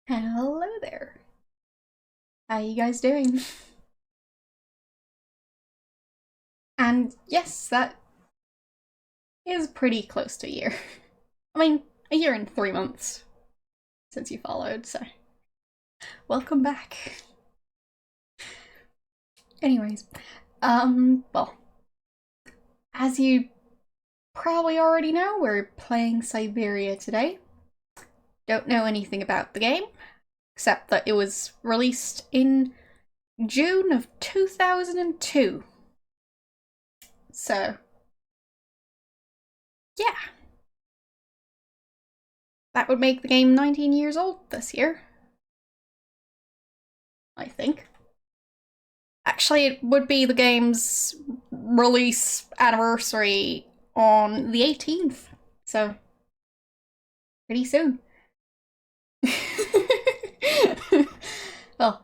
Hello there. How you guys doing? And yes, that is pretty close to a year. I mean, a year and 3 months since you followed, so welcome back. Anyways, well, as you probably already know, we're playing Syberia today. Don't know anything about the game, except that it was released in June of 2002. So, yeah, that would make the game 19 years old this year, I think. Actually, it would be the game's release anniversary on the 18th, so pretty soon. Well,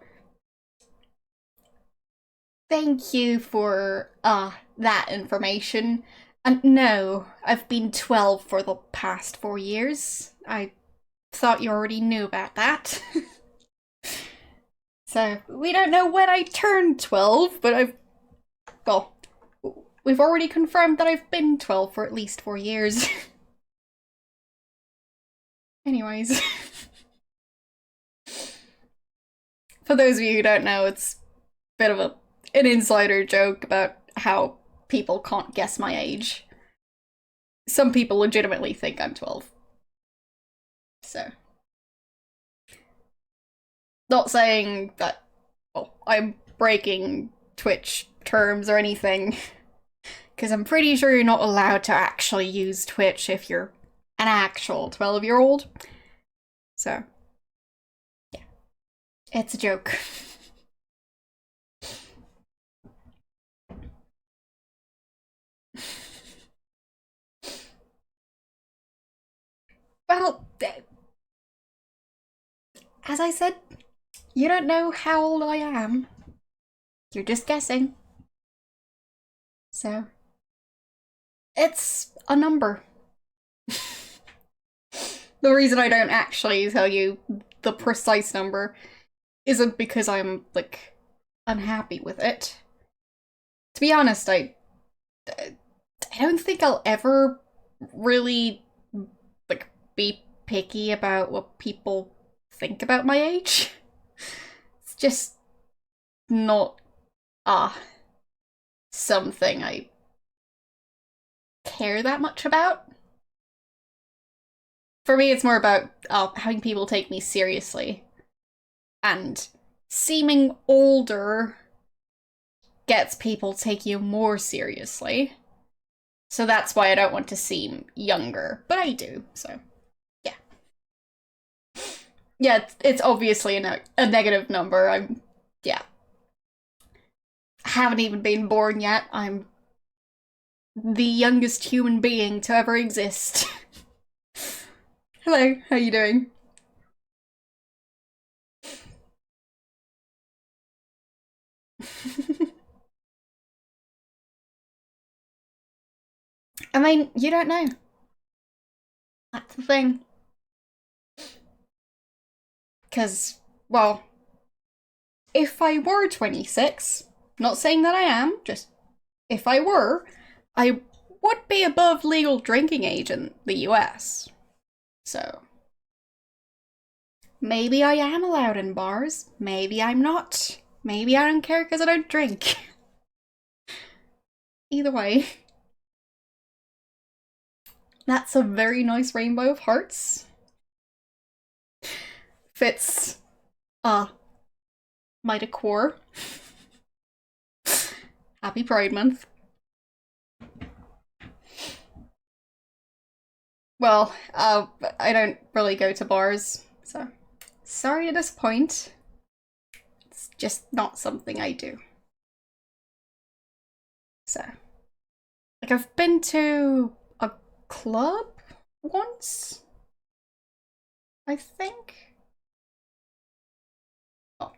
thank you for that information. And no, I've been 12 for the past 4 years. I thought you already knew about that. So, we don't know when I turned 12, but well, we've already confirmed that I've been 12 for at least 4 years. Anyways. For those of you who don't know, it's a bit of an insider joke about how people can't guess my age. Some people legitimately think I'm 12. So, not saying that, well, I'm breaking Twitch terms or anything, because I'm pretty sure you're not allowed to actually use Twitch if you're an actual 12-year-old. So, yeah, it's a joke. Well, as I said, you don't know how old I am. You're just guessing. So, it's a number. The reason I don't actually tell you the precise number isn't because I'm, like, unhappy with it. To be honest, I don't think I'll ever really, like, be picky about what people think about my age. It's just not, something I care that much about. For me, it's more about having people take me seriously. And seeming older gets people taking you more seriously. So that's why I don't want to seem younger. But I do, so yeah. Yeah, it's obviously a negative number. Yeah. Haven't even been born yet. I'm the youngest human being to ever exist. Hello, how you doing? I mean, you don't know. That's the thing. Because, well, if I were 26, not saying that I am, just if I were, I would be above legal drinking age in the US. So, maybe I am allowed in bars, maybe I'm not. Maybe I don't care because I don't drink. Either way, that's a very nice rainbow of hearts. Fits, uh, my decor. Happy Pride Month. Well, I don't really go to bars, so sorry to disappoint. It's just not something I do. So, like, I've been to a club once, I think. Oh.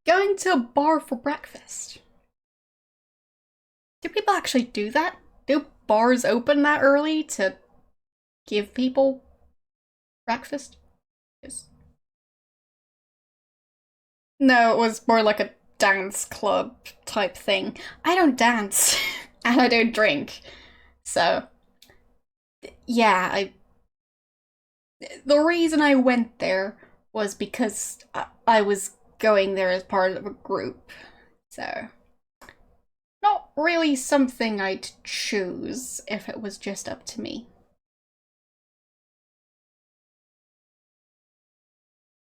Going to a bar for breakfast. Do people actually do that? Do bars open that early to give people breakfast? No, it was more like a dance club type thing. I don't dance, and I don't drink. So, yeah, the reason I went there was because I was going there as part of a group. So, not really something I'd choose if it was just up to me.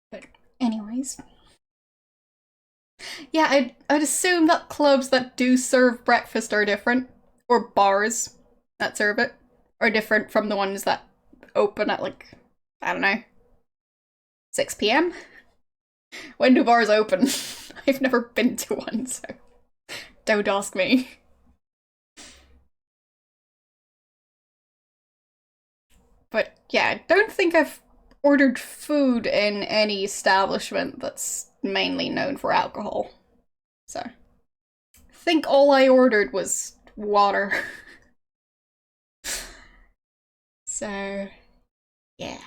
But anyways. Yeah, I'd assume that clubs that do serve breakfast are different. Or bars that serve it are different from the ones that open at, like, I don't know, 6 p.m.? When do bars open? I've never been to one, so don't ask me. But yeah, I don't think I've ordered food in any establishment that's mainly known for alcohol. So, I think all I ordered was water. So, yeah.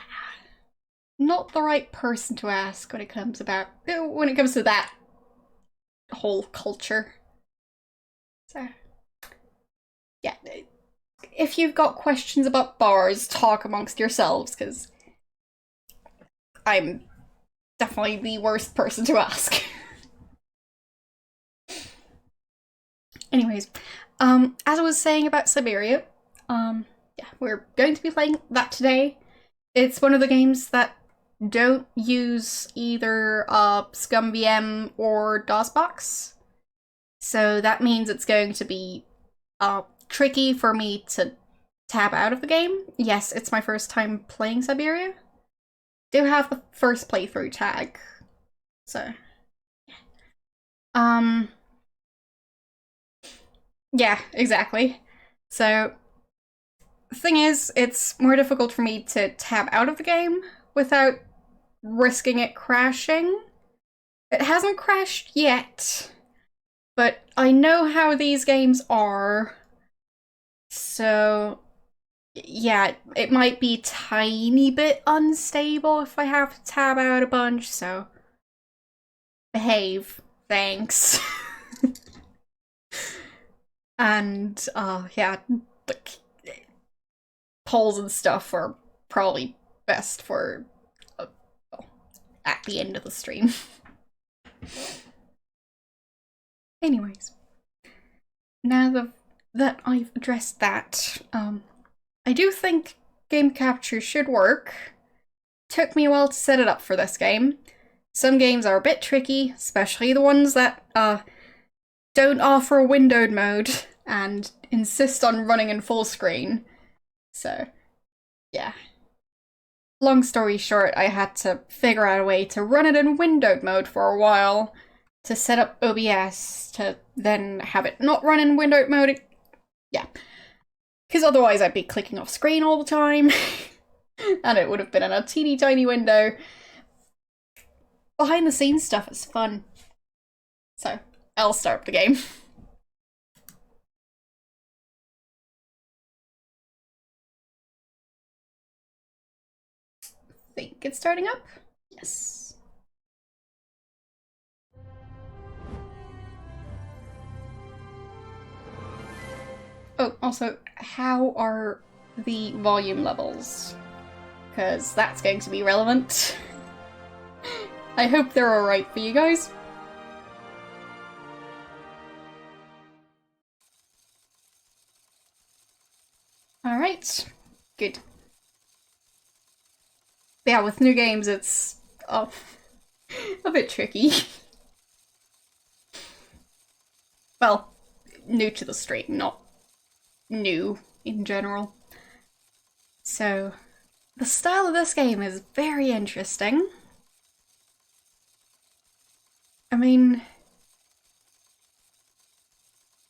Not the right person to ask when it comes to that whole culture. So, yeah. If you've got questions about bars, talk amongst yourselves, because I'm definitely the worst person to ask. Anyways, as I was saying about Syberia, yeah, we're going to be playing that today. It's one of the games that don't use either ScumVM or DOSBox. So that means it's going to be tricky for me to tab out of the game. Yes, it's my first time playing Syberia. Do have the first playthrough tag. So, yeah, exactly. So, the thing is, it's more difficult for me to tab out of the game without risking it crashing. It hasn't crashed yet, but I know how these games are. So, yeah, it might be a tiny bit unstable if I have to tab out a bunch, so behave. Thanks. And, yeah, like, polls and stuff are probably best for well, at the end of the stream. Anyways, now that I've addressed that, I do think game capture should work. Took me a while to set it up for this game. Some games are a bit tricky, especially the ones that don't offer a windowed mode and insist on running in full screen. So, yeah. Long story short, I had to figure out a way to run it in windowed mode for a while, to set up OBS, to then have it not run in windowed mode. Yeah. Because otherwise I'd be clicking off screen all the time, and it would have been in a teeny tiny window. Behind the scenes stuff is fun. So, I'll start the game. Think it's starting up? Yes. Oh, also, how are the volume levels? Because that's going to be relevant. I hope they're alright for you guys. Alright, good. Yeah, with new games, it's a bit tricky. Well, new to the stream, not new in general. So, the style of this game is very interesting. I mean,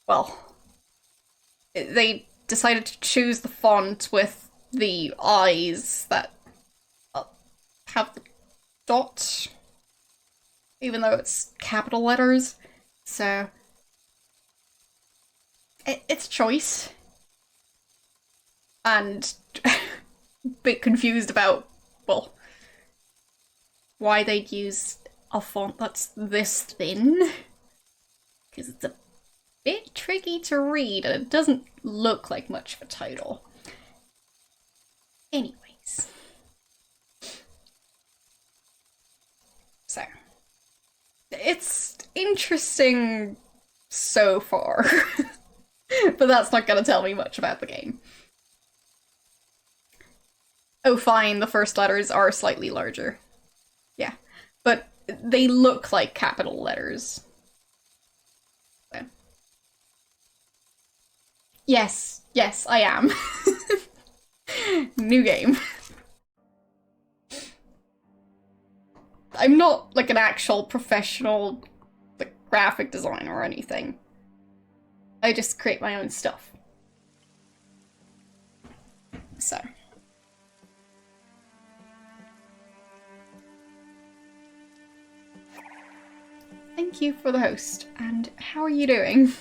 well, they decided to choose the font with the eyes that have the dot, even though it's capital letters. So, it's choice. And a bit confused about, well, why they'd use a font that's this thin, because it's a bit tricky to read and it doesn't look like much of a title. Anyways. So, it's interesting so far, but that's not gonna tell me much about the game. Oh fine, the first letters are slightly larger. Yeah, but they look like capital letters. So. Yes, yes, I am. New game. I'm not like an actual professional like graphic designer or anything. I just create my own stuff. So. Thank you for the host, and how are you doing?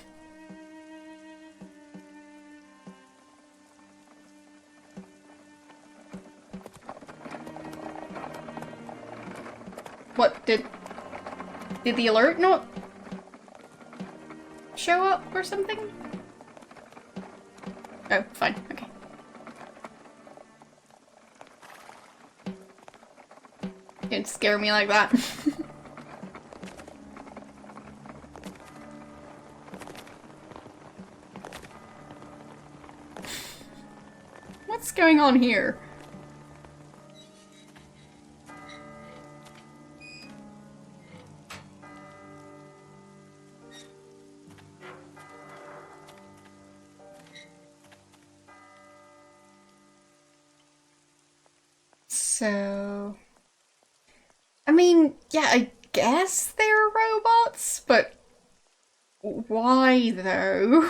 What, did the alert not show up or something? Oh, fine, okay. Didn't scare me like that. What's going on here? So... I mean, yeah, I guess they're robots, but why though?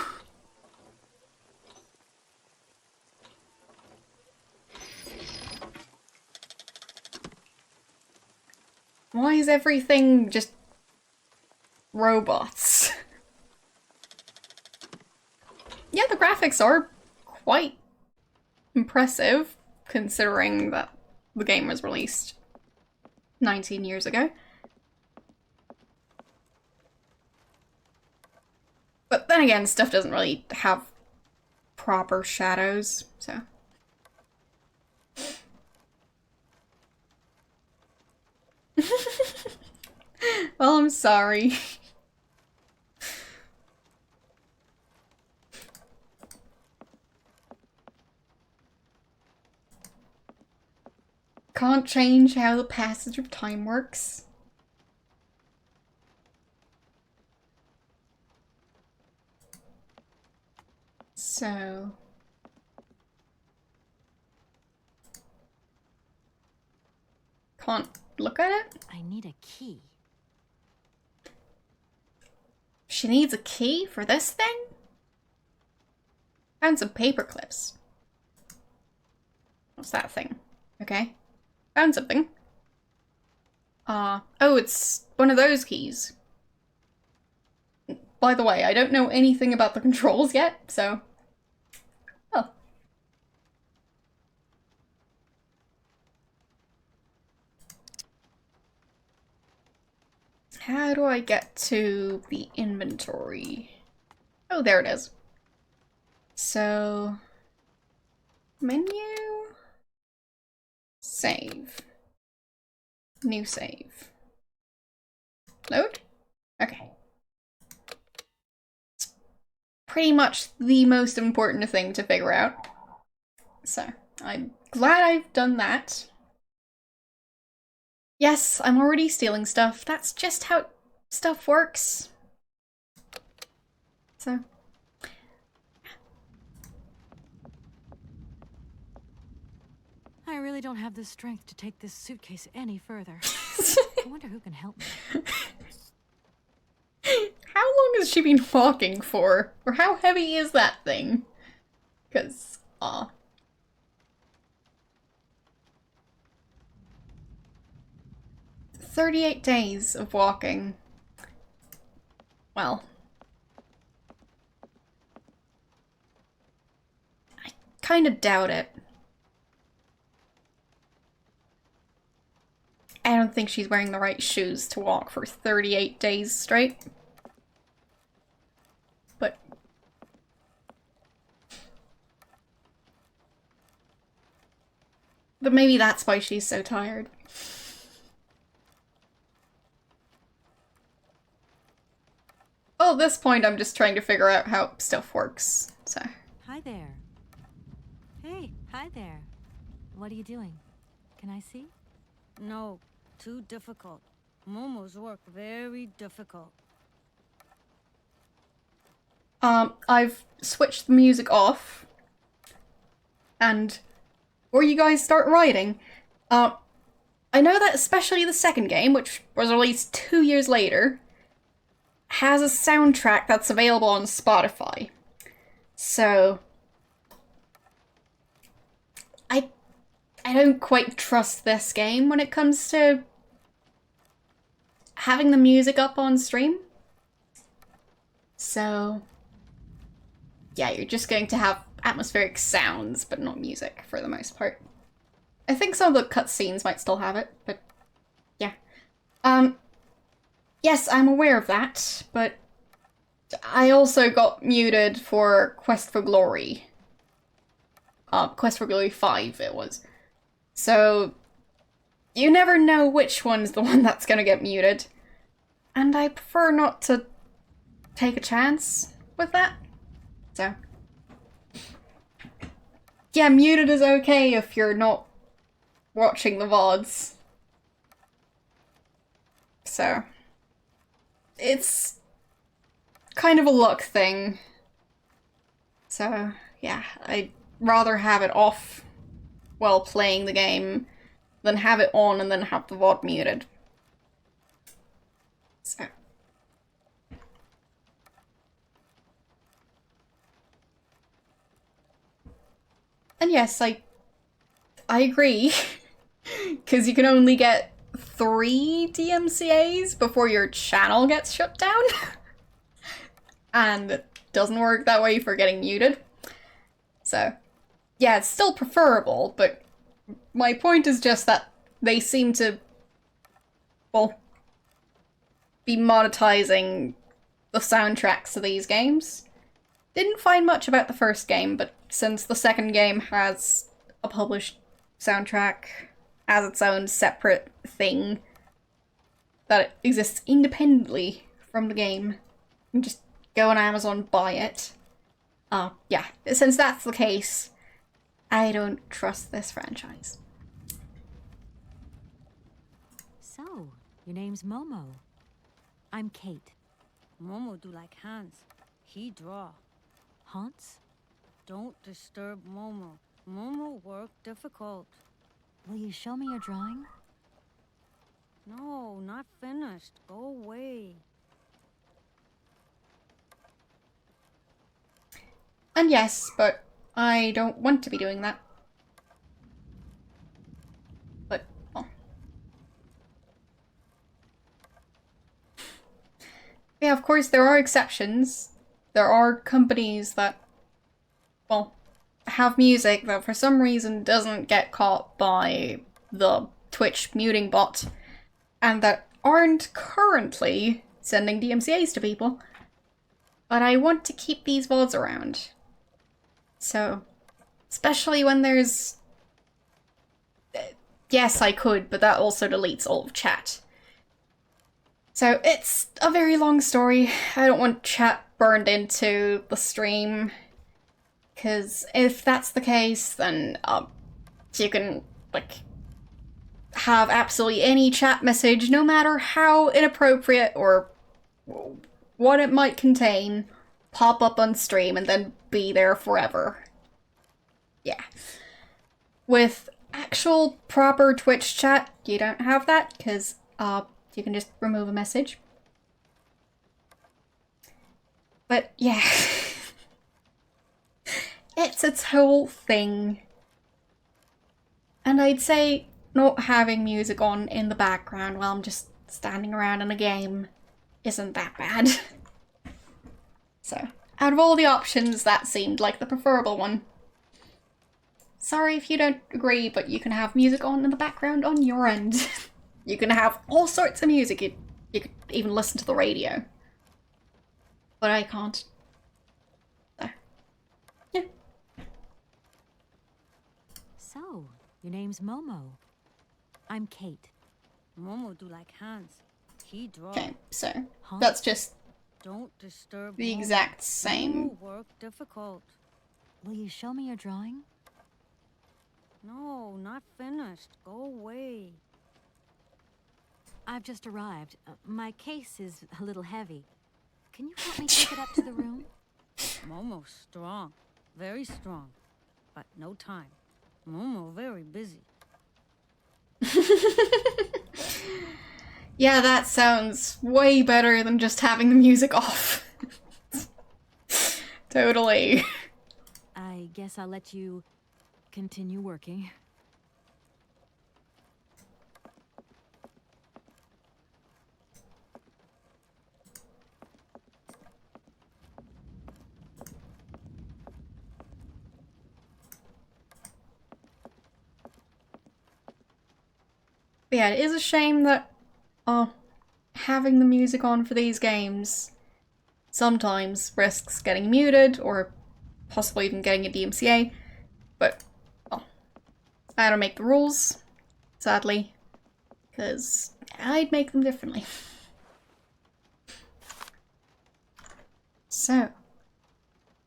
Why is everything just robots? Yeah, the graphics are quite impressive, considering that the game was released 19 years ago. But then again, stuff doesn't really have proper shadows, so... Well, I'm sorry. Can't change how the passage of time works. So... Can't look at it? I need a key. She needs a key for this thing? Found some paper clips. What's that thing? Okay. Found something. Oh, it's one of those keys. By the way, I don't know anything about the controls yet, so... Oh. How do I get to the inventory? Oh, there it is. So... Menu... Save. New save. Load? Okay. It's pretty much the most important thing to figure out. So, I'm glad I've done that. Yes, I'm already stealing stuff. That's just how stuff works. So... I really don't have the strength to take this suitcase any further. I wonder who can help me. How long has she been walking for? Or how heavy is that thing? Because, 38 days of walking. Well. I kind of doubt it. I don't don't think she's wearing the right shoes to walk for 38 days straight. But maybe that's why she's so tired. Well, at this point, I'm just trying to figure out how stuff works, so. Hi there. Hey, hi there. What are you doing? Can I see? No, too difficult. Momo's work very difficult. I've switched the music off. And before you guys start writing, I know that especially the second game, which was released 2 years later, has a soundtrack that's available on Spotify. So I don't quite trust this game when it comes to having the music up on stream. So yeah, you're just going to have atmospheric sounds, but not music for the most part. I think some of the cutscenes might still have it, but yeah. Yes, I'm aware of that, but I also got muted for Quest for Glory. Quest for Glory 5 it was. So you never know which one's the one that's gonna get muted. And I prefer not to take a chance with that. So yeah, muted is okay if you're not watching the VODs. So it's kind of a luck thing. So yeah, I'd rather have it off while playing the game than have it on and then have the VOD muted. So. And yes, I agree, because you can only get 3 DMCAs before your channel gets shut down. And it doesn't work that way for getting muted. So, yeah, it's still preferable, but my point is just that they seem to, well, be monetizing the soundtracks to these games. Didn't find much about the first game, but since the second game has a published soundtrack as its own separate thing that exists independently from the game, you can just go on Amazon, buy it. Yeah, since that's the case, I don't trust this franchise. So, your name's Momo. I'm Kate. Momo do like Hans. He draw. Hans? Don't disturb Momo. Momo work difficult. Will you show me your drawing? No, not finished. Go away. And yes, but I don't want to be doing that. But, well. Yeah, of course, there are exceptions. There are companies that, well, have music that for some reason doesn't get caught by the Twitch muting bot, and that aren't currently sending DMCAs to people. But I want to keep these VODs around. So, especially when there's... Yes, I could, but that also deletes all of chat. So, it's a very long story. I don't want chat burned into the stream. Because if that's the case, then you can, like, have absolutely any chat message, no matter how inappropriate or what it might contain, pop up on stream and then be there forever. Yeah. With actual proper Twitch chat, you don't have that, because you can just remove a message. But yeah. It's its whole thing. And I'd say not having music on in the background while I'm just standing around in a game isn't that bad. So, out of all the options, that seemed like the preferable one. Sorry if you don't agree, but you can have music on in the background on your end. You can have all sorts of music. You could even listen to the radio. But I can't. There. Yeah. So, your name's Momo. I'm Kate. Momo do like Hans. He draw. Okay, so Huh? that's just Don't disturb the Momo. exact same. Momo work difficult. Will you show me your drawing? No, not finished. Go away. I've just arrived. My case is a little heavy. Can you help me take it up to the room? Momo's strong. Very strong. But no time. Momo very busy. Yeah, that sounds way better than just having the music off. Totally. I guess I'll let you continue working. But yeah, it is a shame that having the music on for these games sometimes risks getting muted or possibly even getting a DMCA, but well, I had to make the rules, sadly, because I'd make them differently. So,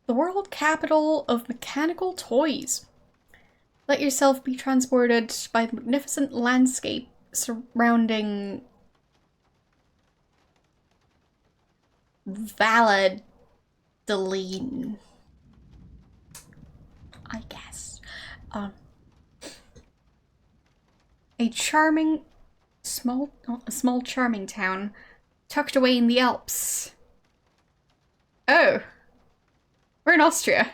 the world capital of mechanical toys. Let yourself be transported by the magnificent landscape surrounding Valladolid, I guess. A small charming town tucked away in the Alps. Oh, we're in Austria.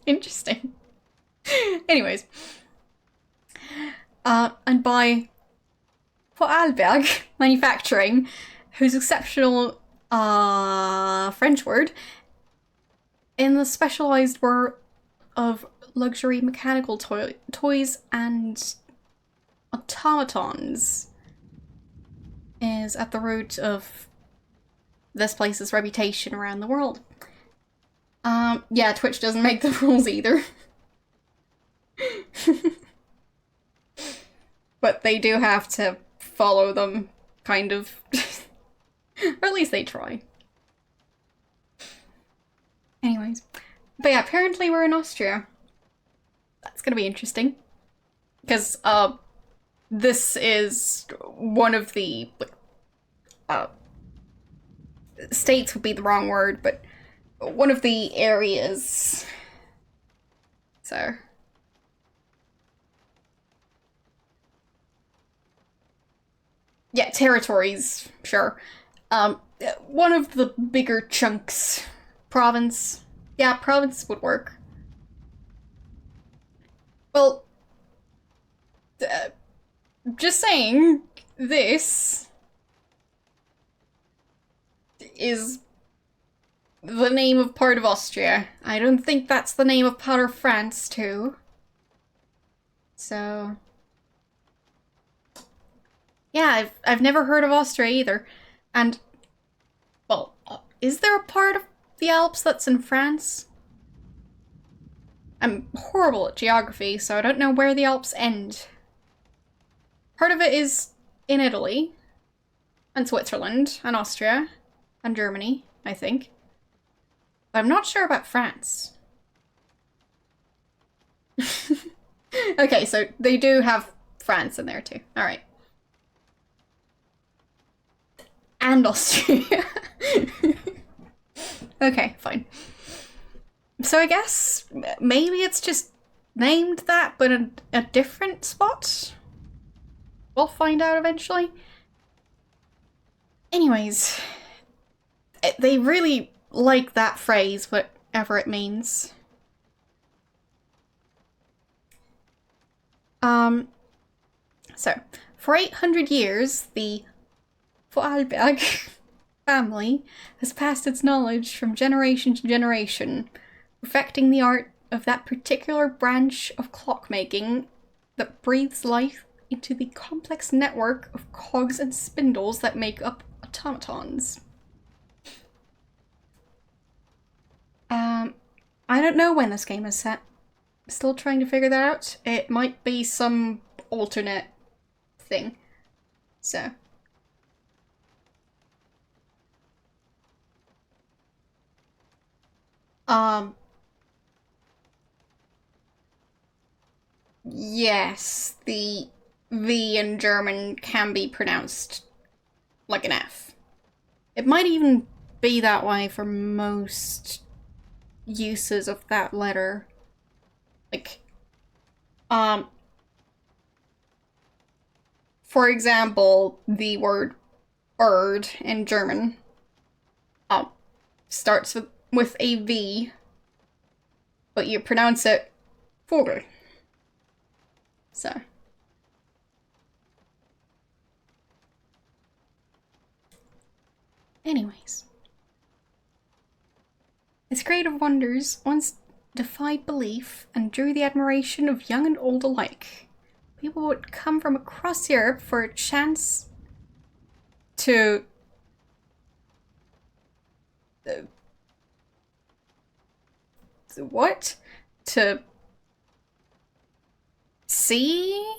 Interesting. Anyways, and by Vorarlberg Manufacturing, whose exceptional French word in the specialized world of luxury mechanical toys and automatons is at the root of this place's reputation around the world. Yeah, Twitch doesn't make the rules either. But they do have to follow them, kind of. Or at least they try. Anyways. But yeah, apparently we're in Austria. That's gonna be interesting. Because, this is one of the, states would be the wrong word, but one of the areas. So. Yeah, territories, sure. One of the bigger chunks. Province. Yeah, province would work. Well, just saying, this is the name of part of Austria. I don't think that's the name of part of France, too. So... yeah, I've never heard of Austria either. And, well, is there a part of the Alps that's in France? I'm horrible at geography, so I don't know where the Alps end. Part of it is in Italy, and Switzerland, and Austria, and Germany, I think. But I'm not sure about France. Okay, so they do have France in there too. Alright. And Austria. Okay, fine. So I guess maybe it's just named that, but in a different spot? We'll find out eventually. Anyways, they really like that phrase, whatever it means. So, for 800 years, the Vorarlberg family has passed its knowledge from generation to generation, perfecting the art of that particular branch of clockmaking that breathes life into the complex network of cogs and spindles that make up automatons. I don't know when this game is set. Still trying to figure that out. It might be some alternate thing. So. Yes, the V in German can be pronounced like an F. It might even be that way for most uses of that letter. Like, for example, the word bird in German starts with a V, but you pronounce it Vogel. So. Anyways. His creative wonders once defied belief and drew the admiration of young and old alike. People would come from across Europe for a chance to what? To see?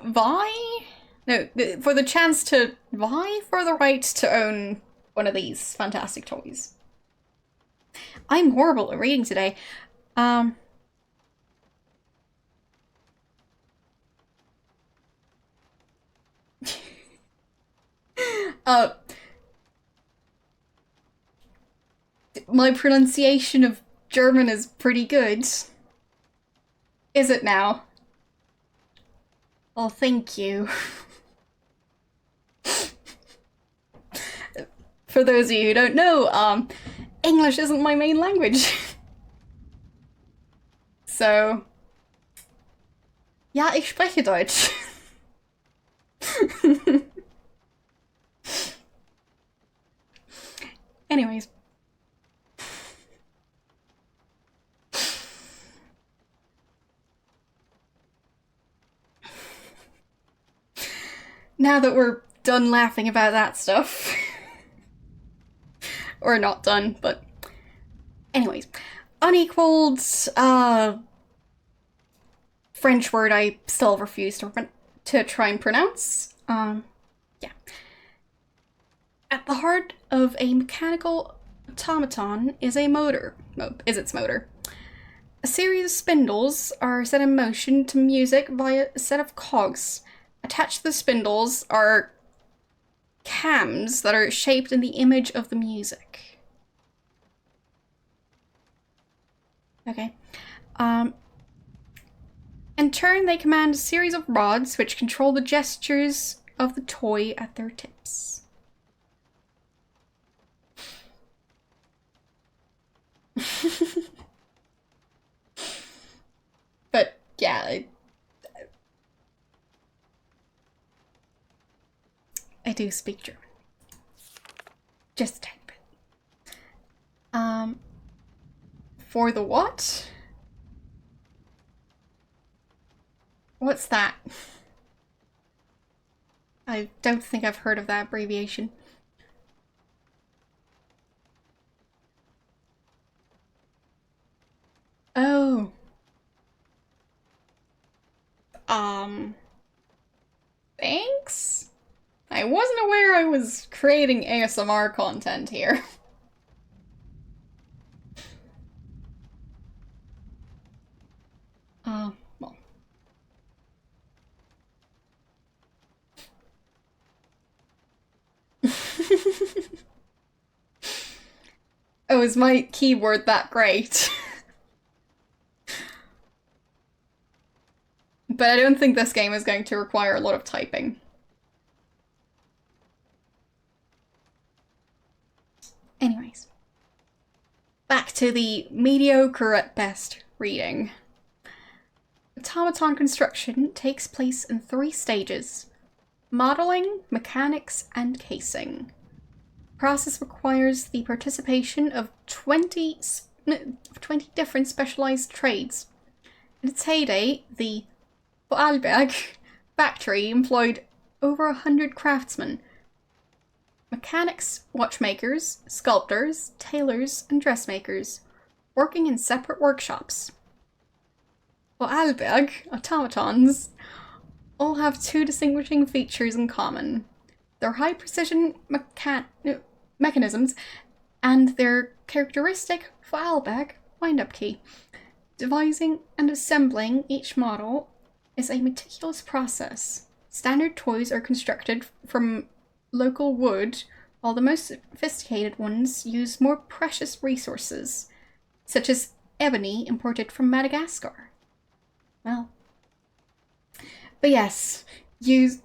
Vie? No, for the chance to vie for the right to own one of these fantastic toys. I'm horrible at reading today. My pronunciation of German is pretty good. Is it now? Well, thank you. For those of you who don't know, English isn't my main language. So, ja, ich spreche Deutsch. Anyways. Now that we're done laughing about that stuff. Or not done, but anyways. Unequaled, French word I still refuse to try and pronounce. Yeah. At the heart of a mechanical automaton is a motor. Is its motor. A series of spindles are set in motion to music via a set of cogs. Attached to the spindles are cams that are shaped in the image of the music. Okay. In turn, they command a series of rods which control the gestures of the toy at their tips. But yeah, I do speak German. Just a tiny bit. For the what? What's that? I don't think I've heard of that abbreviation. Oh. Thanks? I wasn't aware I was creating ASMR content here. Well. Oh, is my keyboard that great? But I don't think this game is going to require a lot of typing. Anyways. Back to the mediocre at best reading. Automaton construction takes place in 3 stages: modeling, mechanics, and casing. The process requires the participation of 20 different specialized trades. In its heyday, the Vorarlberg factory employed over 100 craftsmen, mechanics, watchmakers, sculptors, tailors, and dressmakers, working in separate workshops. Vorarlberg automatons all have two distinguishing features in common: their high-precision mechanisms and their characteristic Vorarlberg wind-up key. Devising and assembling each model is a meticulous process. Standard toys are constructed from local wood, while the most sophisticated ones use more precious resources, such as ebony imported from Madagascar. Well. But yes, use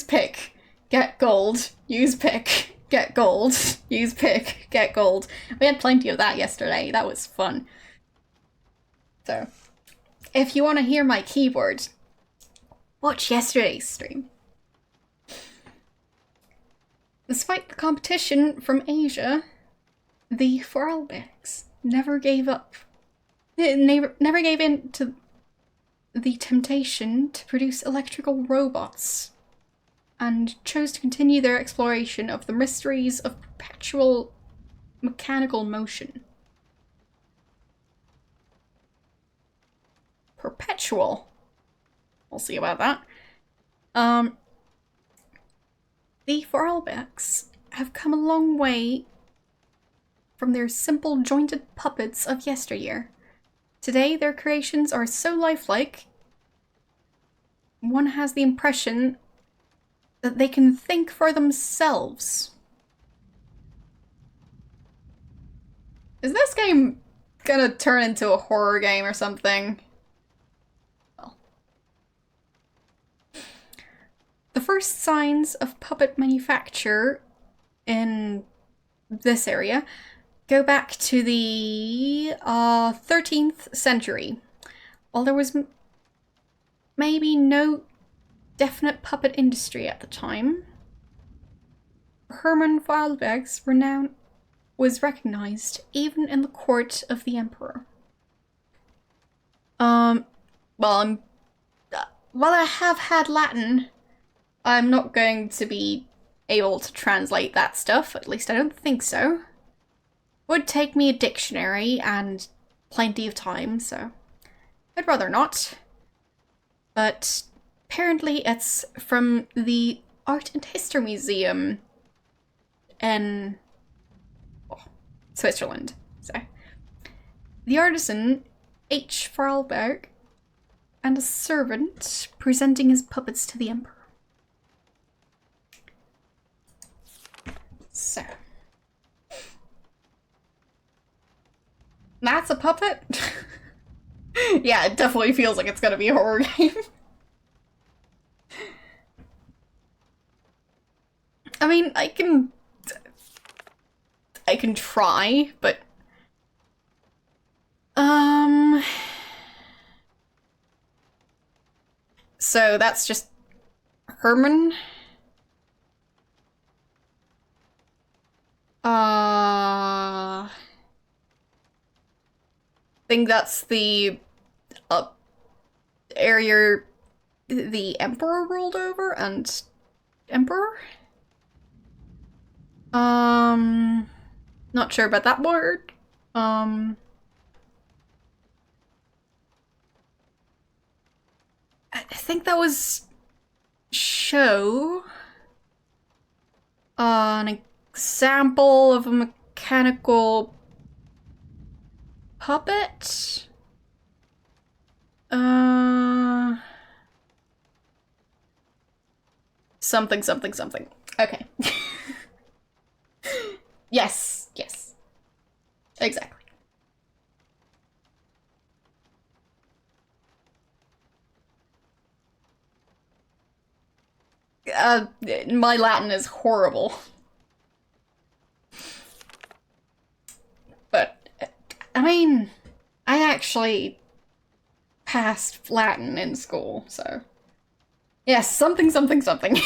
pick, get gold, use pick, get gold, use pick, get gold. We had plenty of that yesterday, that was fun. So, if you want to hear my keyboard, watch yesterday's stream. Despite the competition from Asia, the Vorarlbergs never gave up. Never gave in to the temptation to produce electrical robots, and chose to continue their exploration of the mysteries of perpetual mechanical motion. Perpetual. We'll see about that. The Vorarlbergs have come a long way from their simple jointed puppets of yesteryear. Today, their creations are so lifelike, one has the impression that they can think for themselves. Is this game gonna turn into a horror game or something? Well. The first signs of puppet manufacture in this area go back to the 13th century. While there was maybe no definite puppet industry at the time, Hermann Vorarlberg's renown was recognized even in the court of the emperor. While I have had Latin, I'm not going to be able to translate that stuff, at least I don't think so. Would take me a dictionary and plenty of time, so I'd rather not. But apparently it's from the Art and History Museum in Switzerland. So the artisan H. Vorarlberg and a servant presenting his puppets to the emperor. So that's a puppet? Yeah, it definitely feels like it's gonna be a horror game. I mean, I can try, but so that's just Herman. I think that's the area the emperor ruled over, and emperor? Not sure about that word. I think that was show an example of a mechanical puppet? Something, something, something. Okay. Yes, yes. Exactly. My Latin is horrible. But, I mean, I actually passed Latin in school, so... Yes, something, something, something.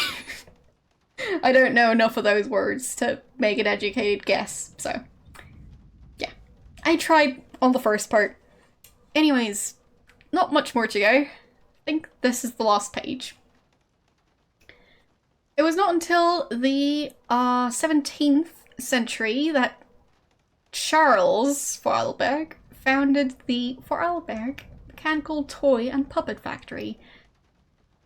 I don't know enough of those words to make an educated guess, so... Yeah. I tried on the first part. Anyways, not much more to go. I think this is the last page. It was not until the 17th century that Charles Vorarlberg founded the Vorarlberg Mechanical Toy and Puppet Factory.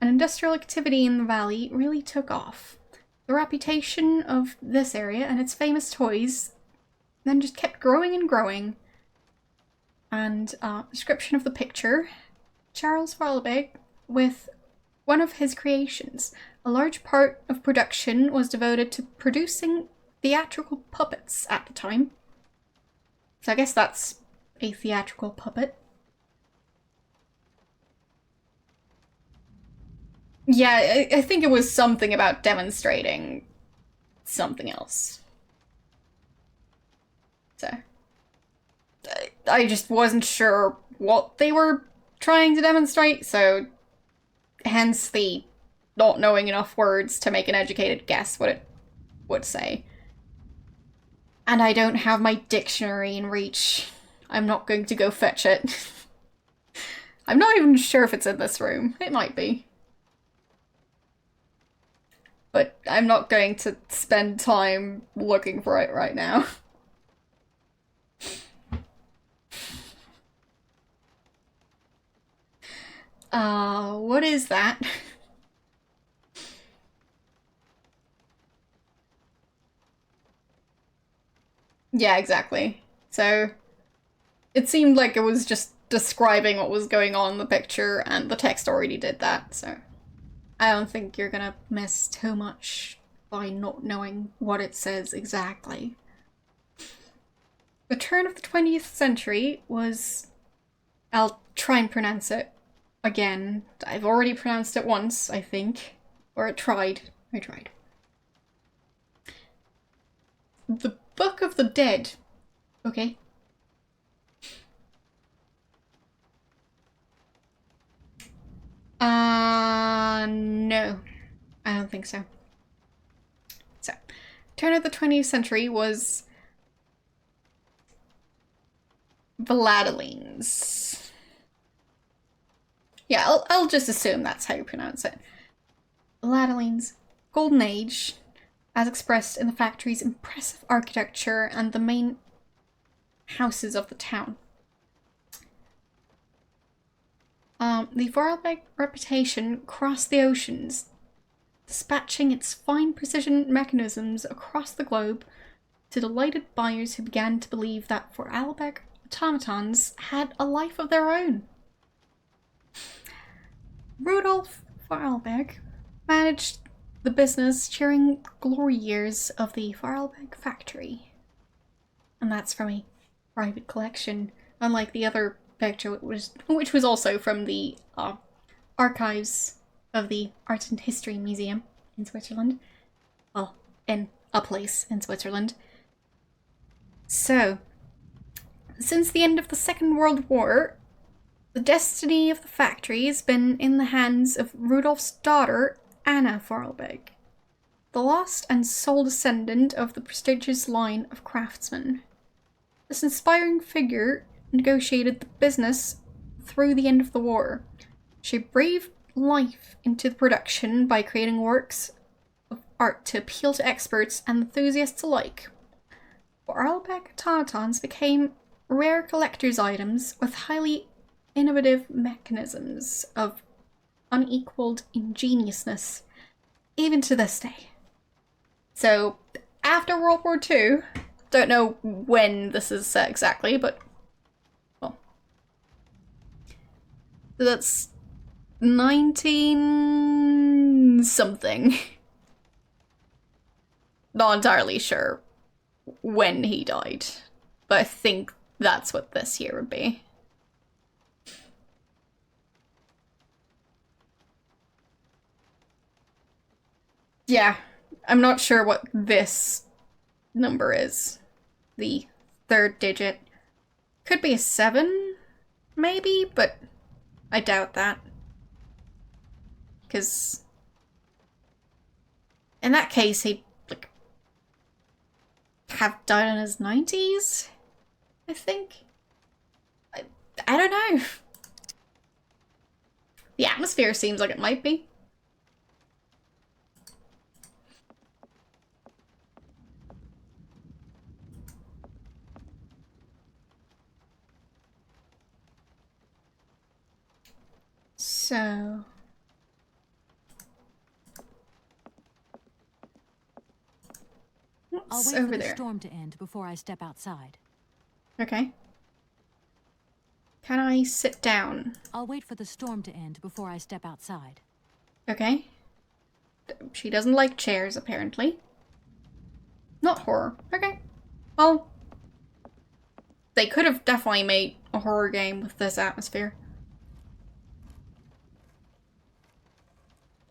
An industrial activity in the valley really took off. The reputation of this area and its famous toys then just kept growing and growing. And description of the picture, Charles Vorarlberg with one of his creations. A large part of production was devoted to producing theatrical puppets at the time. So I guess that's a theatrical puppet. Yeah, I think it was something about demonstrating something else. So, I just wasn't sure what they were trying to demonstrate, so hence the not knowing enough words to make an educated guess what it would say. And I don't have my dictionary in reach. I'm not going to go fetch it. I'm not even sure if it's in this room. It might be. But I'm not going to spend time looking for it right now. What is that? Yeah, exactly. So, it seemed like it was just describing what was going on in the picture, and the text already did that, so I don't think you're gonna miss too much by not knowing what it says exactly. The turn of the 20th century was... I'll try and pronounce it again. I've already pronounced it once, I think. Or I tried. The Book of the Dead. Okay. No. I don't think so. So, turn of the 20th century was Vladelines. Yeah, I'll just assume that's how you pronounce it. Vladelines' golden age, as expressed in the factory's impressive architecture and the main houses of the town. The Vorarlberg reputation crossed the oceans, dispatching its fine precision mechanisms across the globe to delighted buyers who began to believe that Vorarlberg automatons had a life of their own. Rudolf Vorarlberg managed the business during glory years of the Vorarlberg factory. And that's from a private collection, unlike the other picture, which was also from the archives of the Art and History Museum in Switzerland. Well, in a place in Switzerland. So, since the end of the Second World War, the destiny of the factory has been in the hands of Rudolf's daughter, Anna Vorarlberg, the lost and sole descendant of the prestigious line of craftsmen. This inspiring figure negotiated the business through the end of the war. She breathed life into the production by creating works of art to appeal to experts and enthusiasts alike. Vorarlberg automatons became rare collector's items with highly innovative mechanisms of unequaled ingeniousness, even to this day. So, after World War II, don't know when this is exactly, but, well, that's 19 something. Not entirely sure when he died, but I think that's what this year would be. Yeah, I'm not sure what this number is. The third digit. Could be a 7, maybe, but I doubt that. Because in that case, he'd, like, have died in his 90s? I think. I don't know. The atmosphere seems like it might be. So... I'll what's wait for over the there? storm to end before I step outside. Okay. Can I sit down? I'll wait for the storm to end before I step outside. Okay. She doesn't like chairs, apparently. Not horror. Okay. Well, they could have definitely made a horror game with this atmosphere.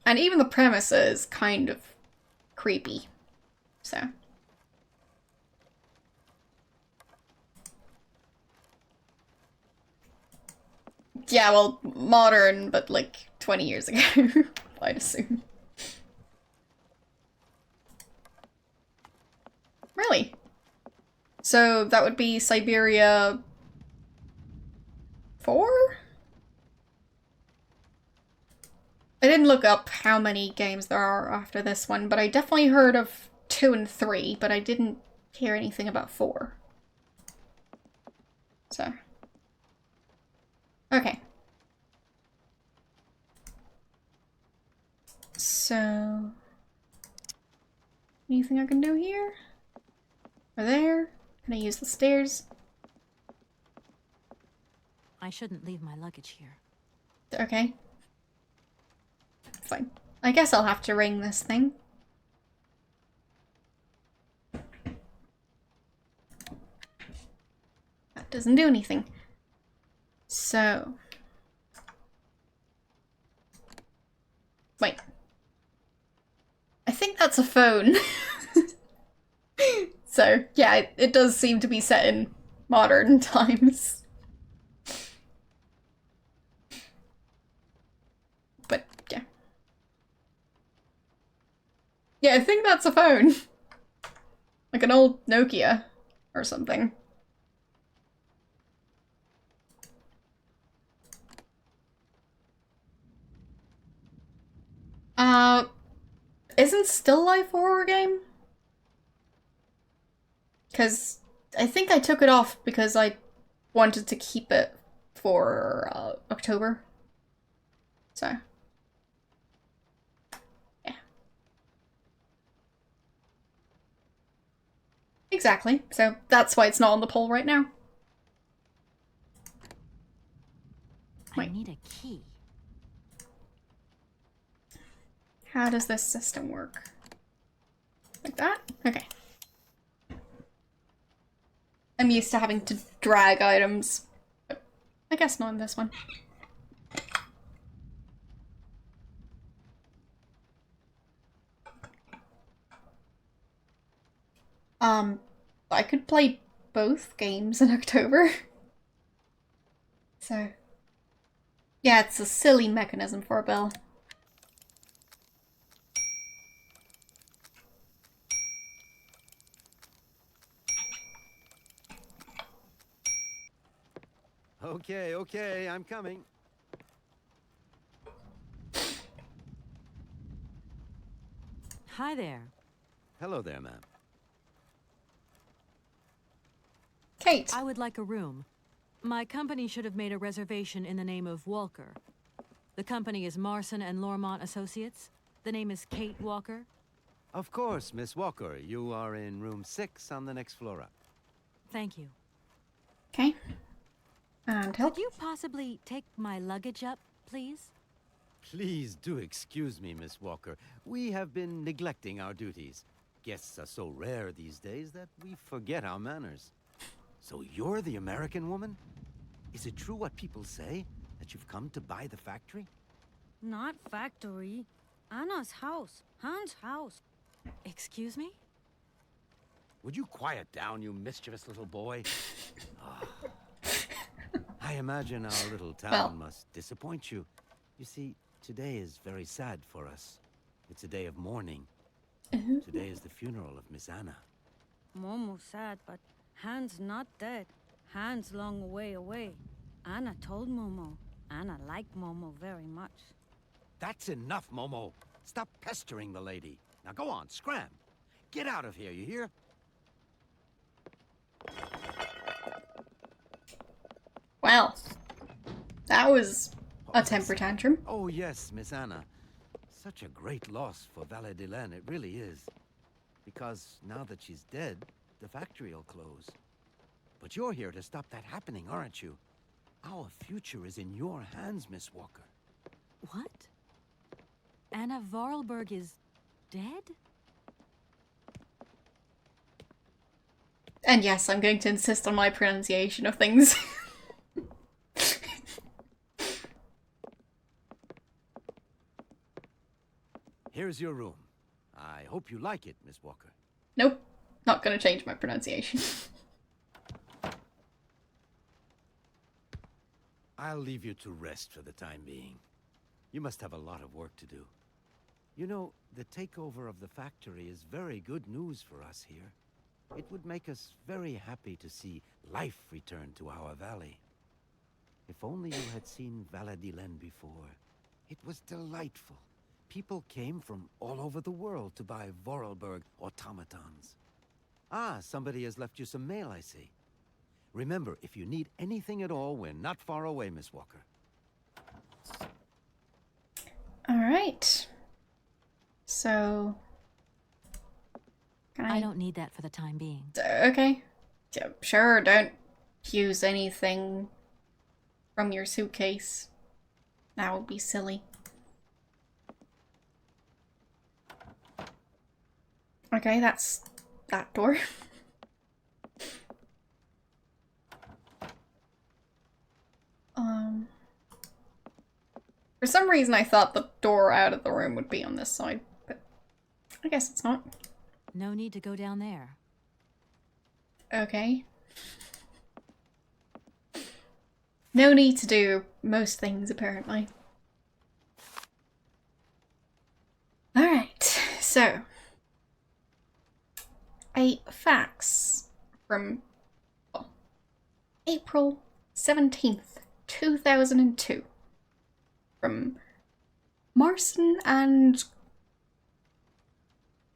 And even the premise is kind of creepy. So. Yeah, well, modern, but like 20 years ago, I'd assume. Really? So that would be Syberia 4? I didn't look up how many games there are after this one, but I definitely heard of 2 and 3, but I didn't hear anything about 4. So. Okay. So... anything I can do here? Or there? Can I use the stairs? I shouldn't leave my luggage here. Okay. Fine. I guess I'll have to ring this thing. That doesn't do anything. So... wait. I think that's a phone. So, yeah, it does seem to be set in modern times. But, yeah. Yeah, I think that's a phone. Like an old Nokia or something. Isn't Still Life a horror game? Because I think I took it off because I wanted to keep it for October. So, yeah. Exactly. So that's why it's not on the poll right now. I need a key. How does this system work? Like that? Okay. I'm used to having to drag items, but I guess not in this one. I could play both games in October. So, yeah, it's a silly mechanism for a bell. Okay, okay, I'm coming. Hi there. Hello there, ma'am. Kate. I would like a room. My company should have made a reservation in the name of Walker. The company is Marson and Lormont Associates. The name is Kate Walker. Of course, Miss Walker. You are in room 6 on the next floor up. Thank you. Okay. And help. Could you possibly take my luggage up, please? Please do excuse me, Miss Walker. We have been neglecting our duties. Guests are so rare these days that we forget our manners. So you're the American woman? Is it true what people say? That you've come to buy the factory? Not factory. Anna's house. Hans' house. Excuse me? Would you quiet down, you mischievous little boy? Ah. I imagine our little town must disappoint you. You see, today is very sad for us. It's a day of mourning. Today is the funeral of Miss Anna. Momo's sad, but Hans not dead. Han's long way away. Anna told Momo. Anna liked Momo very much. That's enough, Momo. Stop pestering the lady. Now go on, scram. Get out of here, you hear? Well, that was a temper tantrum. Oh, yes, Miss Anna. Such a great loss for Valet Dylan, it really is. Because now that she's dead, the factory will close. But you're here to stop that happening, aren't you? Our future is in your hands, Miss Walker. What? Anna Vorarlberg is dead? And yes, I'm going to insist on my pronunciation of things. Here's your room. I hope you like it, Miss Walker. Nope, not gonna change my pronunciation. I'll leave you to rest for the time being. You must have a lot of work to do. You know, the takeover of the factory is very good news for us here. It would make us very happy to see life return to our valley. If only you had seen Valadillen before. It was delightful. People came from all over the world to buy Vorarlberg automatons. Ah, somebody has left you some mail, I see. Remember, if you need anything at all, we're not far away, Miss Walker. Alright. So... I don't need that for the time being. Okay. Yeah, sure, don't use anything from your suitcase. That would be silly. Okay, that's that door. For some reason I thought the door out of the room would be on this side, but I guess it's not. No need to go down there. Okay. No need to do most things, apparently. Alright, so... a fax from April 17th, 2002. From Marson and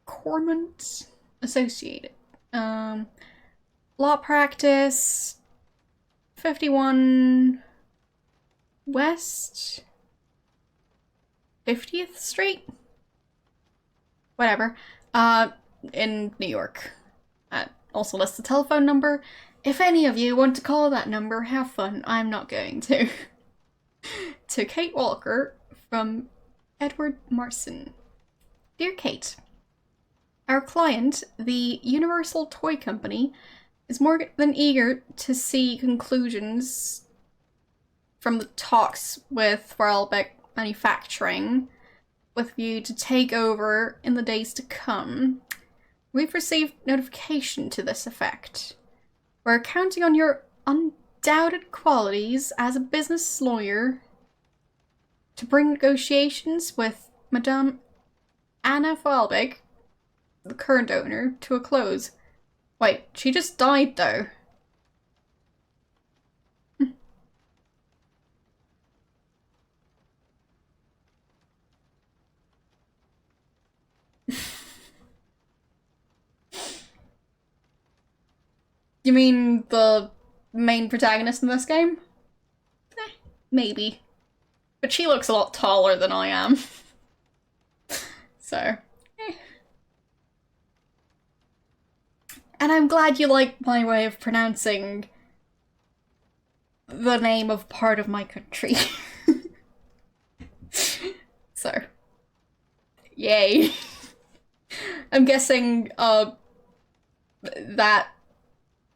Cormont Associated. Law practice 51 West 50th Street? Whatever. In New York. Also lists the telephone number. If any of you want to call that number, have fun. I'm not going to. To Kate Walker from Edward Marson. Dear Kate, our client, the Universal Toy Company, is more than eager to see conclusions from the talks with Vorarlberg Manufacturing with view to take over in the days to come. We've received notification to this effect. We're counting on your undoubted qualities as a business lawyer to bring negotiations with Madame Anna Vorarlberg, the current owner, to a close. Wait, she just died though. You mean the main protagonist in this game? Maybe. But she looks a lot taller than I am. So, And I'm glad you like my way of pronouncing the name of part of my country. So, yay. I'm guessing, that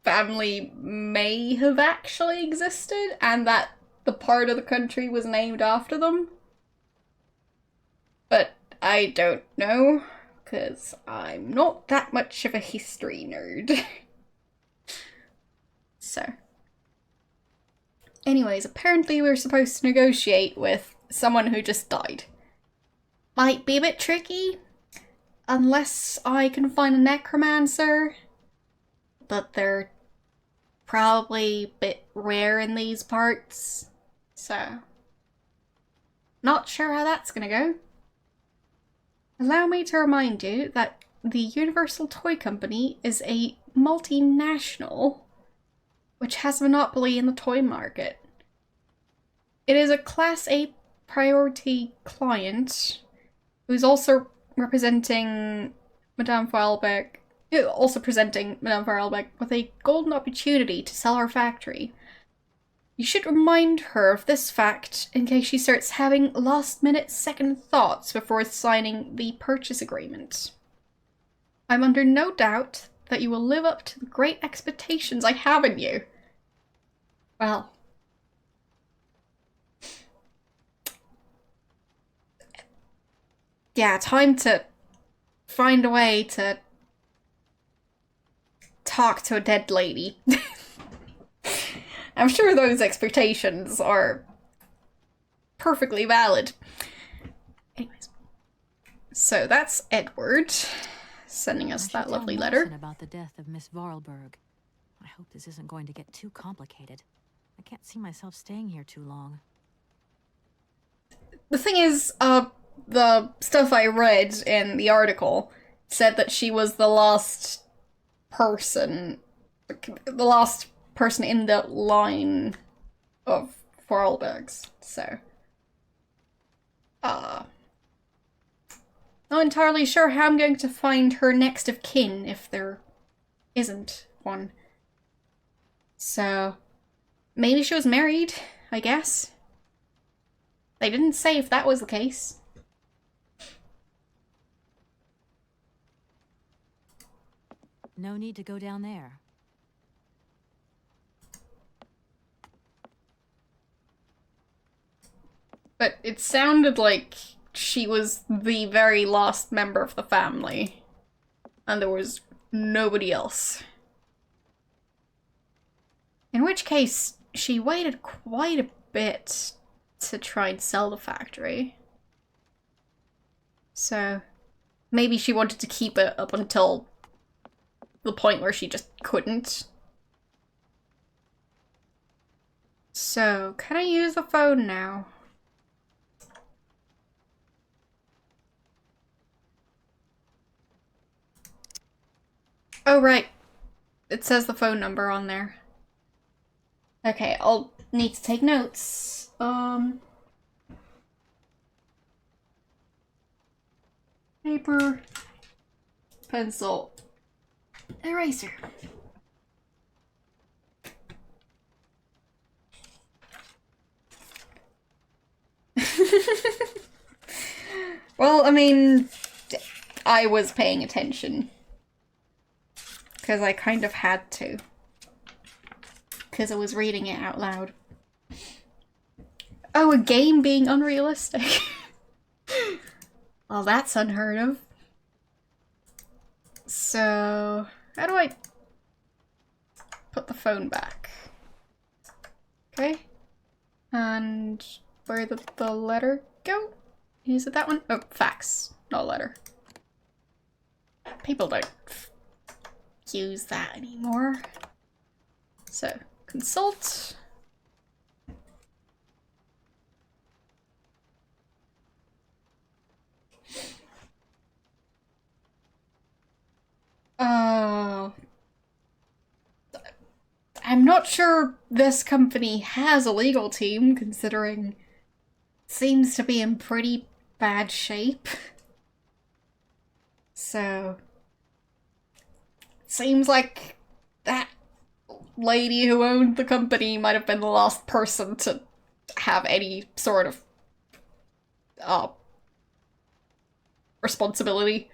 family may have actually existed, and that the part of the country was named after them. But I don't know, because I'm not that much of a history nerd. So. Anyways, apparently we're supposed to negotiate with someone who just died. Might be a bit tricky, unless I can find a necromancer. But they're probably a bit rare in these parts, so not sure how that's gonna go. Allow me to remind you that the Universal Toy Company is a multinational which has a monopoly in the toy market. It is a Class A priority client who's also representing Madame Vorarlberg, with a golden opportunity to sell her factory. You should remind her of this fact in case she starts having last-minute second thoughts before signing the purchase agreement. I'm under no doubt that you will live up to the great expectations I have in you. Well, yeah, time to find a way to talk to a dead lady. I'm sure those expectations are perfectly valid. Anyways, so that's Edward sending us that lovely letter. About the death of Miss Vorarlberg. I hope this isn't going to get too complicated. I can't see myself staying here too long. The thing is, the stuff I read in the article said that she was the last person in the line of Vorarlbergs, so not entirely sure how I'm going to find her next of kin if there isn't one. So maybe she was married, I guess. They didn't say if that was the case. No need to go down there. But it sounded like she was the very last member of the family, and there was nobody else. In which case, she waited quite a bit to try and sell the factory. So maybe she wanted to keep it up until the point where she just couldn't. So, can I use the phone now? Oh, right. It says the phone number on there. Okay, I'll need to take notes. Paper, pencil, eraser. Well, I mean, I was paying attention. Because I kind of had to. Because I was reading it out loud. Oh, a game being unrealistic. Well, that's unheard of. So, how do I put the phone back? Okay. And where did the letter go? Is it that one? Oh, fax, not letter. People don't use that anymore. So, consult. I'm not sure this company has a legal team, considering it seems to be in pretty bad shape. So, seems like that lady who owned the company might have been the last person to have any sort of responsibility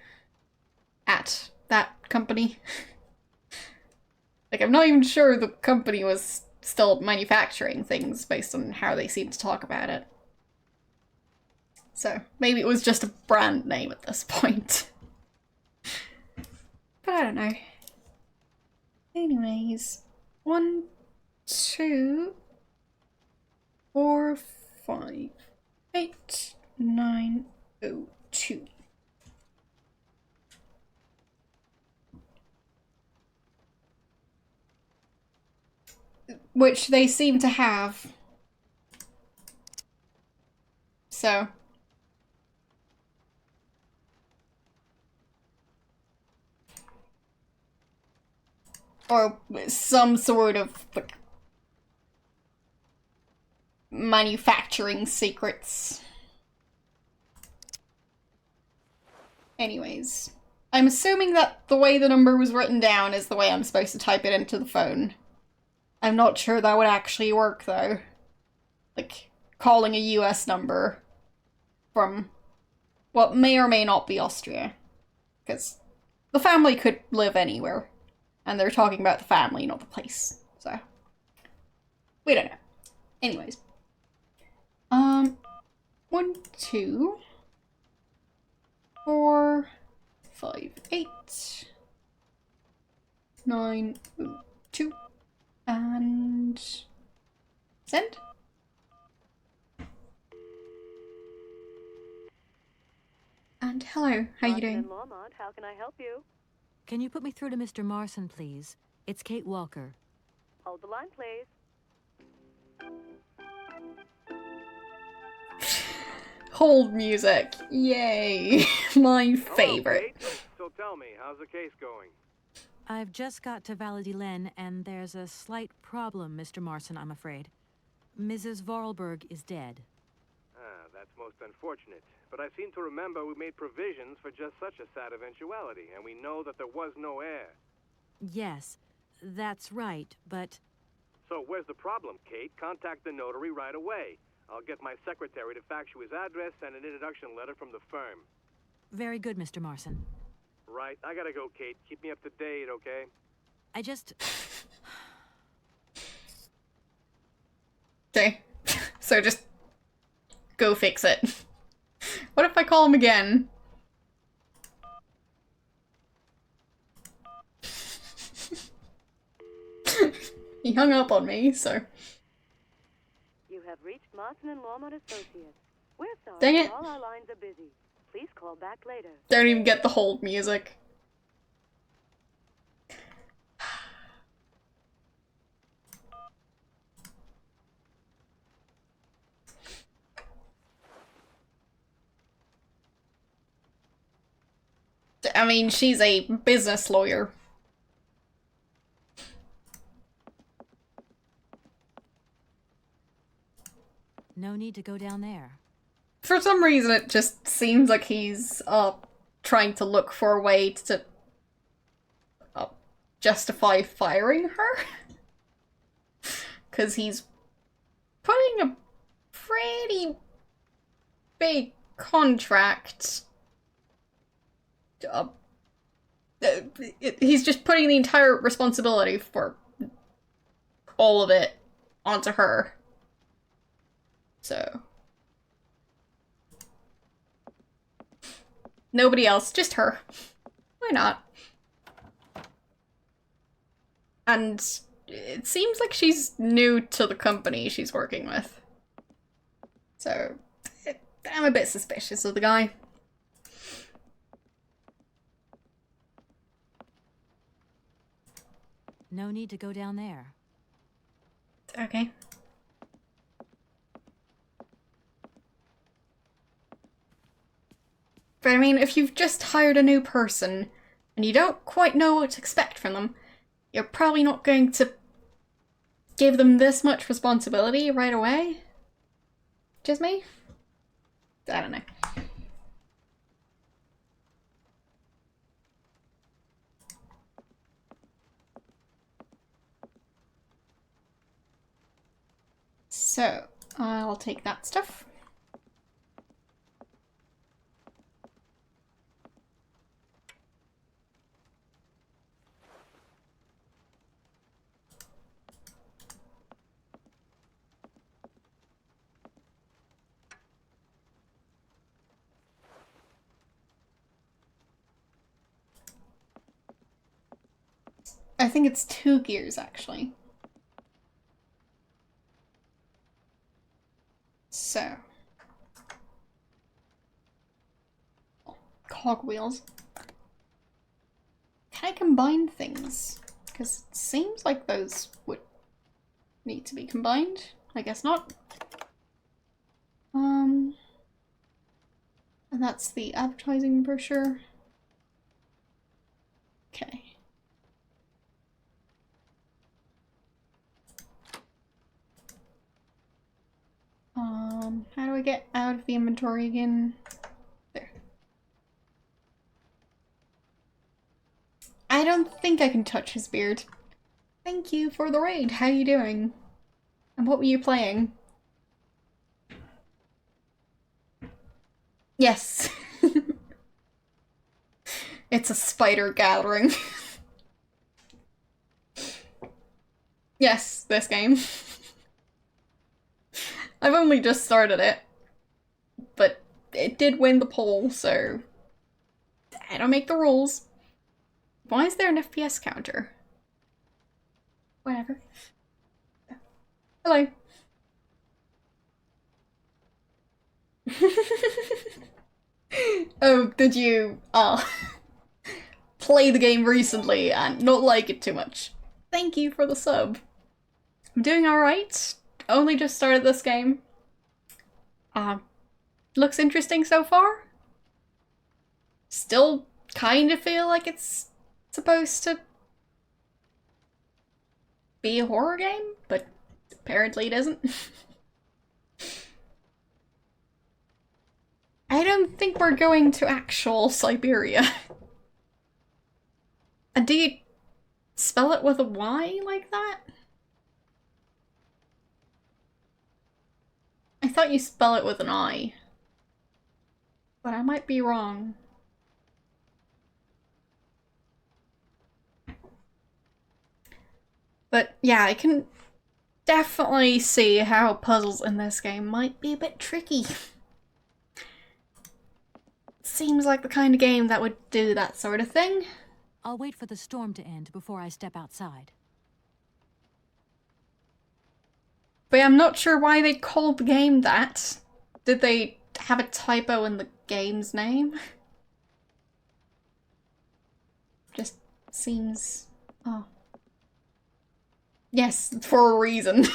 at that company. Like, I'm not even sure the company was still manufacturing things based on how they seem to talk about it. So, maybe it was just a brand name at this point. But I don't know. Anyways, 1, 2, 4, 5, 8, 9, 0, 2. which they seem to have. So. Or some sort of like, manufacturing secrets. Anyways, I'm assuming that the way the number was written down is the way I'm supposed to type it into the phone. I'm not sure that would actually work though. Like, calling a US number from what may or may not be Austria. Because the family could live anywhere. And they're talking about the family, not the place. So, we don't know. Anyways. 1, 2, 4, 5, 8, 9, 2, and send. And hello, how you doing? Lormont, how can I help you? Can you put me through to Mr. Marson, please? It's Kate Walker. Hold the line, please. Hold music. Yay. My favorite. Hello, Kate. So tell me, how's the case going? I've just got to Valladolid, and there's a slight problem, Mr. Marson, I'm afraid. Mrs. Vorarlberg is dead. Ah, that's most unfortunate. But I seem to remember we made provisions for just such a sad eventuality, and we know that there was no heir. Yes, that's right, but... So where's the problem, Kate? Contact the notary right away. I'll get my secretary to fax you his address and an introduction letter from the firm. Very good, Mr. Marson. Right, I gotta go, Kate. Keep me up to date, okay? I just... Okay. So just go fix it. What if I call him again? He hung up on me, so... You have reached Marson and Lormont Associates. We're sorry, Dang it. all our lines are busy. Please call back later. Don't even get the hold music. I mean, she's a business lawyer. No need to go down there. For some reason, it just seems like he's, trying to look for a way to, justify firing her. Because he's putting a pretty big contract. He's just putting the entire responsibility for all of it onto her. So. Nobody else, just her. Why not? And it seems like she's new to the company she's working with. So, I'm a bit suspicious of the guy. No need to go down there. Okay. But I mean, if you've just hired a new person, and you don't quite know what to expect from them, you're probably not going to give them this much responsibility right away? Just me? I don't know. So, I'll take that stuff. I think it's 2 gears, actually. So. Cogwheels. Can I combine things? Because it seems like those would need to be combined. I guess not. And that's the advertising brochure. Okay. How do I get out of the inventory again? There. I don't think I can touch his beard. Thank you for the raid. How you doing? And what were you playing? Yes. It's a spider gathering. Yes, this game. I've only just started it, but it did win the poll, so I don't make the rules. Why is there an FPS counter? Whatever. Hello. Oh, did you play the game recently and not like it too much? Thank you for the sub. I'm doing alright. Only just started this game. Looks interesting so far. Still kind of feel like it's supposed to be a horror game, but apparently it isn't. I don't think we're going to actual Syberia. And do you spell it with a Y like that? I thought you spell it with an I. But I might be wrong. But yeah, I can definitely see how puzzles in this game might be a bit tricky. Seems like the kind of game that would do that sort of thing. I'll wait for the storm to end before I step outside. But I'm not sure why they called the game that. Did they have a typo in the game's name? Just seems... oh. Yes, for a reason.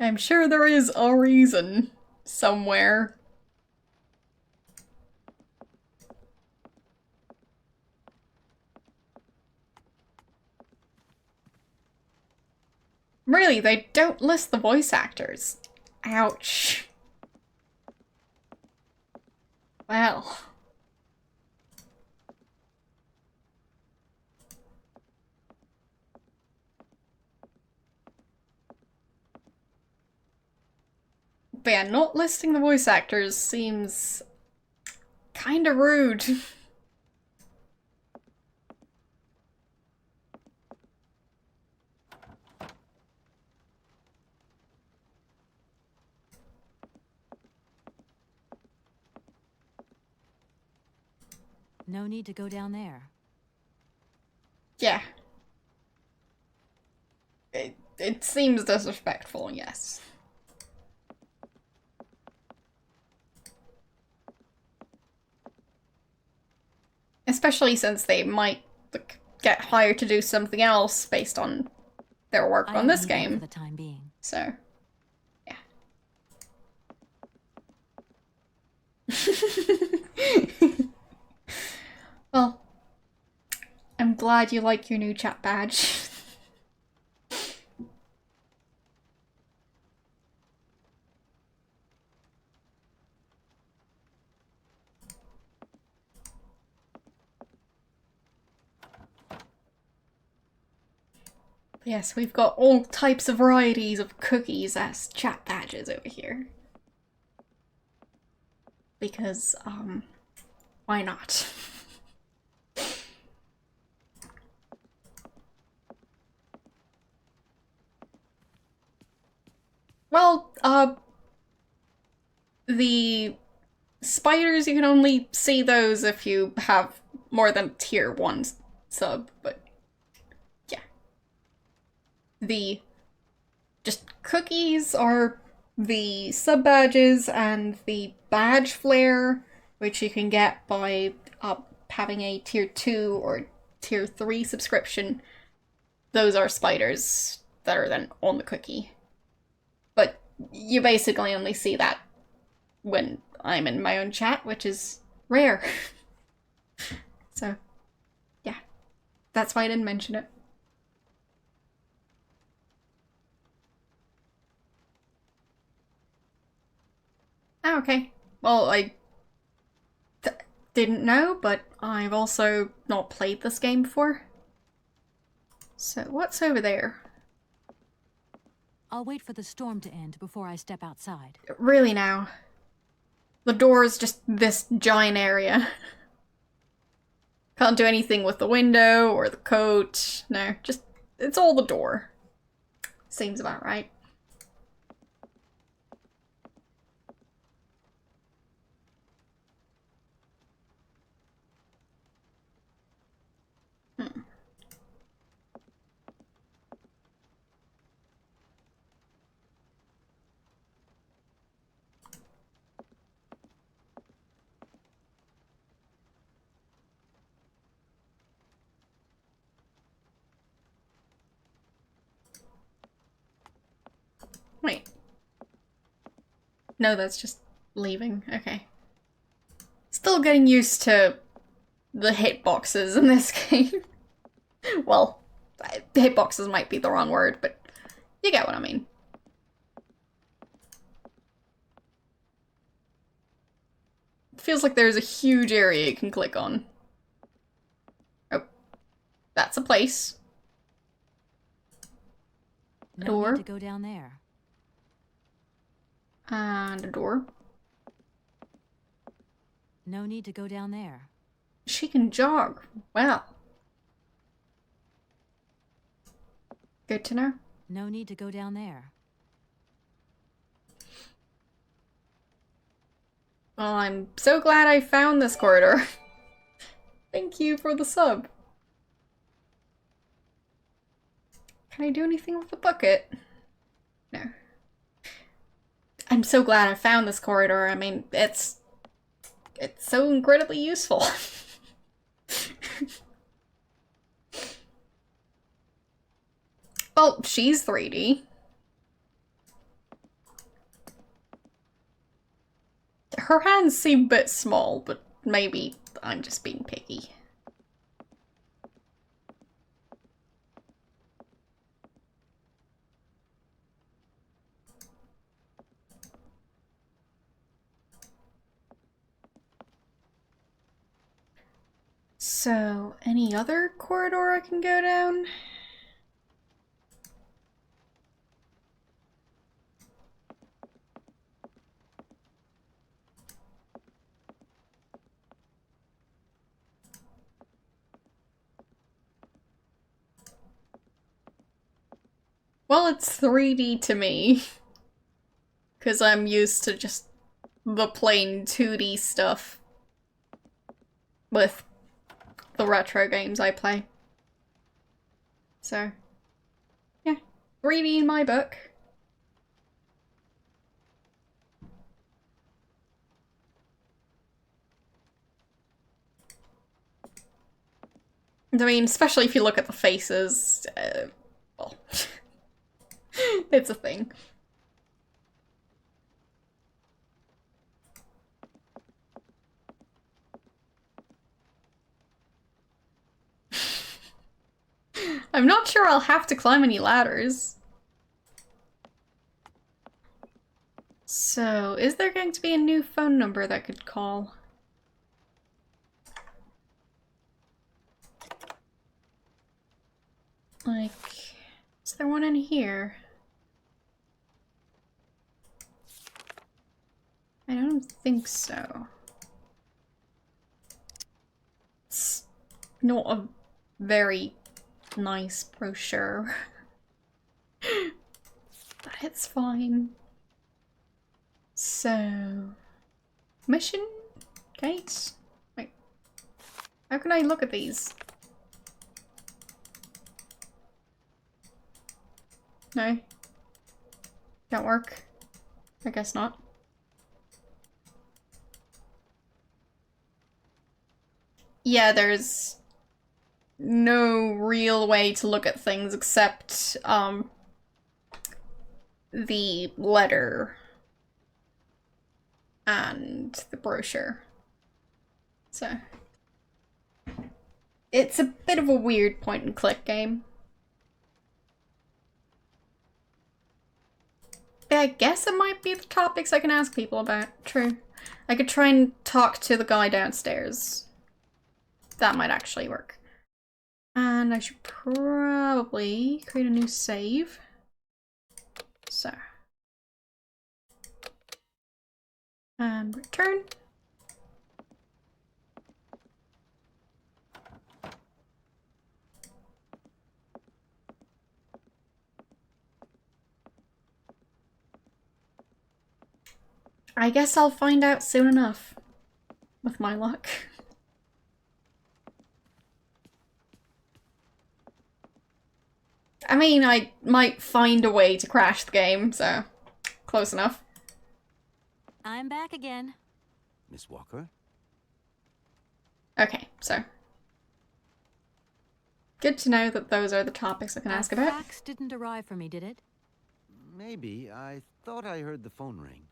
I'm sure there is a reason somewhere. Really, they don't list the voice actors. Ouch. Well. But yeah, not listing the voice actors seems kinda rude. No need to go down there. Yeah. It seems disrespectful, yes. Especially since they might like, get hired to do something else based on their work on this game. For the time being. So, yeah. Well, I'm glad you like your new chat badge. Yes, we've got all types of varieties of cookies as chat badges over here. Because, why not? Well, the spiders, you can only see those if you have more than tier 1 sub, but yeah. The just cookies are the sub badges and the badge flare, which you can get by having a tier 2 or tier 3 subscription. those are spiders that are then on the cookie. But you basically only see that when I'm in my own chat, which is rare. So, yeah. That's why I didn't mention it. Oh, okay. Well, I didn't know, but I've also not played this game before. So, what's over there? I'll wait for the storm to end before I step outside. Really now. The door is just this giant area. Can't do anything with the window or the coat. No, just, it's all the door. Seems about right. Wait. No, that's just leaving. Okay. Still getting used to the hitboxes in this game. Well, hitboxes might be the wrong word, but you get what I mean. It feels like there's a huge area you can click on. Oh. That's a place. No Door. need to go down there. And a door. No need to go down there. She can jog. Well. Good to know. No need to go down there. Well, I'm so glad I found this corridor. Thank you for the sub. Can I do anything with the bucket? No. I'm so glad I found this corridor. I mean, it's so incredibly useful. Well, she's 3D. Her hands seem a bit small, but maybe I'm just being picky. So, any other corridor I can go down? Well, it's 3D to me. Because I'm used to just the plain 2D stuff with the retro games I play. So, yeah, 3D in my book. I mean, especially if you look at the faces, well, it's a thing. I'm not sure I'll have to climb any ladders. So, is there going to be a new phone number that could call? Like, is there one in here? I don't think so. It's not a very nice brochure. But it's fine. So, mission gates? Wait, how can I look at these? No? Don't work? I guess not. Yeah, there's no real way to look at things except, the letter and the brochure. So, it's a bit of a weird point and click game. I guess it might be the topics I can ask people about. True. I could try and talk to the guy downstairs. That might actually work. And I should probably create a new save. So. And return. I guess I'll find out soon enough, with my luck. I mean, I might find a way to crash the game, so close enough. I'm back again. Miss Walker? Okay, so. Good to know that those are the topics I can ask about. Fax didn't arrive for me, did it? Maybe. I thought I heard the phone ring.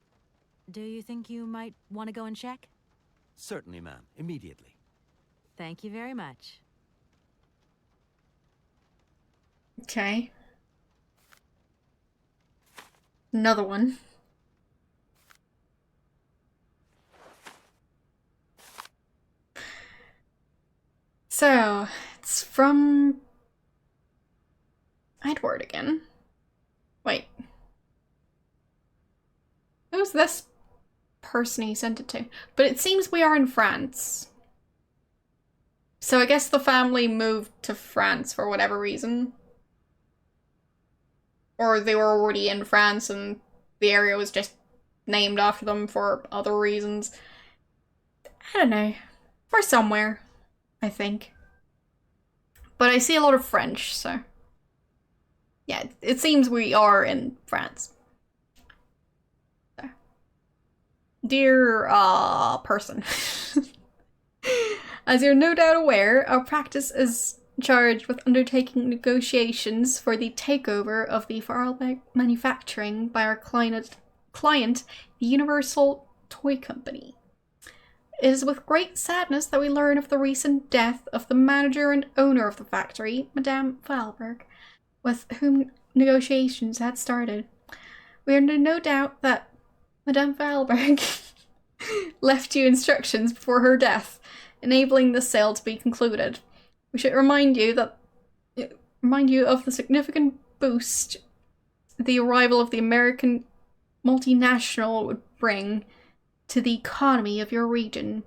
Do you think you might want to go and check? Certainly, ma'am. Immediately. Thank you very much. Okay. Another one. So, it's from Edward again. Wait. Who's this person he sent it to? But it seems we are in France. So I guess the family moved to France for whatever reason. Or they were already in France and the area was just named after them for other reasons. I don't know. We're somewhere, I think. But I see a lot of French, so... yeah, it seems we are in France. So. Dear, person. As you're no doubt aware, our practice is charged with undertaking negotiations for the takeover of the Vorarlberg manufacturing by our client, the Universal Toy Company. It is with great sadness that we learn of the recent death of the manager and owner of the factory, Madame Vorarlberg, with whom negotiations had started. We are in no doubt that Madame Vorarlberg left you instructions before her death, enabling the sale to be concluded. We should remind you of the significant boost the arrival of the American multinational would bring to the economy of your region.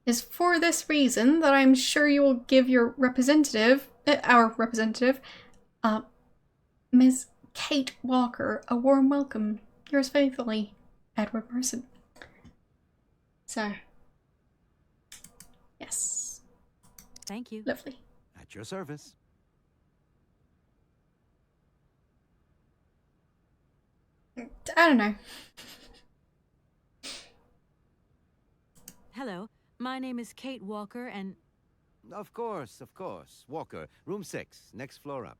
It is for this reason that I'm sure you will give your representative, our representative, Ms. Kate Walker, a warm welcome. Yours faithfully, Edward Merson. So, yes. Thank you. Lovely. At your service. I don't know. Hello, my name is Kate Walker and... Of course, of course. Walker, room 6, next floor up.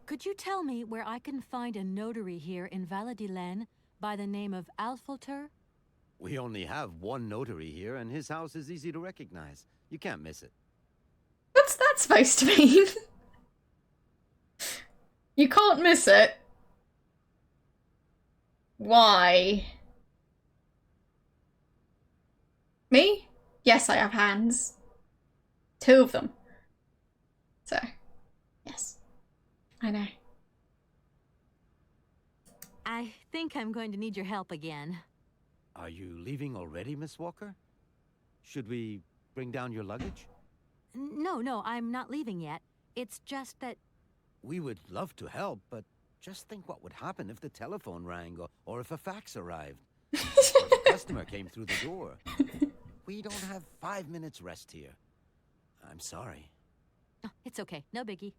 Could you tell me where I can find a notary here in Val-de-Laine by the name of Alfolter? We only have one notary here, and his house is easy to recognize. You can't miss it. What's that supposed to mean? You can't miss it. Why? Me? Yes, I have hands. 2 of them. So, yes. I know. I think I'm going to need your help again. Are you leaving already, Miss Walker? Should we bring down your luggage? No, I'm not leaving yet. It's just that... We would love to help, but just think what would happen if the telephone rang or if a fax arrived. Or if a customer came through the door. We don't have 5 minutes rest here. I'm sorry. Oh, it's okay. No biggie.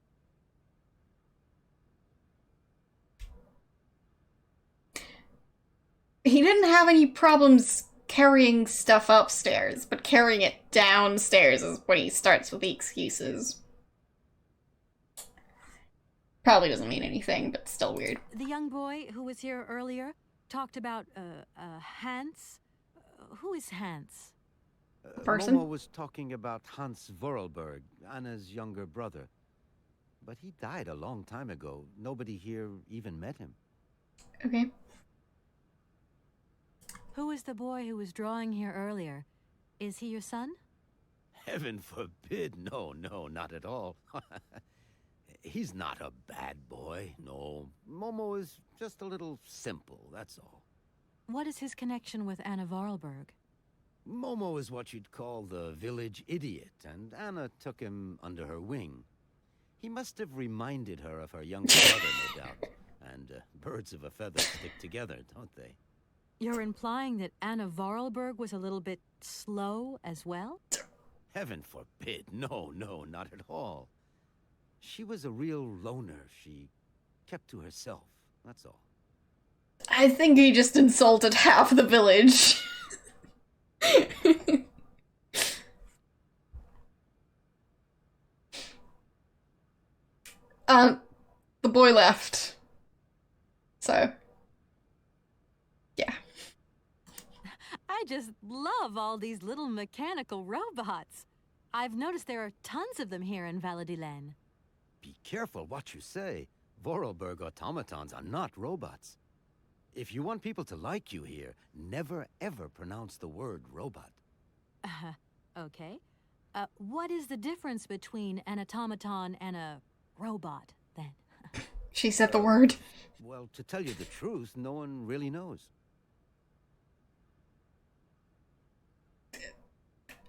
He didn't have any problems carrying stuff upstairs, but carrying it downstairs is when he starts with the excuses. Probably doesn't mean anything, but still weird. The young boy who was here earlier talked about, Hans. Who is Hans? Person? Momo was talking about Hans Vorarlberg, Anna's younger brother. But he died a long time ago. Nobody here even met him. Okay. Who is the boy who was drawing here earlier? Is he your son? Heaven forbid. No, not at all. He's not a bad boy, no. Momo is just a little simple, that's all. What is his connection with Anna Vorarlberg? Momo is what you'd call the village idiot, and Anna took him under her wing. He must have reminded her of her younger brother, no doubt. And birds of a feather stick together, don't they? You're implying that Anna Vorarlberg was a little bit slow as well? Heaven forbid. No, not at all. She was a real loner. She kept to herself, that's all. I think he just insulted half the village. The boy left. So, yeah. I just love all these little mechanical robots. I've noticed there are tons of them here in Valadilen. Be careful what you say. Vorarlberg automatons are not robots. If you want people to like you here, never ever pronounce the word robot. Okay. What is the difference between an automaton and a robot, then? She said the word. Well, to tell you the truth, no one really knows.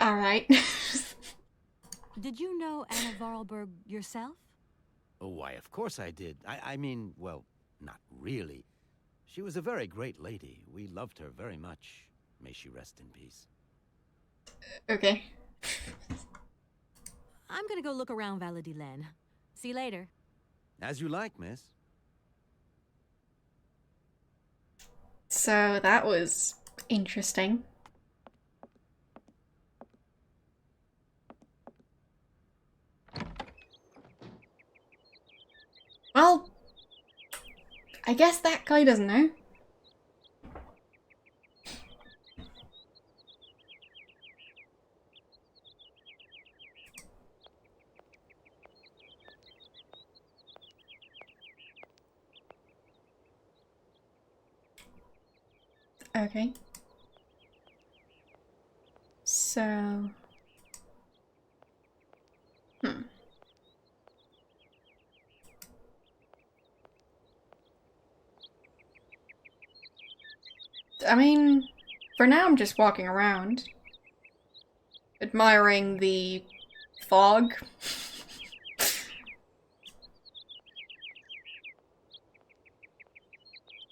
Alright. Did you know Anna Vorarlberg yourself? Oh, why, of course I did. I mean, well, not really. She was a very great lady. We loved her very much. May she rest in peace. Okay. I'm gonna go look around Valadilen. See you later. As you like, miss. So that was interesting. Well, I guess that guy doesn't know. Okay. So... I mean, for now I'm just walking around, admiring the fog.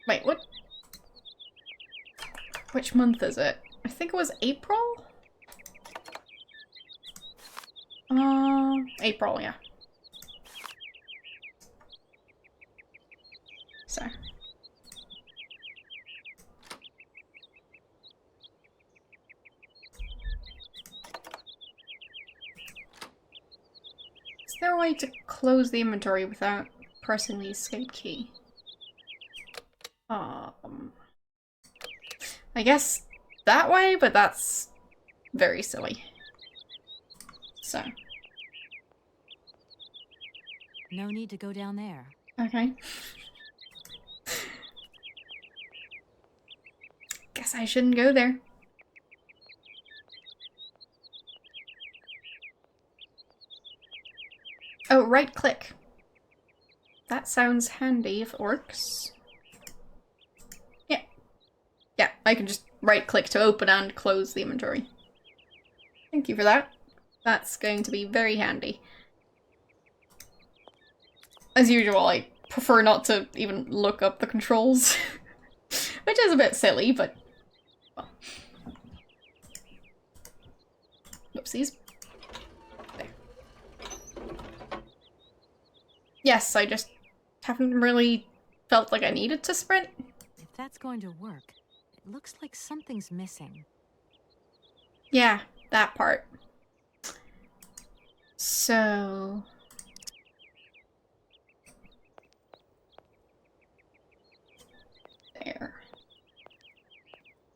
Wait, what? Which month is it? I think it was April? April, yeah. So. Is there a way to close the inventory without pressing the escape key? I guess that way, but that's very silly. So. No need to go down there. Okay. Guess I shouldn't go there. Oh, right click. That sounds handy if it works. Yeah. Yeah, I can just right click to open and close the inventory. Thank you for that. That's going to be very handy. As usual, I prefer not to even look up the controls. Which is a bit silly, but... well. Whoopsies. There. Yes, I just haven't really felt like I needed to sprint. If that's going to work, it looks like something's missing. Yeah, that part. So... there.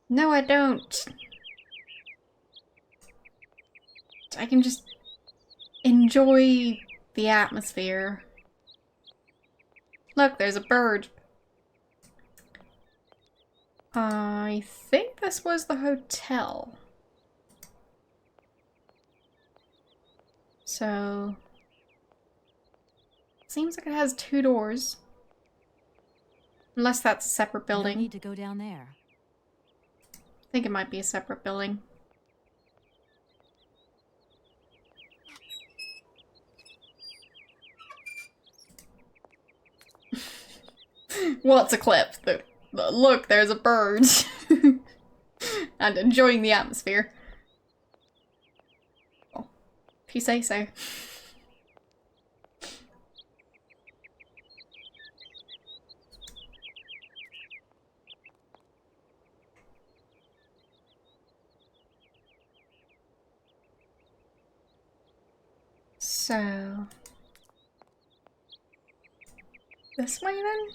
No, I don't. I can just enjoy the atmosphere. Look, there's a bird. I think this was the hotel. So... seems like it has 2 doors. Unless that's a separate No building. need to go down there. I think it might be a separate building. What's a clip? Look, there's a bird. And enjoying the atmosphere. Well, if you say so. So... this way then?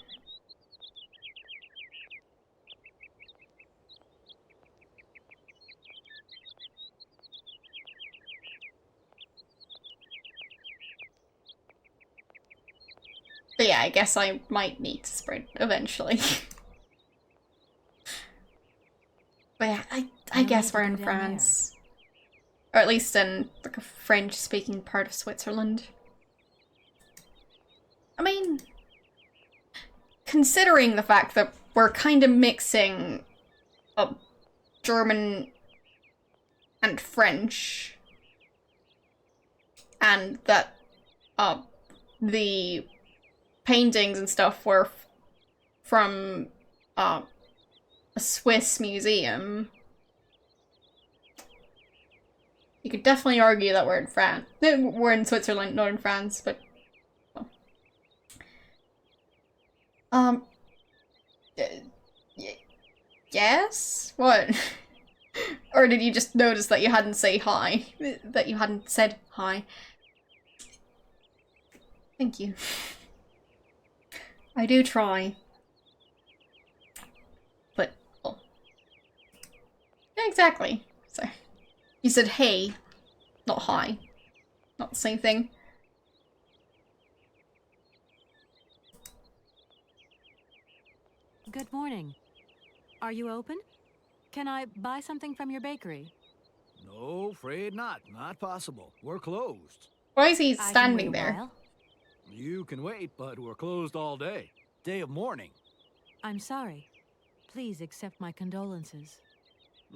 But yeah, I guess I might need to sprint eventually. But yeah, I No guess need to we're go in down France. Or at least in like a French-speaking part of Switzerland. I mean, considering the fact that we're kind of mixing up German and French, and that the paintings and stuff were from a Swiss museum, you could definitely argue that we're in France. We're in Switzerland, not in France, but... well. Yes? What? Or did you just notice that you hadn't said hi? That you hadn't said hi? Thank you. I do try. But, well... yeah, exactly. So... you said hey, not hi. Not the same thing. Good morning. Are you open? Can I buy something from your bakery? No, afraid not. Not possible. We're closed. Why is he I can standing wait a there? while. You can wait, but we're closed all day. Day of mourning. I'm sorry. Please accept my condolences.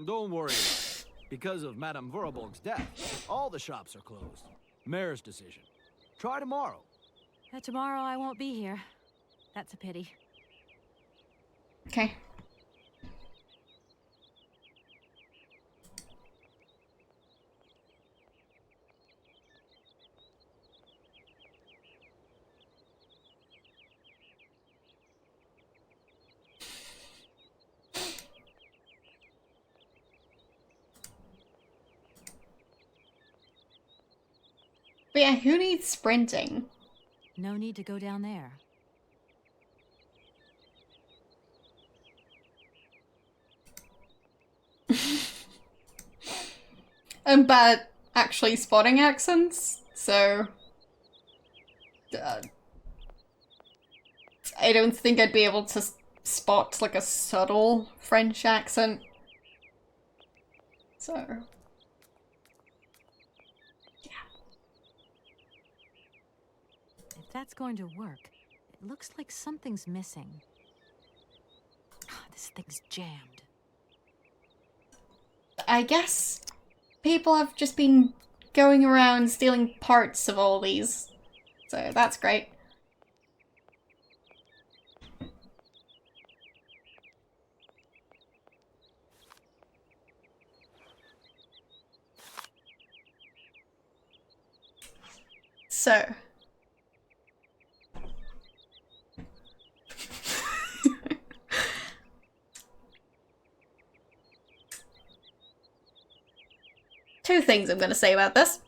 Don't worry about it. Because of Madame Vorarlberg's death, all the shops are closed. Mayor's decision. Try tomorrow. Tomorrow I won't be here. That's a pity. Okay. But yeah, who needs sprinting? No need to go down there. I'm bad at actually spotting accents, so... I don't think I'd be able to spot, like, a subtle French accent. So... If that's going to work, it looks like something's missing. This thing's jammed. I guess people have just been going around stealing parts of all these. So that's great. So... two things I'm gonna say about this.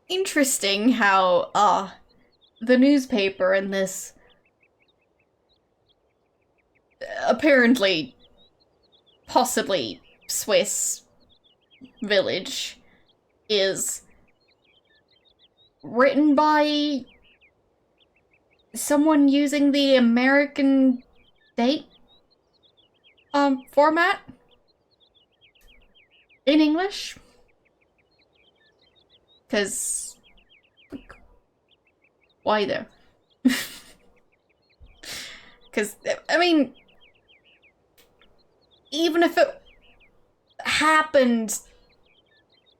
Interesting how, the newspaper in this apparently, possibly Swiss village is written by someone using the American date format in English. Because, why though? Because, I mean, even if it happened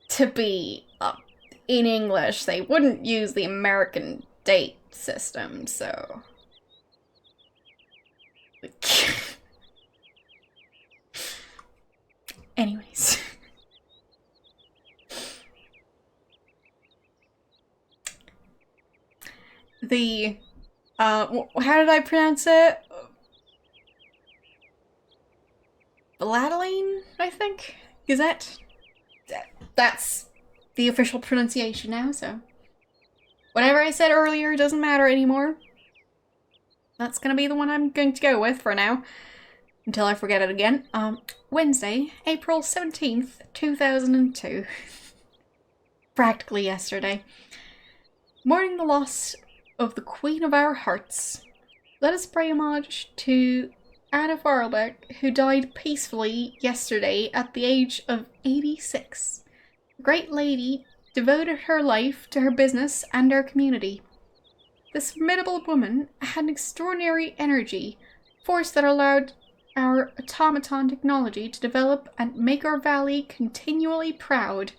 to be in English, they wouldn't use the American date system, so... Anyways. The, how did I pronounce it? Vladeline, I think? Gazette? That's the official pronunciation now, so... Whatever I said earlier doesn't matter anymore. That's gonna be the one I'm going to go with for now. Until I forget it again. Wednesday, April 17th, 2002. Practically yesterday. Mourning the loss of the Queen of our Hearts. Let us pay homage to Anna Farlbeck, who died peacefully yesterday at the age of 86. The great lady devoted her life to her business and our community. This formidable woman had an extraordinary energy, force that allowed our automaton technology to develop and make our valley continually proud.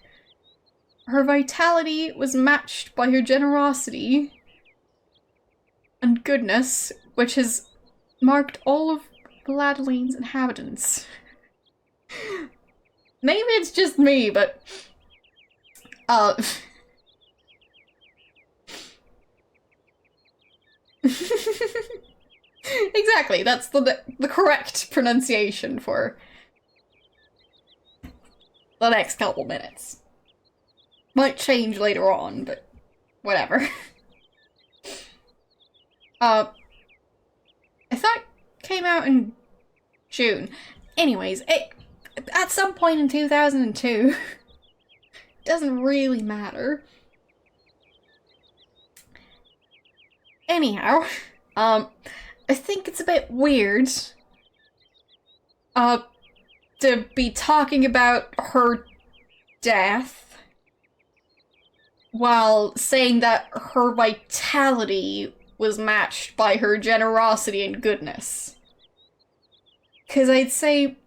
Her vitality was matched by her generosity and goodness, which has marked all of Gladeline's inhabitants. Maybe it's just me, but... Exactly, that's the correct pronunciation for the next couple minutes. Might change later on, but whatever. I thought it came out in June. Anyways, at some point in 2002, doesn't really matter. Anyhow, I think it's a bit weird, to be talking about her death while saying that her vitality was matched by her generosity and goodness. 'Cause I'd say,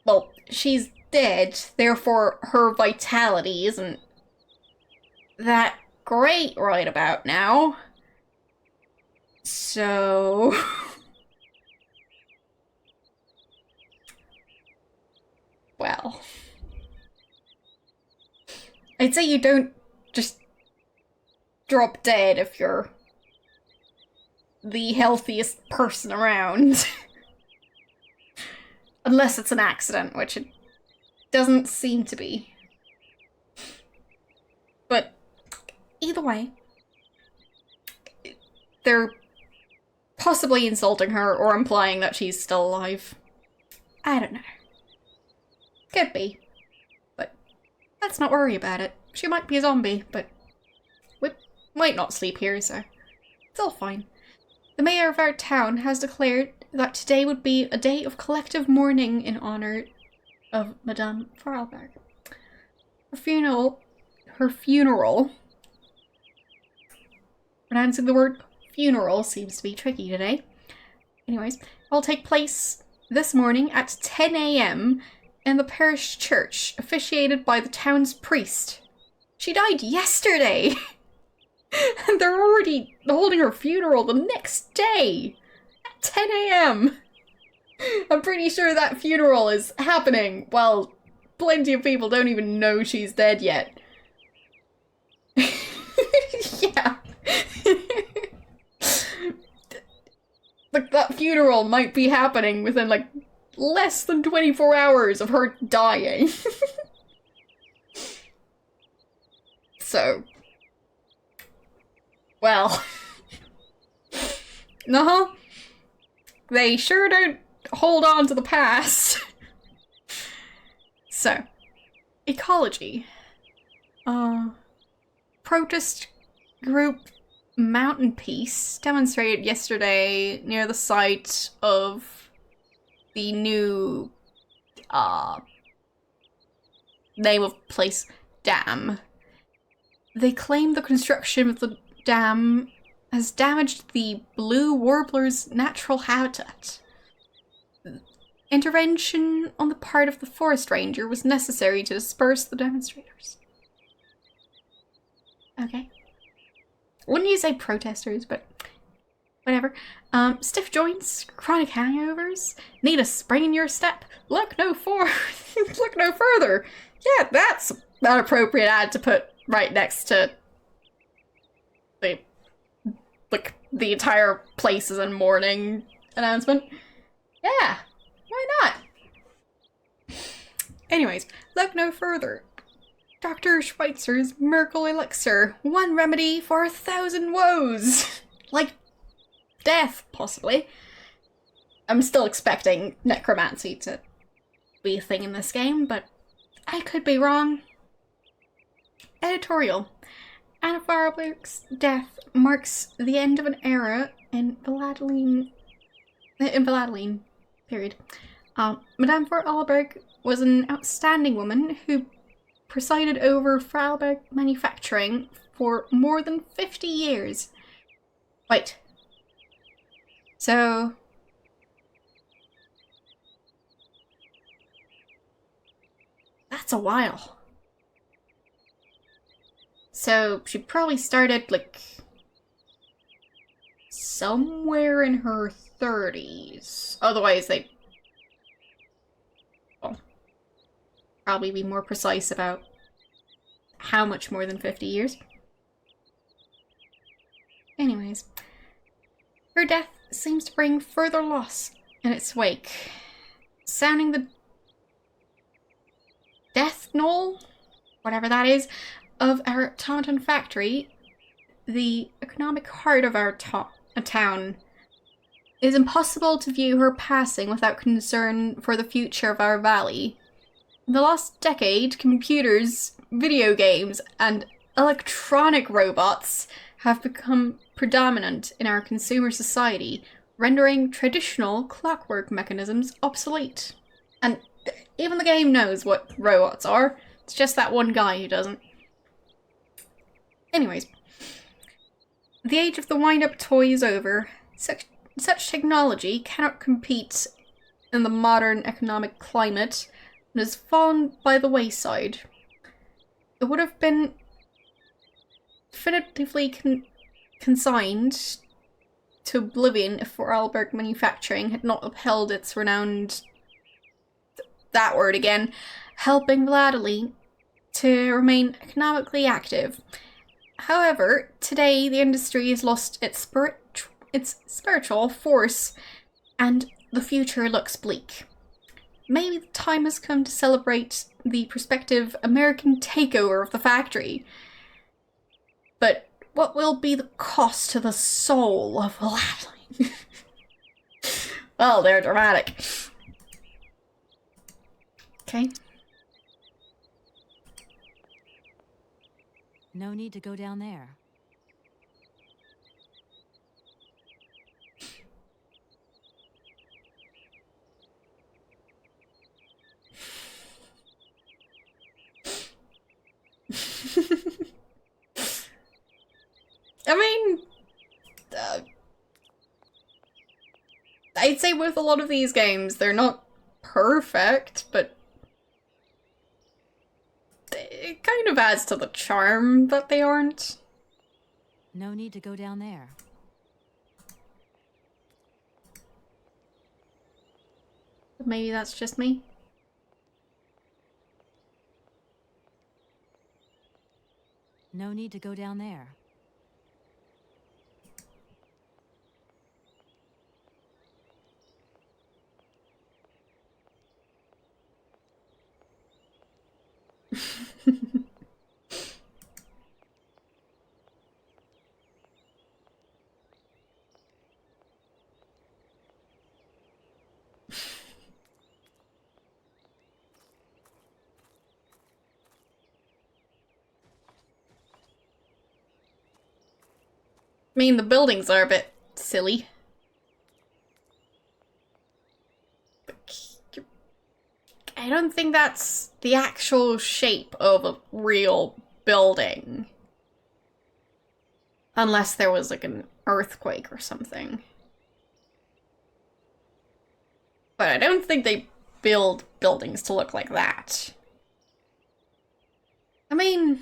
well, she's dead, therefore her vitality isn't that great right about now. So... well... I'd say you don't just drop dead if you're the healthiest person around. Unless it's an accident, which it doesn't seem to be. But either way, they're possibly insulting her or implying that she's still alive. I don't know. Could be. But let's not worry about it. She might be a zombie, but we might not sleep here, so it's all fine. The mayor of our town has declared that today would be a day of collective mourning in honor of Madame Farlberg. Her funeral, pronouncing the word funeral seems to be tricky today. Anyways, will take place this morning at 10 AM in the parish church, officiated by the town's priest. She died yesterday! And they're already holding her funeral the next day! At 10 AM! I'm pretty sure that funeral is happening while plenty of people don't even know she's dead yet. Yeah. Like, that funeral might be happening within, like, less than 24 hours of her dying. So, well, they sure don't hold on to the past. So, ecology. Protest group Mountain Peace demonstrated yesterday near the site of the new, name of place, dam. They claim the construction of the dam has damaged the blue warbler's natural habitat. Intervention on the part of the forest ranger was necessary to disperse the demonstrators. Okay. Wouldn't you say protesters, but whatever. Stiff joints, chronic hangovers, need a spring in your step. Look no look no further. Yeah, that's an appropriate ad to put right next to the entire places in mourning announcement. Yeah, why not? Anyways, look no further. Dr. Schweitzer's miracle elixir, one remedy for 1,000 woes. Like death, possibly. I'm still expecting necromancy to be a thing in this game, but I could be wrong. Editorial. Anna Farberg's death marks the end of an era in Vladeline, period. Madame Vorarlberg was an outstanding woman who presided over Vorarlberg manufacturing for more than 50 years. Wait. So... that's a while. So she probably started, like, somewhere in her 30s. Otherwise, they... well, probably be more precise about how much more than 50 years. Anyways, her death seems to bring further loss in its wake, sounding the death knell, whatever that is, of our Taunton factory, the economic heart of our town. It is impossible to view her passing without concern for the future of our valley. In the last decade, computers, video games, and electronic robots have become predominant in our consumer society, rendering traditional clockwork mechanisms obsolete. And even the game knows what robots are. It's just that one guy who doesn't. Anyways, the age of the wind-up toy is over. Such technology cannot compete in the modern economic climate and has fallen by the wayside. It would have been definitively consigned to oblivion if Vorarlberg Manufacturing had not upheld its renowned... that word again, helping Vladeline to remain economically active. However, today the industry has lost its spiritual force, and the future looks bleak. Maybe the time has come to celebrate the prospective American takeover of the factory. But what will be the cost to the soul of Vladeline? Well, they're dramatic. Okay. No need to go down there. I mean, I'd say with a lot of these games, they're not perfect, but it kind of adds to the charm that they aren't. No need to go down there. Maybe that's just me. No need to go down there. mean, the buildings are a bit silly. I don't think that's the actual shape of a real building. Unless there was like an earthquake or something. But I don't think they build buildings to look like that. I mean,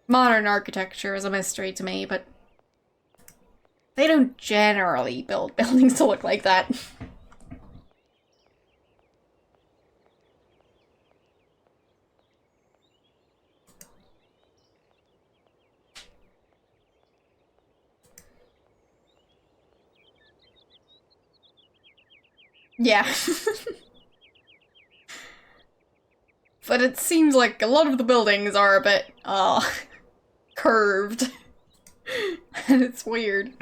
modern architecture is a mystery to me, but they don't generally build buildings to look like that. Yeah. But it seems like a lot of the buildings are a bit, curved. And it's weird.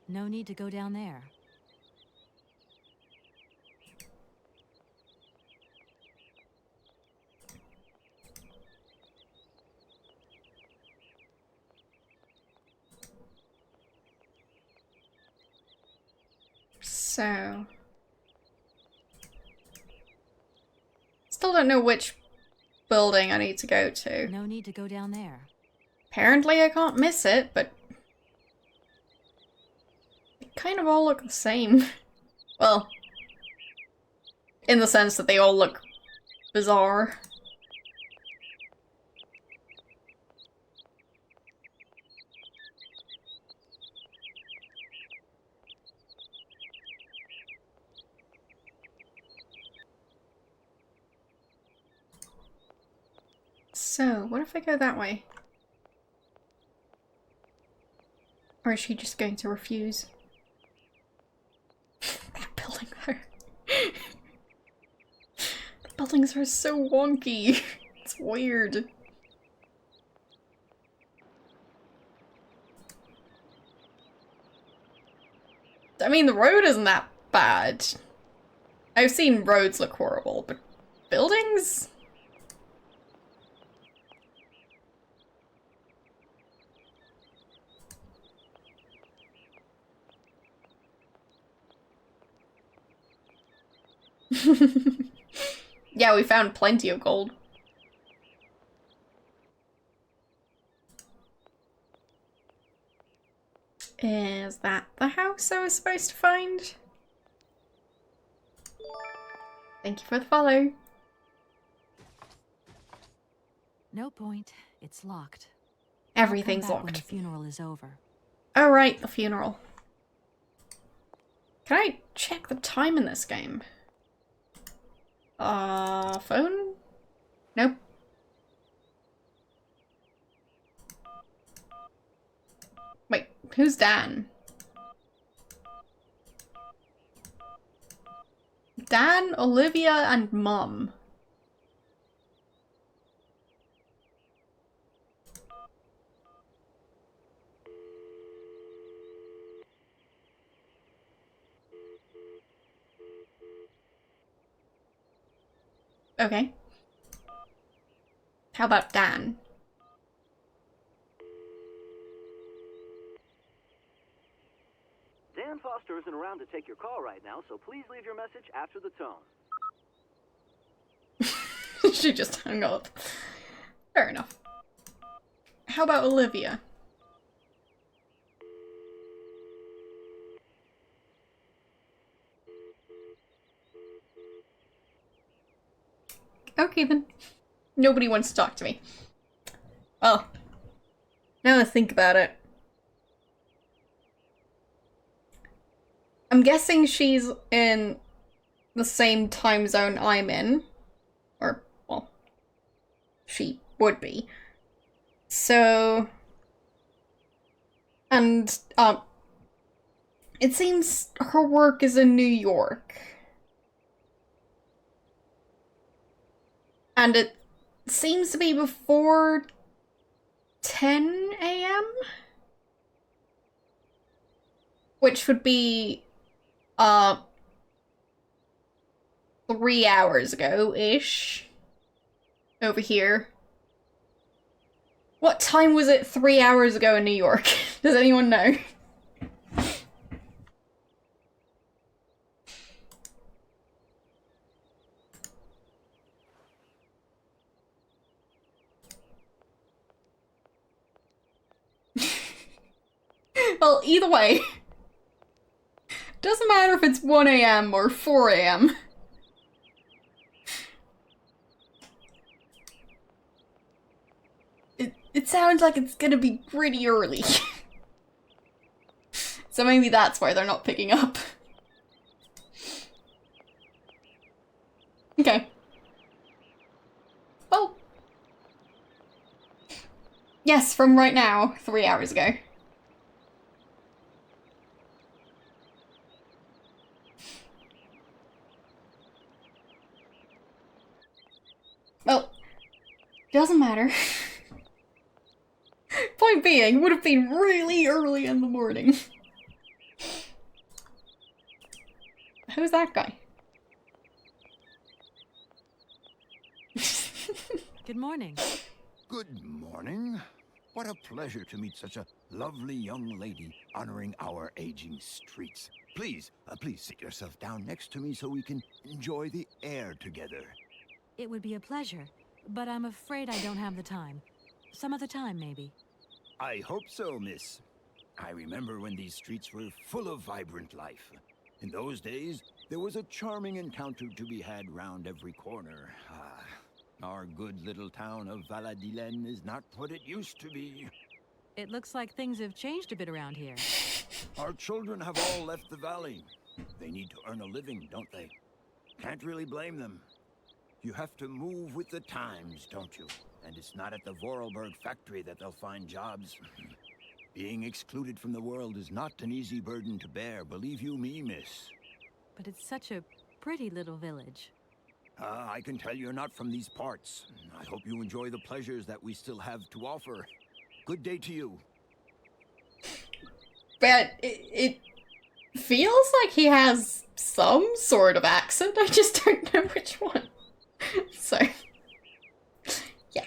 No need to go down there. So... Still don't know which building I need to go to. No need to go down there. Apparently I can't miss it, but... They kind of all look the same. Well... in the sense that they all look bizarre. So, what if I go that way? Or is she just going to refuse? That building there. The buildings are so wonky. It's weird. I mean, the road isn't that bad. I've seen roads look horrible, but buildings? Yeah, we found plenty of gold. Is that the house I was supposed to find? Thank you for the follow. No point. It's locked. Everything's I'll come back when locked. the funeral is over. Oh right, the funeral. Can I check the time in this game? Phone? Nope. Wait, who's Dan? Dan, Olivia, and Mum. Okay. How about Dan? Dan Foster isn't around to take your call right now, so please leave your message after the tone. She just hung up. Fair enough. How about Olivia? Okay then. Nobody wants to talk to me. Well, now that I think about it. I'm guessing she's in the same time zone I'm in. Or, well, she would be. So... And, it seems her work is in New York. And it seems to be before 10 a.m.? which would be 3 hours ago-ish. Over here. What time was it 3 hours ago in New York? Does anyone know? Well, either way. Doesn't matter if it's 1 AM or 4 AM. It sounds like it's gonna be pretty early. So maybe that's why they're not picking up. Okay. Well. Yes, from right now, 3 hours ago. Well, doesn't matter. Point being, would have been really early in the morning. Who's that guy? Good morning. Good morning. What a pleasure to meet such a lovely young lady honoring our aging streets. Please sit yourself down next to me so we can enjoy the air together. It would be a pleasure, but I'm afraid I don't have the time. Some other time, maybe. I hope so, miss. I remember when these streets were full of vibrant life. In those days, there was a charming encounter to be had round every corner. Our good little town of Valladolid is not what it used to be. It looks like things have changed a bit around here. Our children have all left the valley. They need to earn a living, don't they? Can't really blame them. You have to move with the times, don't you? And it's not at the Vorarlberg factory that they'll find jobs. Being excluded from the world is not an easy burden to bear, believe you me, miss. But it's such a pretty little village. I can tell you're not from these parts. I hope you enjoy the pleasures that we still have to offer. Good day to you. But it feels like he has some sort of accent, I just don't know which one. So, yeah.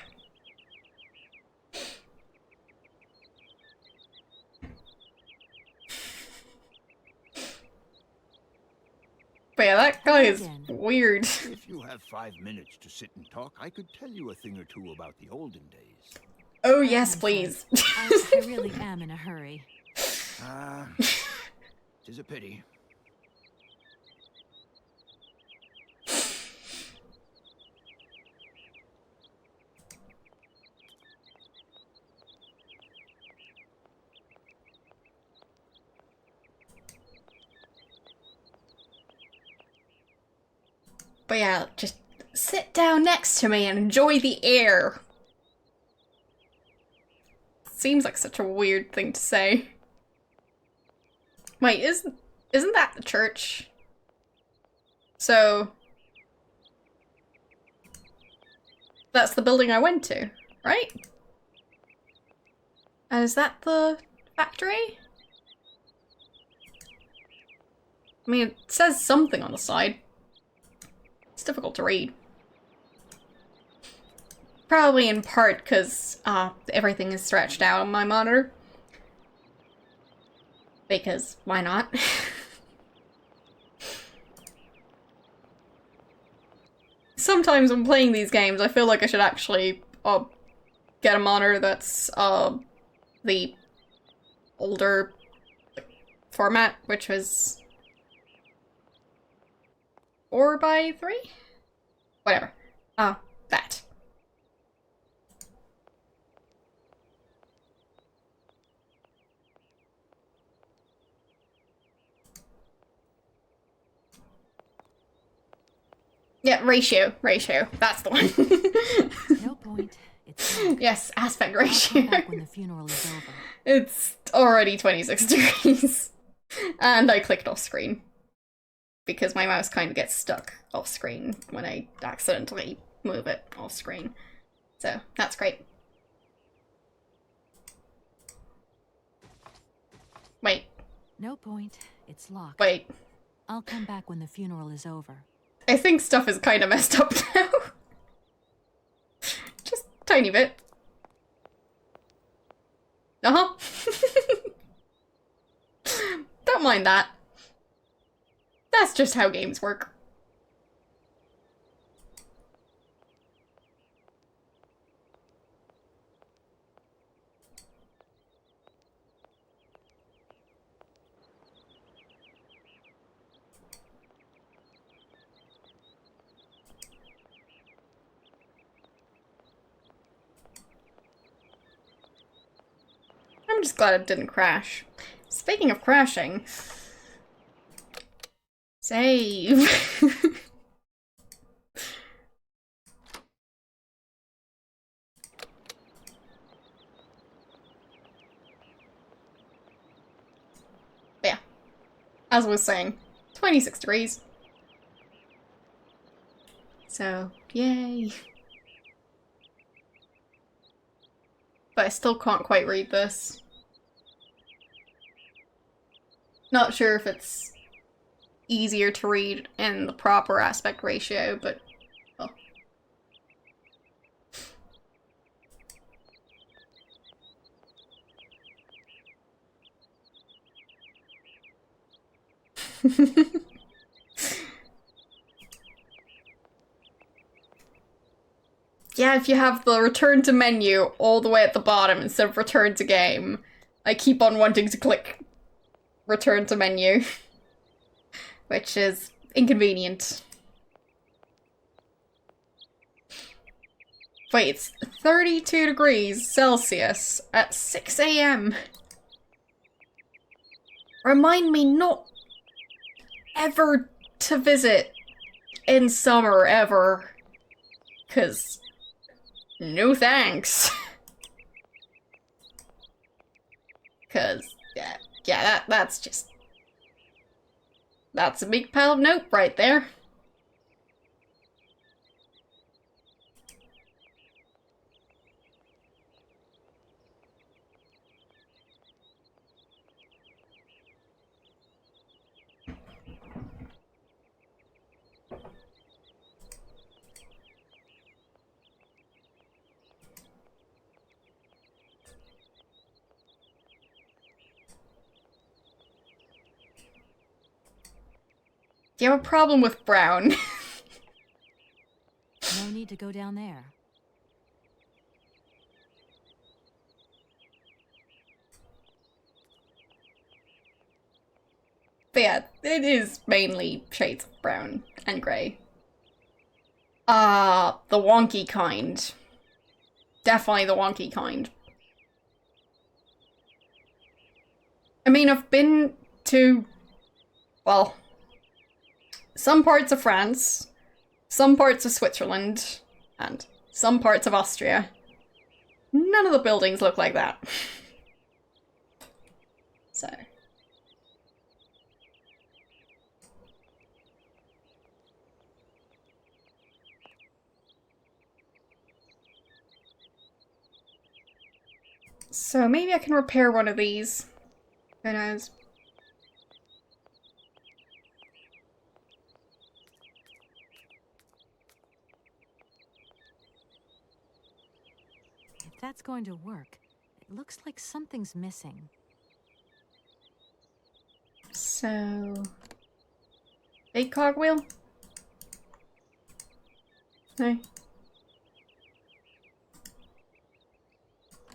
But yeah, that guy is weird. If you have 5 minutes to sit and talk, I could tell you a thing or two about the olden days. Oh, yes, please. I really am in a hurry. Tis a pity. But yeah, just sit down next to me and enjoy the air. Seems like such a weird thing to say. Wait, isn't that the church? So that's the building I went to, right? And is that the factory? I mean, it says something on the side. It's difficult to read. Probably in part because everything is stretched out on my monitor. Because why not? Sometimes when playing these games, I feel like I should actually get a monitor that's the older format, which was 4:3? Whatever. That. Yeah, ratio. That's the one. No point. It's dark. Yes, aspect I'll ratio. come back when the funeral is over. It's already 26 degrees. And I clicked off screen. Because my mouse kind of gets stuck off screen when I accidentally move it off screen. So, that's great. Wait, No point. It's locked. Wait. I'll come back when the funeral is over. I think stuff is kind of messed up now. Just a tiny bit. Uh-huh. Don't mind that. That's just how games work. I'm just glad it didn't crash. Speaking of crashing... Save! Yeah. As I was saying, 26 degrees. So, yay. But I still can't quite read this. Not sure if it's easier to read in the proper aspect ratio, but well. Yeah, if you have the return to menu all the way at the bottom instead of return to game, I keep on wanting to click return to menu, which is inconvenient. Wait, it's 32 degrees Celsius at 6 AM. Remind me not ever to visit in summer ever, 'cause no thanks. 'Cause yeah, that's a big pile of nope right there. Do you have a problem with brown? No need to go down there. But yeah, it is mainly shades of brown and grey. The wonky kind. Definitely the wonky kind. I mean, I've been to, well, some parts of France, some parts of Switzerland, and some parts of Austria. None of the buildings look like that. So. So maybe I can repair one of these. Who knows? If that's going to work, it looks like something's missing. So... big cogwheel? No.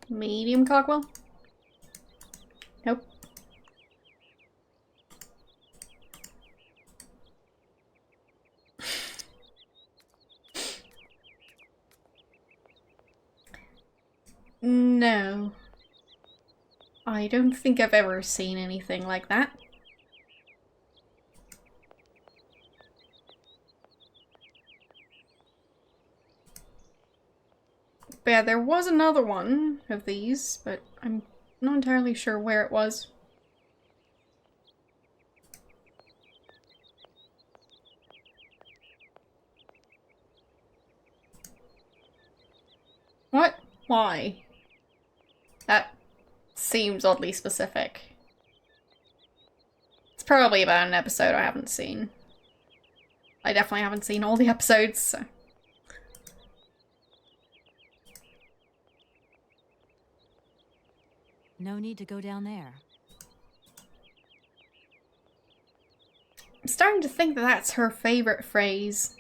Medium cogwheel? Nope. No. I don't think I've ever seen anything like that. But yeah, there was another one of these, but I'm not entirely sure where it was. What? Why? That seems oddly specific. probably about an episode I haven't seen. I definitely haven't seen all the episodes, so. No need to go down there. I'm starting to think that that's her favorite phrase.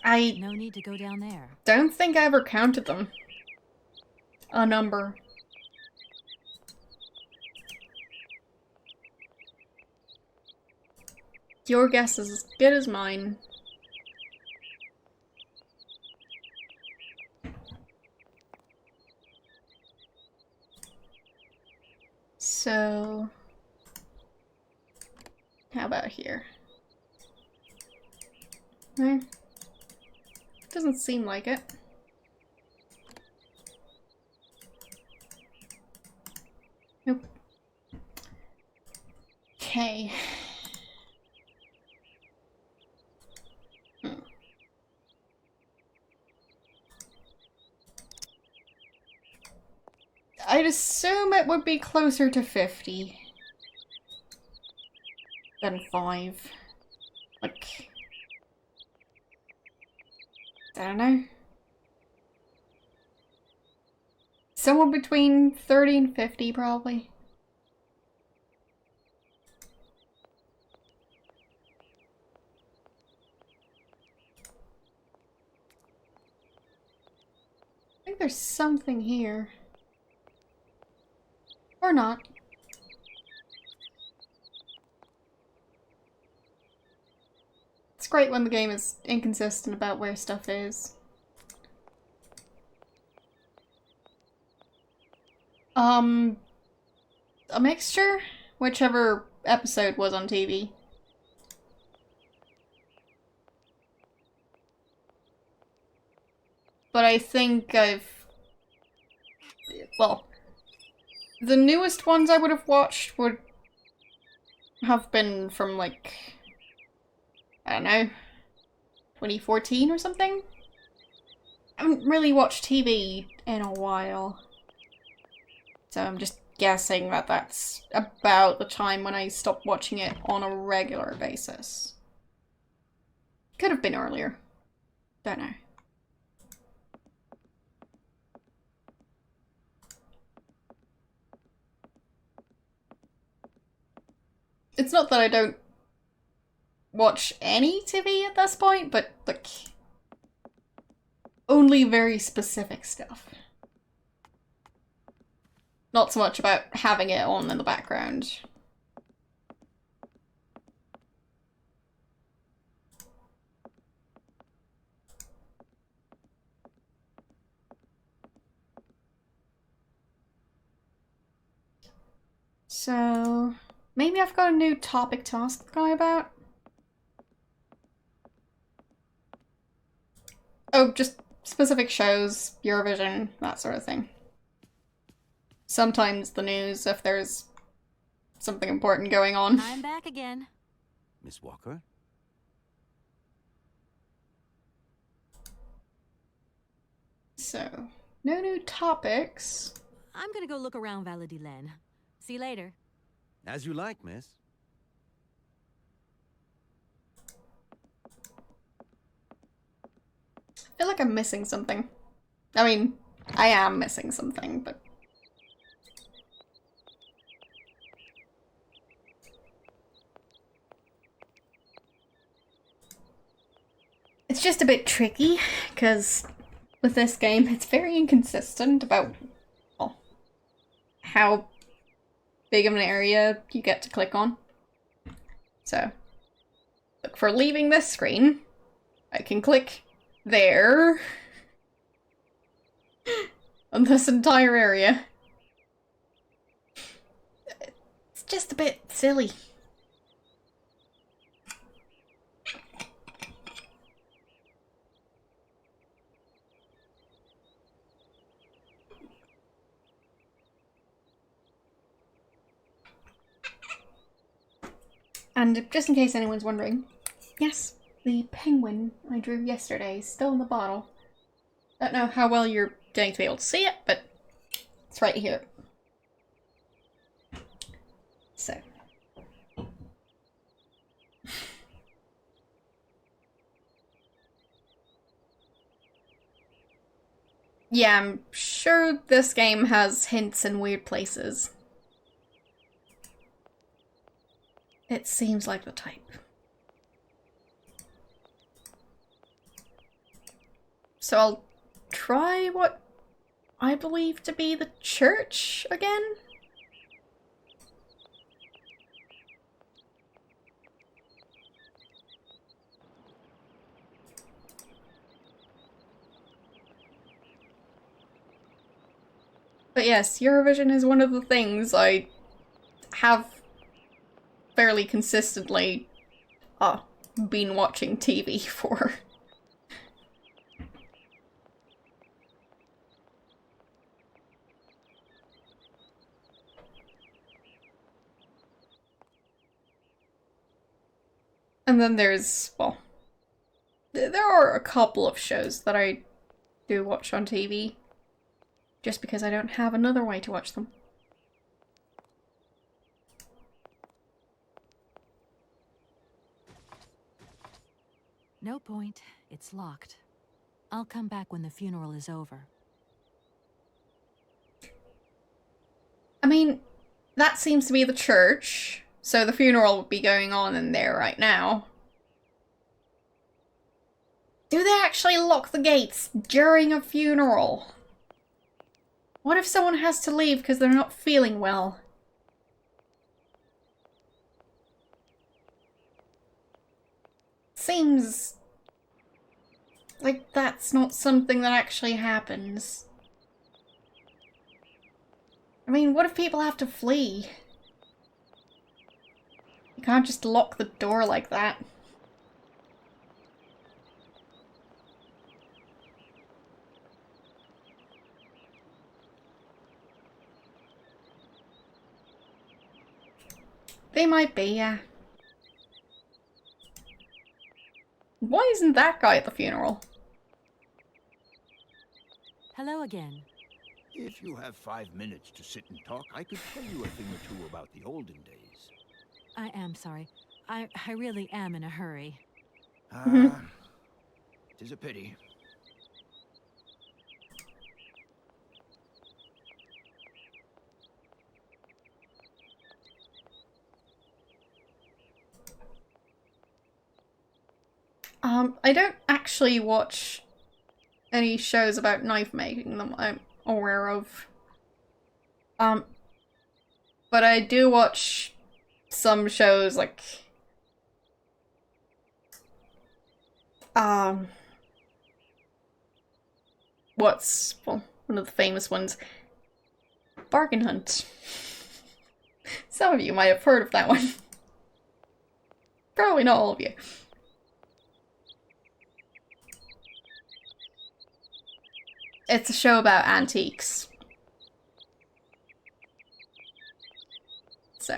No need to go down there. Don't think I ever counted them. A number. Your guess is as good as mine. So, how about here? No, doesn't seem like it. Nope. Okay. I'd assume it would be closer to 50 than 5. Like, I don't know. Somewhere between 30 and 50, probably. I think there's something here. Or not. It's great when the game is inconsistent about where stuff is. A mixture? Whichever episode was on TV. But I think well, the newest ones I would have watched would have been from, like, I don't know, 2014 or something? I haven't really watched TV in a while. So I'm just guessing that that's about the time when I stopped watching it on a regular basis. Could have been earlier. Don't know. It's not that I don't watch any TV at this point, but, like, only very specific stuff. Not so much about having it on in the background. So, maybe I've got a new topic to ask the guy about? Oh, just specific shows, Eurovision, that sort of thing. Sometimes the news, if there's something important going on. I'm back again. Miss Walker? So, no new topics. I'm gonna go look around Valadilen. See you later. As you like, miss. I feel like I'm missing something. I mean, I am missing something, but... It's just a bit tricky, because with this game, it's very inconsistent about, well, how big of an area you get to click on. So, look, for leaving this screen, I can click there on this entire area. It's just a bit silly. And just in case anyone's wondering, yes, the penguin I drew yesterday is still in the bottle. Don't know how well you're going to be able to see it, but it's right here. So. Yeah, I'm sure this game has hints in weird places. It seems like the type. So I'll try what I believe to be the church again? But yes, Eurovision is one of the things I have fairly consistently been watching TV for. And then there's, well, there are a couple of shows that I do watch on TV, just because I don't have another way to watch them. No point. It's locked. I'll come back when the funeral is over. I mean, that seems to be the church, so the funeral would be going on in there right now. Do they actually lock the gates during a funeral? What if someone has to leave because they're not feeling well? Seems like that's not something that actually happens. I mean, what if people have to flee? You can't just lock the door like that. They might be, yeah. Why isn't that guy at the funeral? Hello again. If you have 5 minutes to sit and talk, I could tell you a thing or two about the olden days. I am sorry. I really am in a hurry. Tis a pity. I don't actually watch any shows about knife making that I'm aware of. But I do watch some shows like what's, well, one of the famous ones, Bargain Hunt. Some of you might have heard of that one. Probably not all of you. It's a show about antiques. So.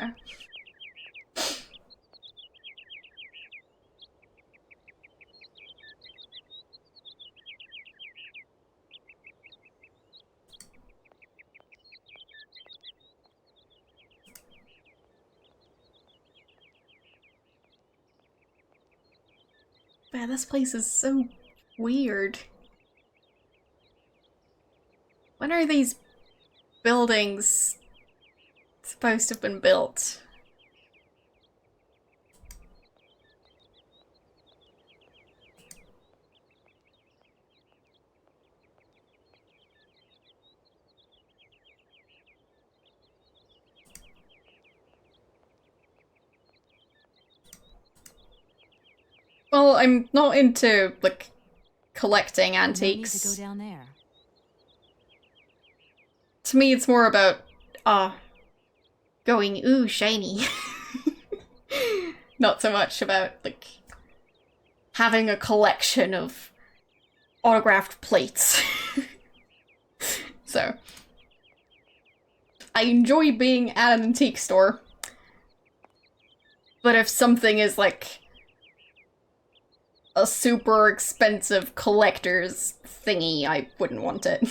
Man, this place is so weird. When are these buildings supposed to have been built? Well, I'm not into, like, collecting antiques. No need to go down there. To me, it's more about, going, ooh, shiny. Not so much about, like, having a collection of autographed plates. So, I enjoy being at an antique store. But if something is, like, a super expensive collector's thingy, I wouldn't want it.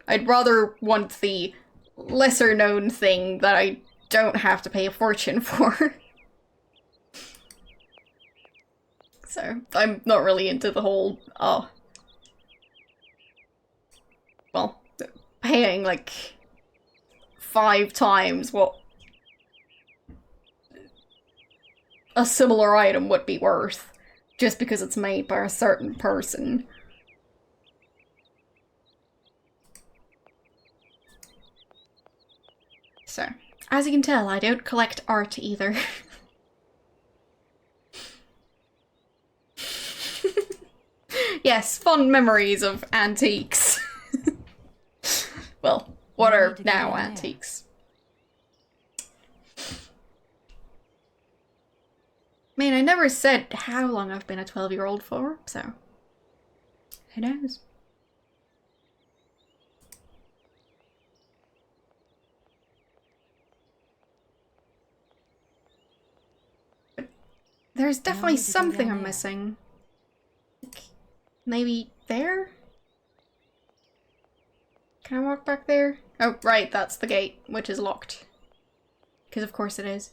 I'd rather want the lesser known thing that I don't have to pay a fortune for. So, I'm not really into the whole, well, paying like 5 times what a similar item would be worth, just because it's made by a certain person. So, as you can tell, I don't collect art either. Yes, fond memories of antiques. Well, what are now antiques? I mean, I never said how long I've been a 12-year-old for, so who knows? But there's definitely something I'm missing. Maybe there? Can I walk back there? Oh, right, that's the gate, which is locked. Because of course it is.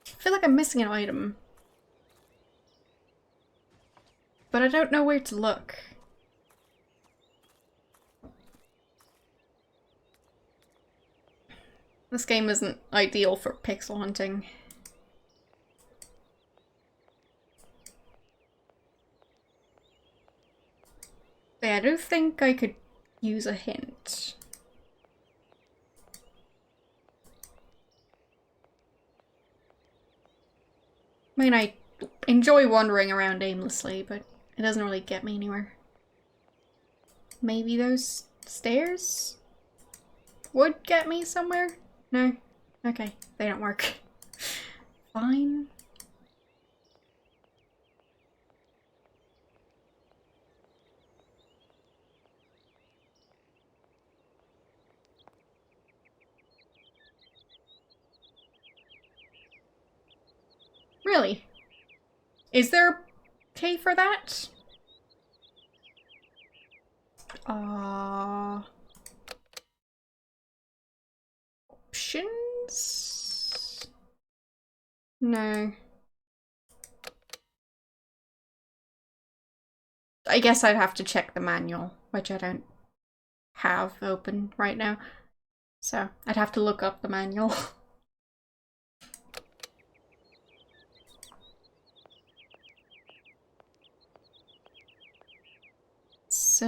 I feel like I'm missing an item. But I don't know where to look. This game isn't ideal for pixel hunting. Yeah, I do think I could use a hint. I mean, I enjoy wandering around aimlessly, but it doesn't really get me anywhere. Maybe those stairs would get me somewhere? No? Okay, they don't work. Fine. Really? Is there a key for that? Options? No. I guess I'd have to check the manual, which I don't have open right now. So I'd have to look up the manual. So...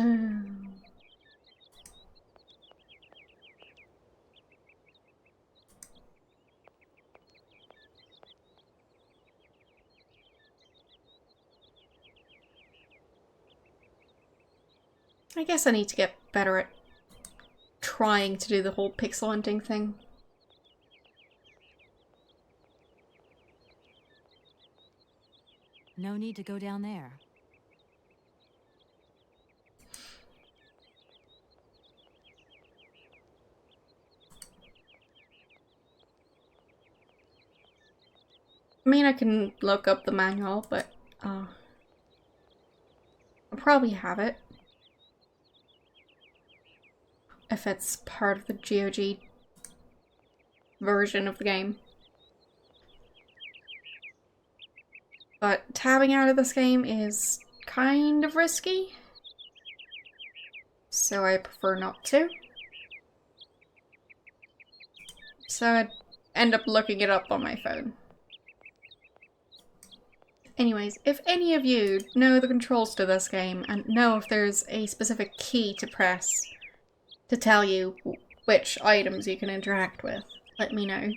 I guess I need to get better at trying to do the whole pixel hunting thing. No need to go down there. I mean, I can look up the manual, but I'll probably have it. If it's part of the GOG version of the game. But tabbing out of this game is kind of risky, so I prefer not to. So I'd end up looking it up on my phone. Anyways, if any of you know the controls to this game and know if there's a specific key to press to tell you which items you can interact with, let me know.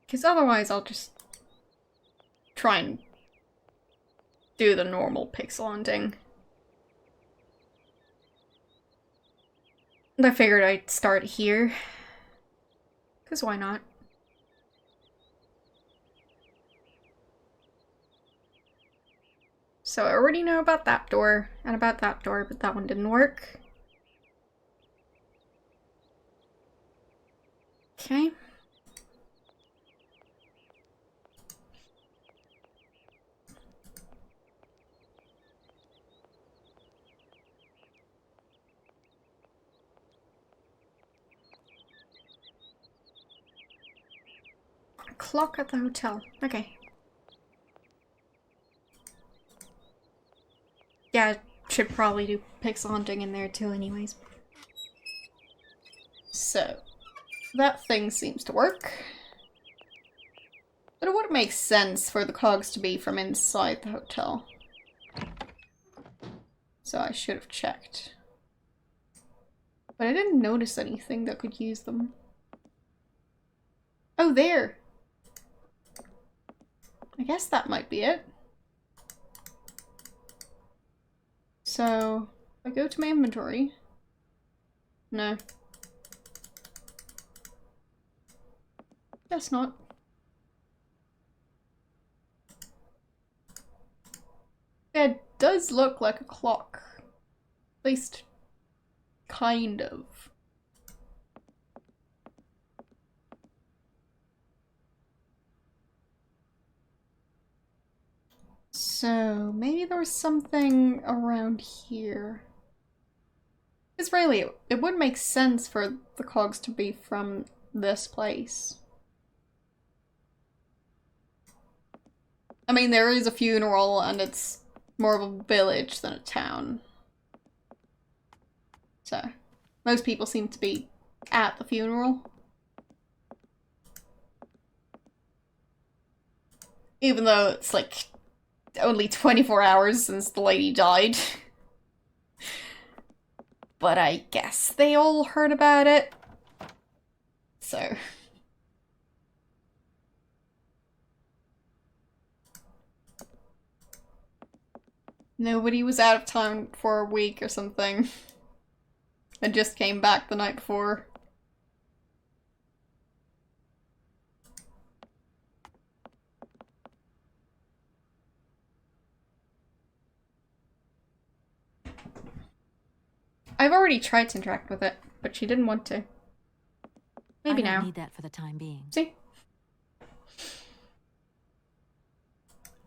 Because otherwise I'll just try and do the normal pixel hunting. And I figured I'd start here. Because why not? So I already know about that door and about that door, but that one didn't work. Okay. Clock at the hotel. Okay. Yeah, should probably do pixel hunting in there too anyways. So, that thing seems to work. But it would make sense for the cogs to be from inside the hotel. So I should have checked. But I didn't notice anything that could use them. Oh, there! I guess that might be it. So, if I go to my inventory. No. Guess not. It does look like a clock. At least, kind of. So, maybe there was something around here. Because really, it would make sense for the cogs to be from this place. I mean, there is a funeral and it's more of a village than a town. So, most people seem to be at the funeral. Even though it's like only 24 hours since the lady died. But I guess they all heard about it. So. Nobody was out of town for a week or something. And just came back the night before. I've already tried to interact with it, but she didn't want to. Maybe I now. don't need that for the time being. See?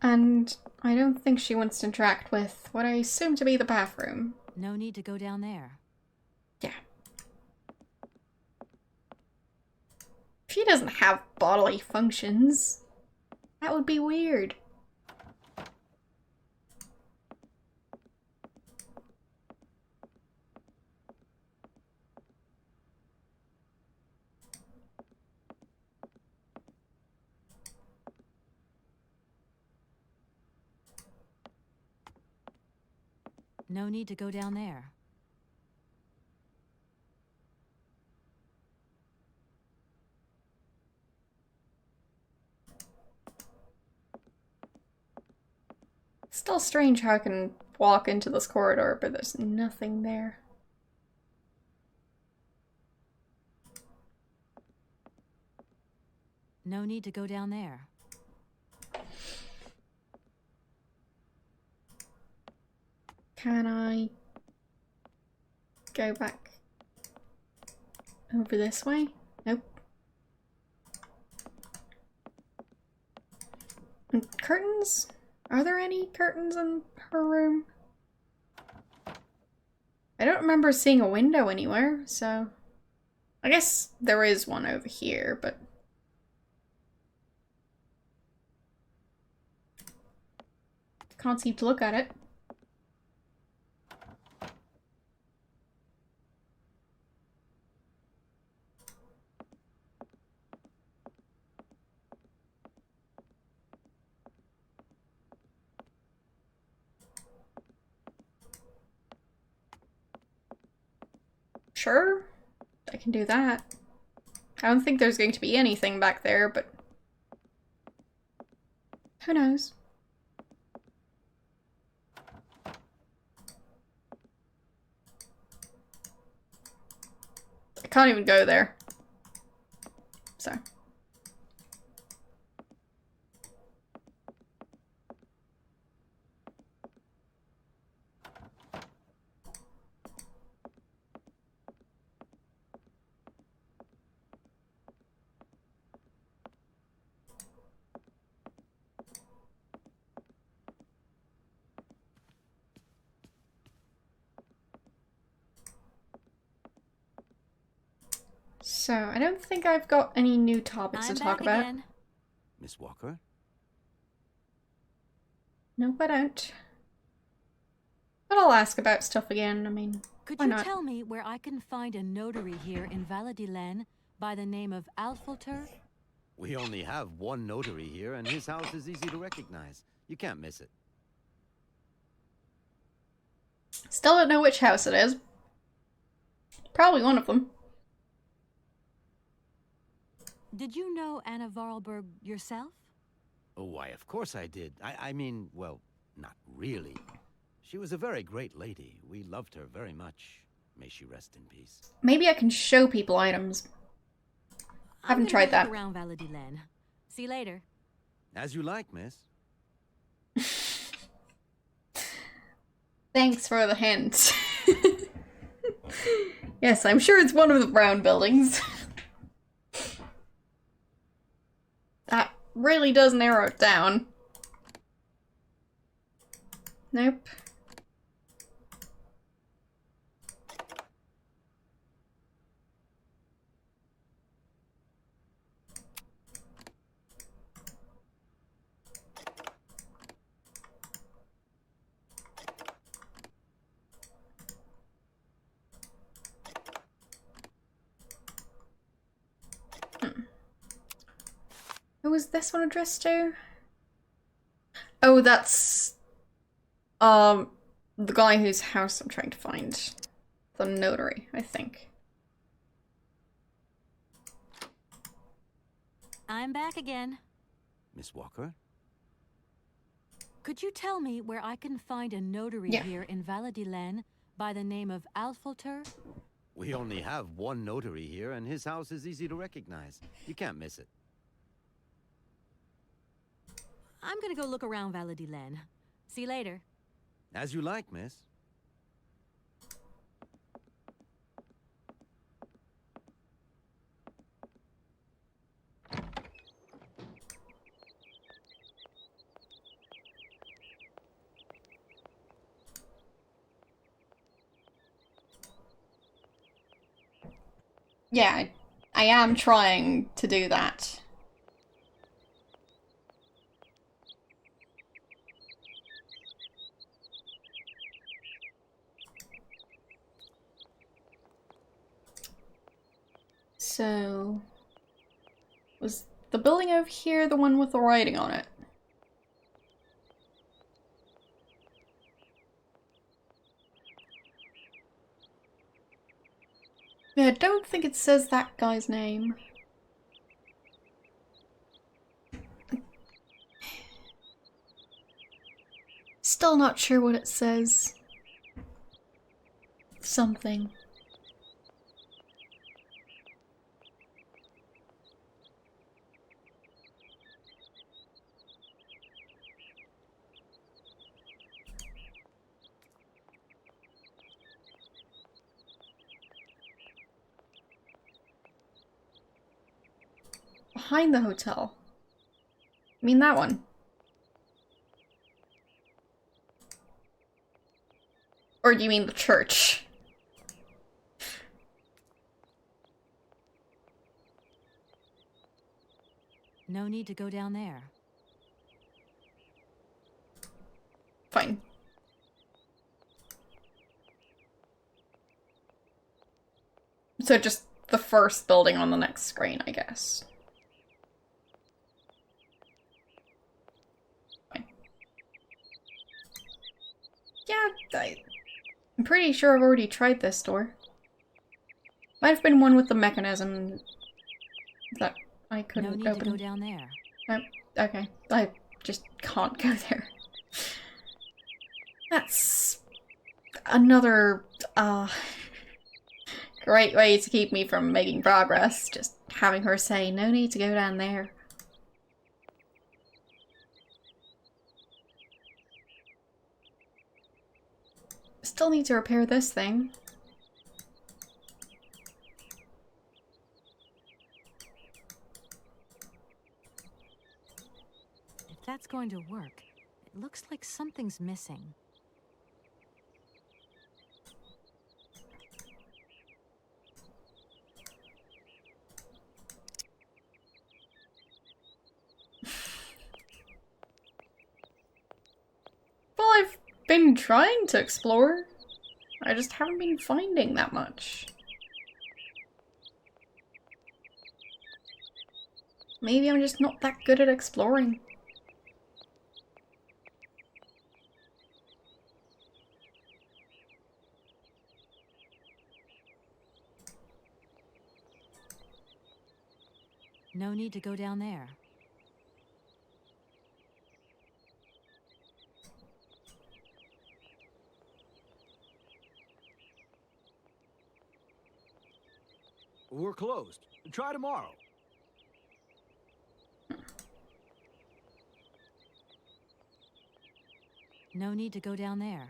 And I don't think she wants to interact with what I assume to be the bathroom. No need to go down there. Yeah. She doesn't have bodily functions. That would be weird. No need to go down there. Still strange how I can walk into this corridor, but there's nothing there. No need to go down there. Can I go back over this way? Nope. And curtains? Are there any curtains in her room? I don't remember seeing a window anywhere, so... I guess there is one over here, but... Can't seem to look at it. Sure, I can do that. I don't think there's going to be anything back there, but who knows? I can't even go there. So. So, I don't think I've got any new topics I'm to talk back about. again. Miss Walker? Nope, I don't. But I'll ask about stuff again, I mean, Could why you not? tell me where I can find a notary here in Valadilen by the name of Alfolter? We only have one notary here, and his house is easy to recognize. You can't miss it. Still don't know which house it is. Probably one of them. Did you know Anna Varlberg yourself? Oh, why, of course I did. I mean, well, not really. She was a very great lady. We loved her very much. May she rest in peace. Maybe I can show people items. Haven't I'm tried gonna that. go look around Valadilen. See you later. As you like, miss. Thanks for the hint. Yes, I'm sure it's one of the brown buildings. That really does narrow it down. Nope. Who was this one addressed to? Oh, that's the guy whose house I'm trying to find. The notary, I think. I'm back again. Miss Walker? Could you tell me where I can find a notary here in Valadilen by the name of Alfolter? We only have one notary here, and his house is easy to recognize. You can't miss it. I'm gonna go look around Valadilen. See you later. As you like, miss. Yeah, I am trying to do that. So, was the building over here the one with the writing on it? Yeah, I don't think it says that guy's name. Still not sure what it says. Something. Behind the hotel. I mean that one. Or do you mean the church? No need to go down there. Fine. So just the first building on the next screen, I guess. Fine. Yeah, I'm pretty sure I've already tried this door. Might have been one with the mechanism that I couldn't open. No need to go down there. Okay, I just can't go there. That's another, great way to keep me from making progress. Just having her say, no need to go down there. Still need to repair this thing. If that's going to work, it looks like something's missing. been trying to explore. I just haven't been finding that much. Maybe I'm just not that good at exploring. No need to go down there. We're closed. Try tomorrow. No need to go down there.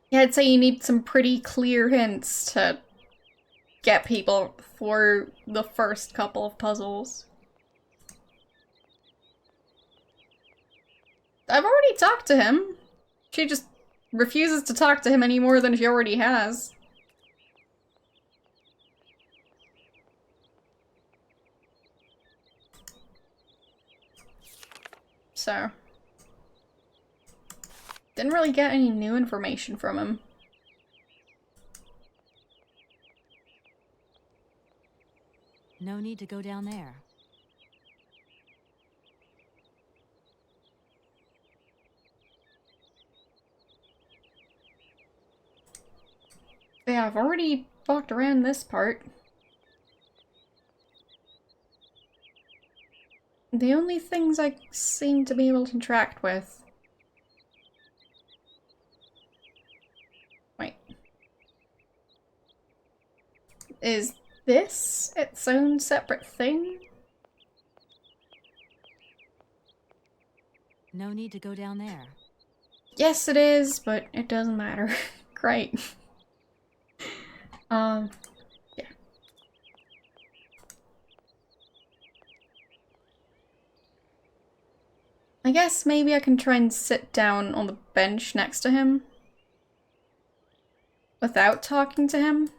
Yeah, I'd say you need some pretty clear hints to get people for the first couple of puzzles. I've already talked to him. She just refuses to talk to him any more than she already has. So, didn't really get any new information from him. No need to go down there. Yeah, I've already walked around this part. The only things I seem to be able to interact with... Wait. Is this its own separate thing? No need to go down there. Yes, it is, but it doesn't matter. Great. Yeah. I guess maybe I can try and sit down on the bench next to him without talking to him.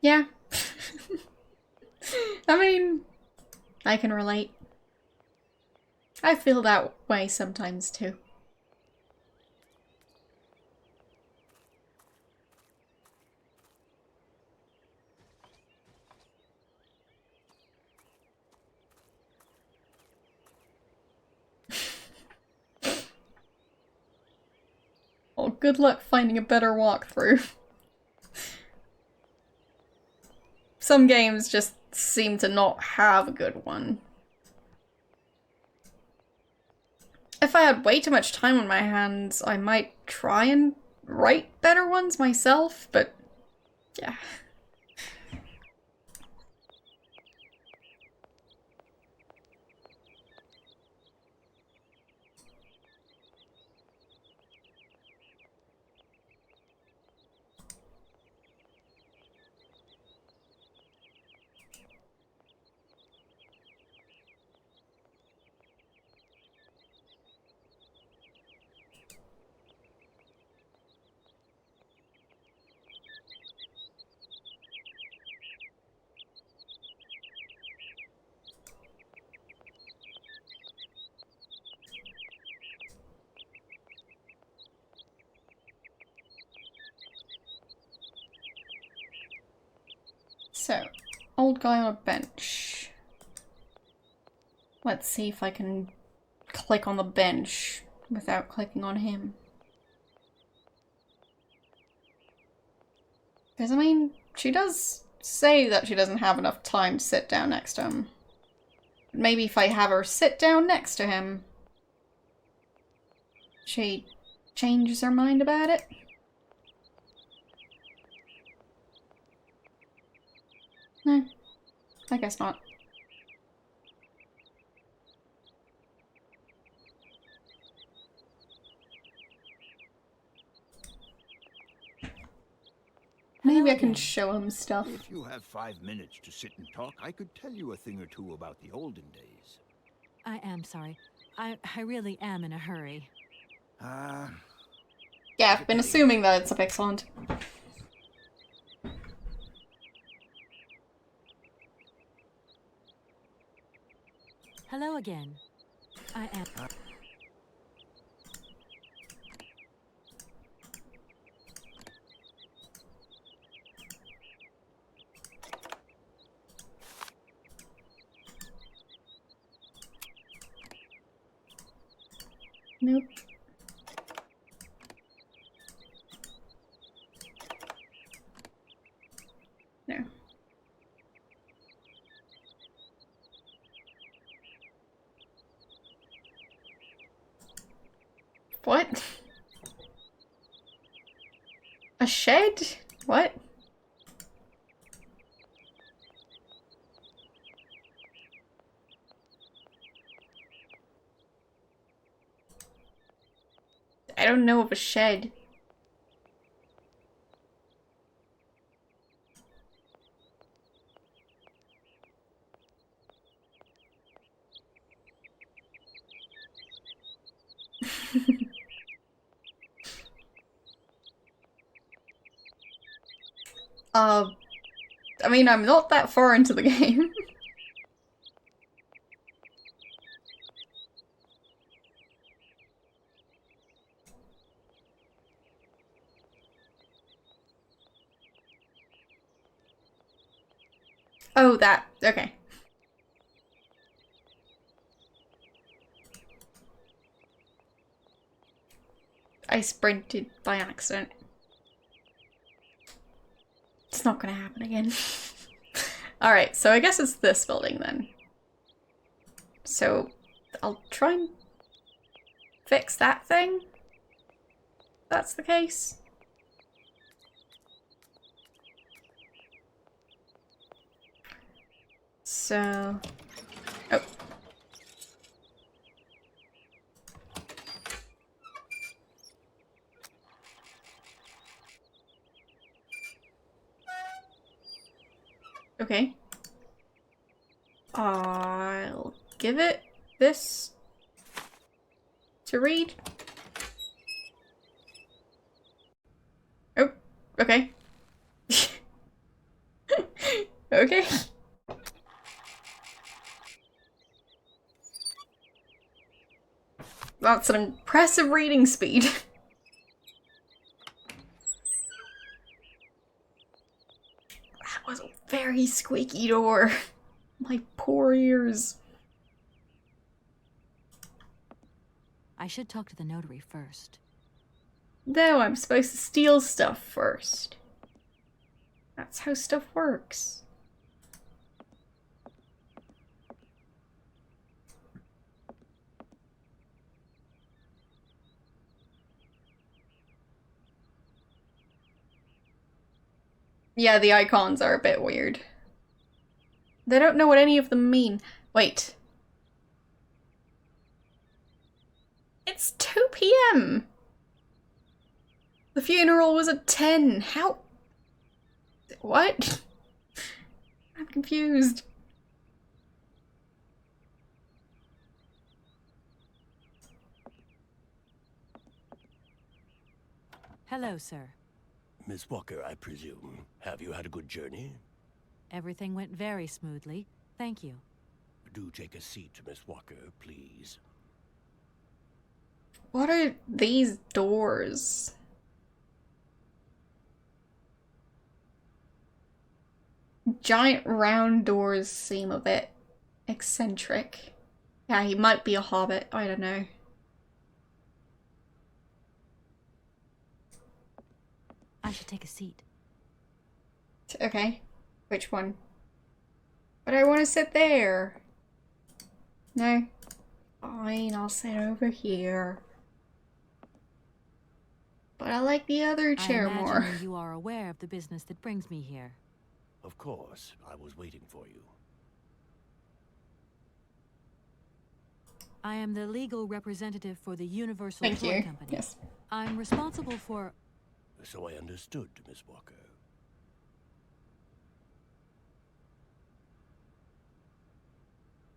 Yeah. I mean, I can relate. I feel that way sometimes too. Oh, good luck finding a better walkthrough. Some games just seem to not have a good one. If I had way too much time on my hands, I might try and write better ones myself, but yeah. So, old guy on a bench. Let's see if I can click on the bench without clicking on him. Because, I mean, she does say that she doesn't have enough time to sit down next to him. Maybe if I have her sit down next to him, she changes her mind about it? No, I guess not. Maybe I can show him stuff. If you have 5 minutes to sit and talk, I could tell you a thing or two about the olden days. I am sorry. I really am in a hurry. Yeah, I've been assuming that it's a pixel. Hello again. I am. Nope. No. What? A shed? What? I don't know of a shed. I mean, I'm not that far into the game. Oh, that. Okay. I sprinted by accident. It's not gonna happen again. Alright, so I guess it's this building then. So, I'll try and fix that thing. If that's the case. So... Oh. Okay. I'll give it this to read. Oh, okay. Okay. That's an impressive reading speed. That was a very squeaky door. My poor ears. I should talk to the notary first. No, I'm supposed to steal stuff first. That's how stuff works. Yeah, the icons are a bit weird. They don't know what any of them mean. Wait. It's 2 p.m. The funeral was at 10. How? What? I'm confused. Hello, sir. Miss Walker, I presume. Have you had a good journey? Everything went very smoothly. Thank you. Do take a seat, Miss Walker, please. What are these doors? Giant round doors seem a bit eccentric. Yeah, he might be a hobbit. I don't know. I should take a seat. Okay. Which one? But I want to sit there. No. Fine, I'll sit over here. But I like the other chair I more. imagine you are aware of the business that brings me here. Of course, I was waiting for you. I am the legal representative for the Universal Thank Toy you. Company. Yes. I'm responsible for... So I understood, Miss Walker.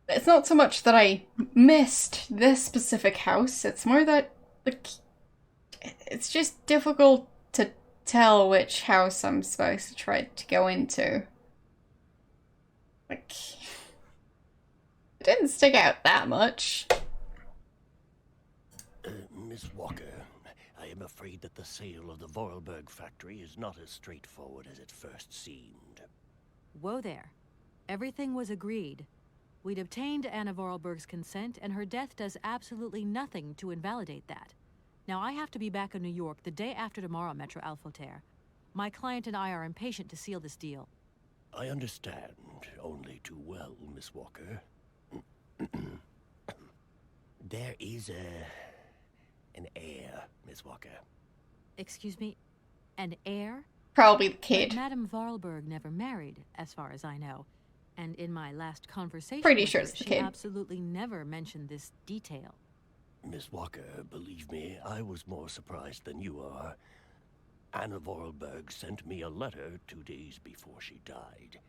It's not so much that I missed this specific house, it's more that, like, it's just difficult to tell which house I'm supposed to try to go into. Like, it didn't stick out that much. Miss Walker, I am afraid that the sale of the Vorarlberg factory is not as straightforward as it first seemed. Whoa there. Everything was agreed. We'd obtained Anna Vorarlberg's consent, and her death does absolutely nothing to invalidate that. Now, I have to be back in New York the day after tomorrow, Metro Alphoter. My client and I are impatient to seal this deal. I understand only too well, Miss Walker. There is an heir, Miss Walker. Excuse me? An heir? Probably the kid. But Madame Vorarlberg never married, as far as I know. And in my last conversation Pretty sure with it's her, the she kid. absolutely never mentioned this detail. Miss Walker, believe me, I was more surprised than you are. Anna Vorarlberg sent me a letter 2 days before she died.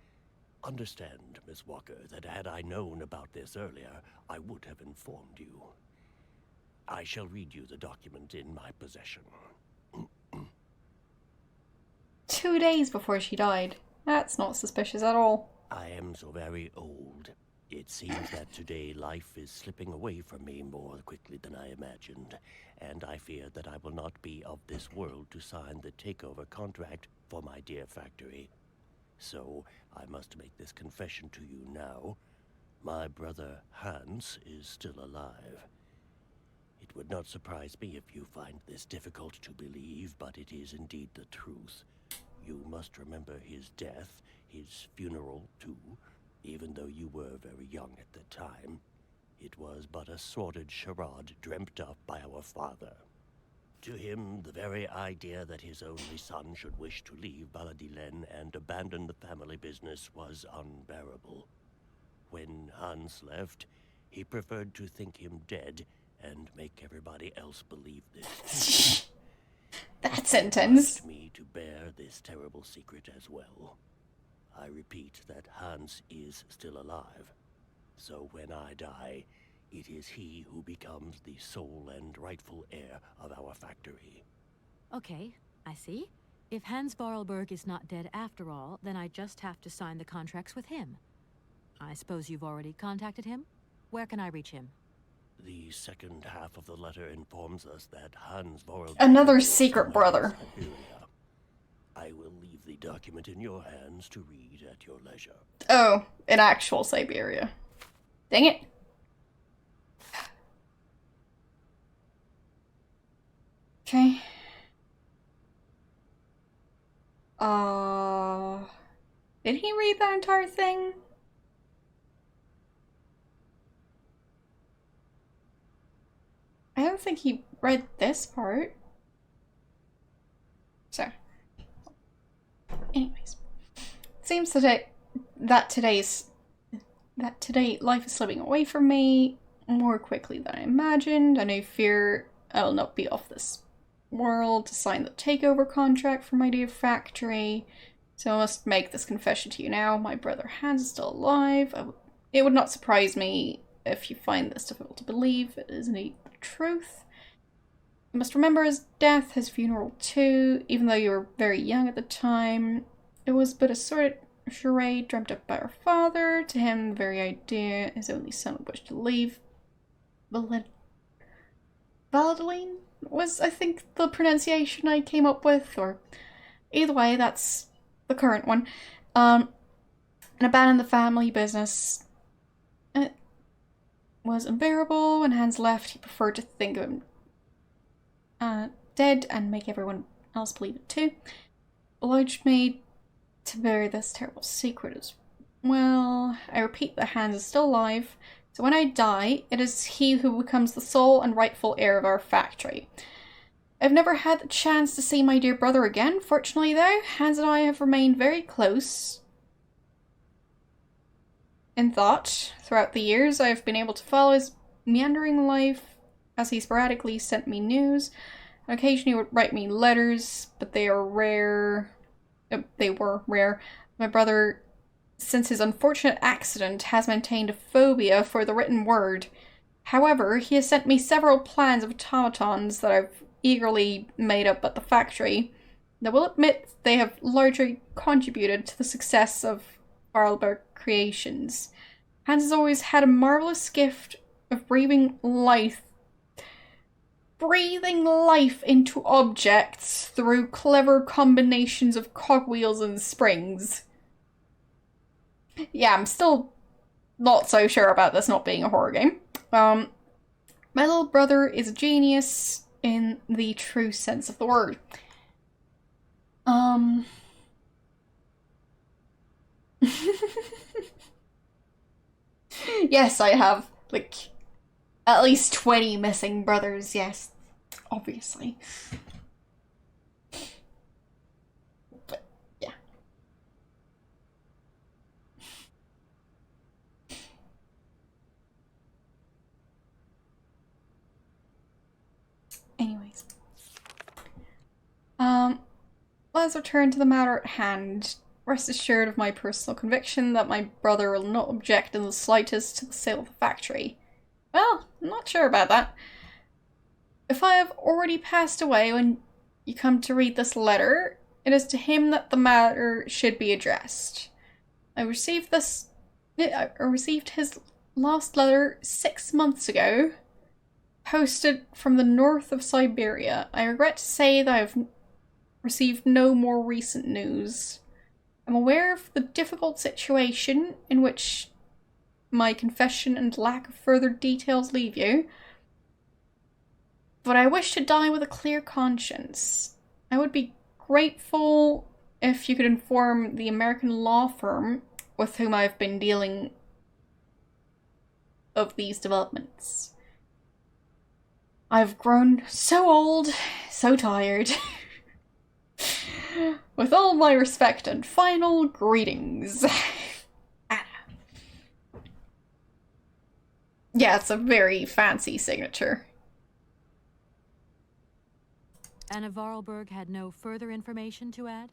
Understand, Miss Walker, that had I known about this earlier, I would have informed you. I shall read you the document in my possession. 2 days before she died. That's not suspicious at all. I am so very old. It seems that today life is slipping away from me more quickly than I imagined, and I fear that I will not be of this world to sign the takeover contract for my dear factory. So, I must make this confession to you now. My brother Hans is still alive. It would not surprise me if you find this difficult to believe, but it is indeed the truth. You must remember his death, his funeral too, even though you were very young at the time. It was but a sordid charade dreamt up by our father. To him, the very idea that his only son should wish to leave Baladilen and abandon the family business was unbearable. When Hans left, he preferred to think him dead and make everybody else believe this. That sentence. He me to bear this terrible secret as well. I repeat that Hans is still alive. So when I die, it is he who becomes the sole and rightful heir of our factory. Okay, I see. If Hans Vorarlberg is not dead after all, then I just have to sign the contracts with him. I suppose you've already contacted him? Where can I reach him? The second half of the letter informs us that Hans Vorarlberg... Another secret brother. Syberia. I will leave the document in your hands to read at your leisure. Oh, in actual Syberia. Dang it. Okay. Did he read that entire thing? I don't think he read this part. So. Anyways. It seems today life is slipping away from me more quickly than I imagined, and I fear I will not be off this world to sign the takeover contract for my dear factory. So I must make this confession to you now. My brother Hans is still alive. It would not surprise me if you find this difficult to believe. It is indeed the truth. You must remember his death, his funeral too, even though you were very young at the time. It was but a sort of charade dreamt up by our father. To him, the very idea his only son would wish to leave. Valdeline was, I think, the pronunciation I came up with, or either way, that's the current one. And abandon the family business. It was unbearable. When Hans left, he preferred to think of him dead and make everyone else believe it too. Obliged me to bury this terrible secret as well. I repeat that Hans is still alive, so when I die, it is he who becomes the sole and rightful heir of our factory. I've never had the chance to see my dear brother again. Fortunately, though, Hans and I have remained very close in thought. Throughout the years, I've been able to follow his meandering life as he sporadically sent me news. Occasionally he would write me letters, but they are rare. They were rare. My brother since his unfortunate accident, has maintained a phobia for the written word. However, he has sent me several plans of automatons that I've eagerly made up at the factory. I will admit they have largely contributed to the success of Vorarlberg creations. Hans has always had a marvelous gift of breathing life into objects through clever combinations of cogwheels and springs. Yeah, I'm still not so sure about this not being a horror game. My little brother is a genius in the true sense of the word. Yes, I have, like, at least 20 missing brothers, yes. Obviously. But, yeah. Anyways. Let's return to the matter at hand. Rest assured of my personal conviction that my brother will not object in the slightest to the sale of the factory. Well, I'm not sure about that. If I have already passed away when you come to read this letter, it is to him that the matter should be addressed. I received his last letter 6 months ago, posted from the north of Syberia. I regret to say that I have received no more recent news. I'm aware of the difficult situation in which my confession and lack of further details leave you, but I wish to die with a clear conscience. I would be grateful if you could inform the American law firm with whom I've been dealing of these developments. I've grown so old, so tired. With all my respect and final greetings. Anna. Yeah, it's a very fancy signature. Anna Vorarlberg had no further information to add?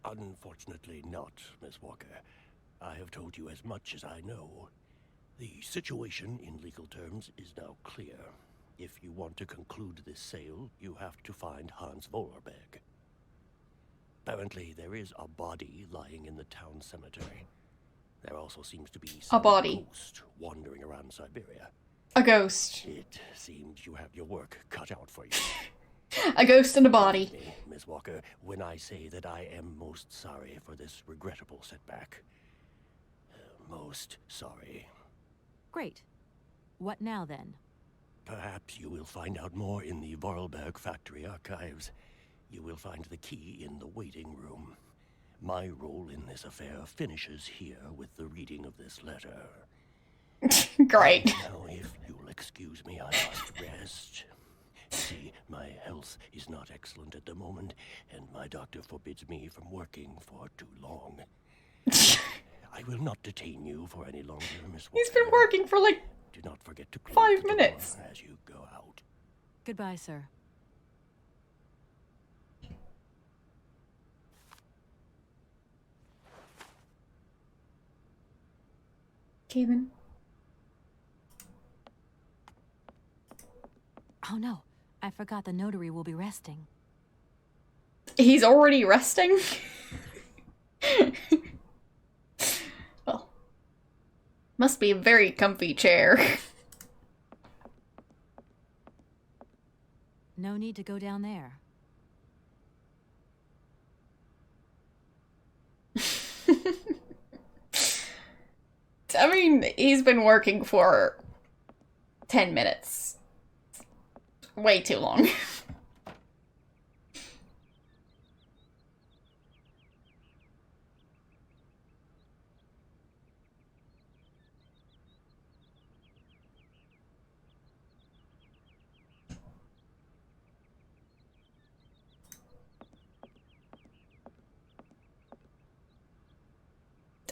Unfortunately not, Miss Walker. I have told you as much as I know. The situation, in legal terms, is now clear. If you want to conclude this sale, you have to find Hans Vorarlberg. Apparently, there is a body lying in the town cemetery. There also seems to be some ghost wandering around Syberia. A ghost. It seems you have your work cut out for you. A ghost and a body. Miss Walker, when I say that I am most sorry for this regrettable setback. Most sorry. Great. What now, then? Perhaps you will find out more in the Vorarlberg factory archives. You will find the key in the waiting room. My role in this affair finishes here with the reading of this letter. Great. Now, if you'll excuse me, I must rest. See, my health is not excellent at the moment, and my doctor forbids me from working for too long. I will not detain you for any longer, Miss Walker. He's been working for like Do not forget to close 5 the minutes door as you go out. Goodbye, sir. Kevin. Oh no, I forgot the notary will be resting. He's already resting? Well, must be a very comfy chair. No need to go down there. I mean, he's been working for 10 minutes. Way too long.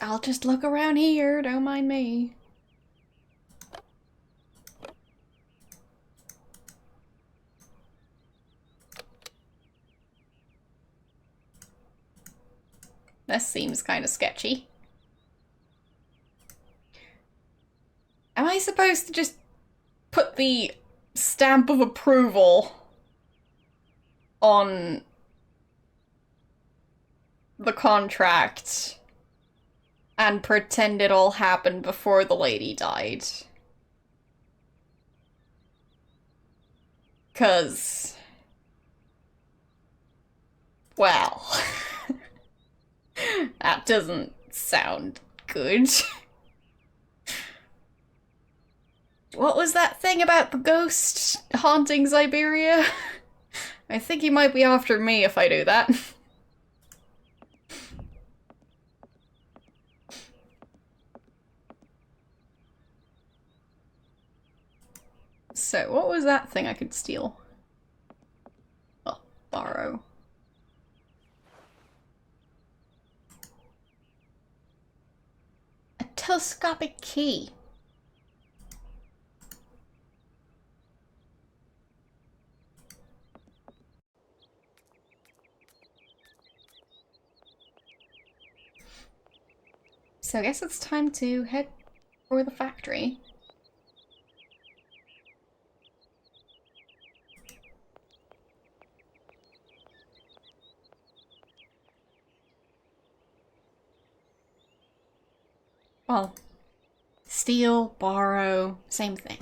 I'll just look around here, don't mind me. This seems kind of sketchy. supposed to just put the stamp of approval on the contract and pretend it all happened before the lady died? 'Cause, well, that doesn't sound good. What was that thing about the ghost haunting Syberia? I think he might be after me if I do that. So, what was that thing I could steal? Well, borrow. A telescopic key. So I guess it's time to head for the factory. Well, steal, borrow, same thing.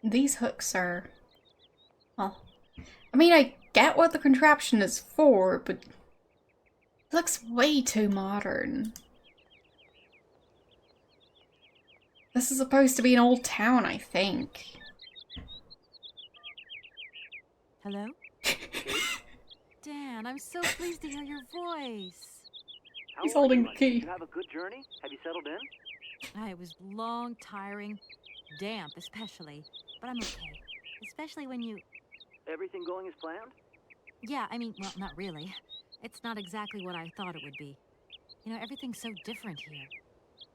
These hooks are... well, I mean, I get what the contraption is for, but it looks way too modern. This is supposed to be an old town, I think. Hello? Dan, I'm so pleased to hear your voice. He's holding the key. You have a good journey? Have you settled in? It was long, tiring, damp especially, but I'm okay. Especially when you... Everything going as planned? Yeah, I mean, well, not really. It's not exactly what I thought it would be. You know, everything's so different here.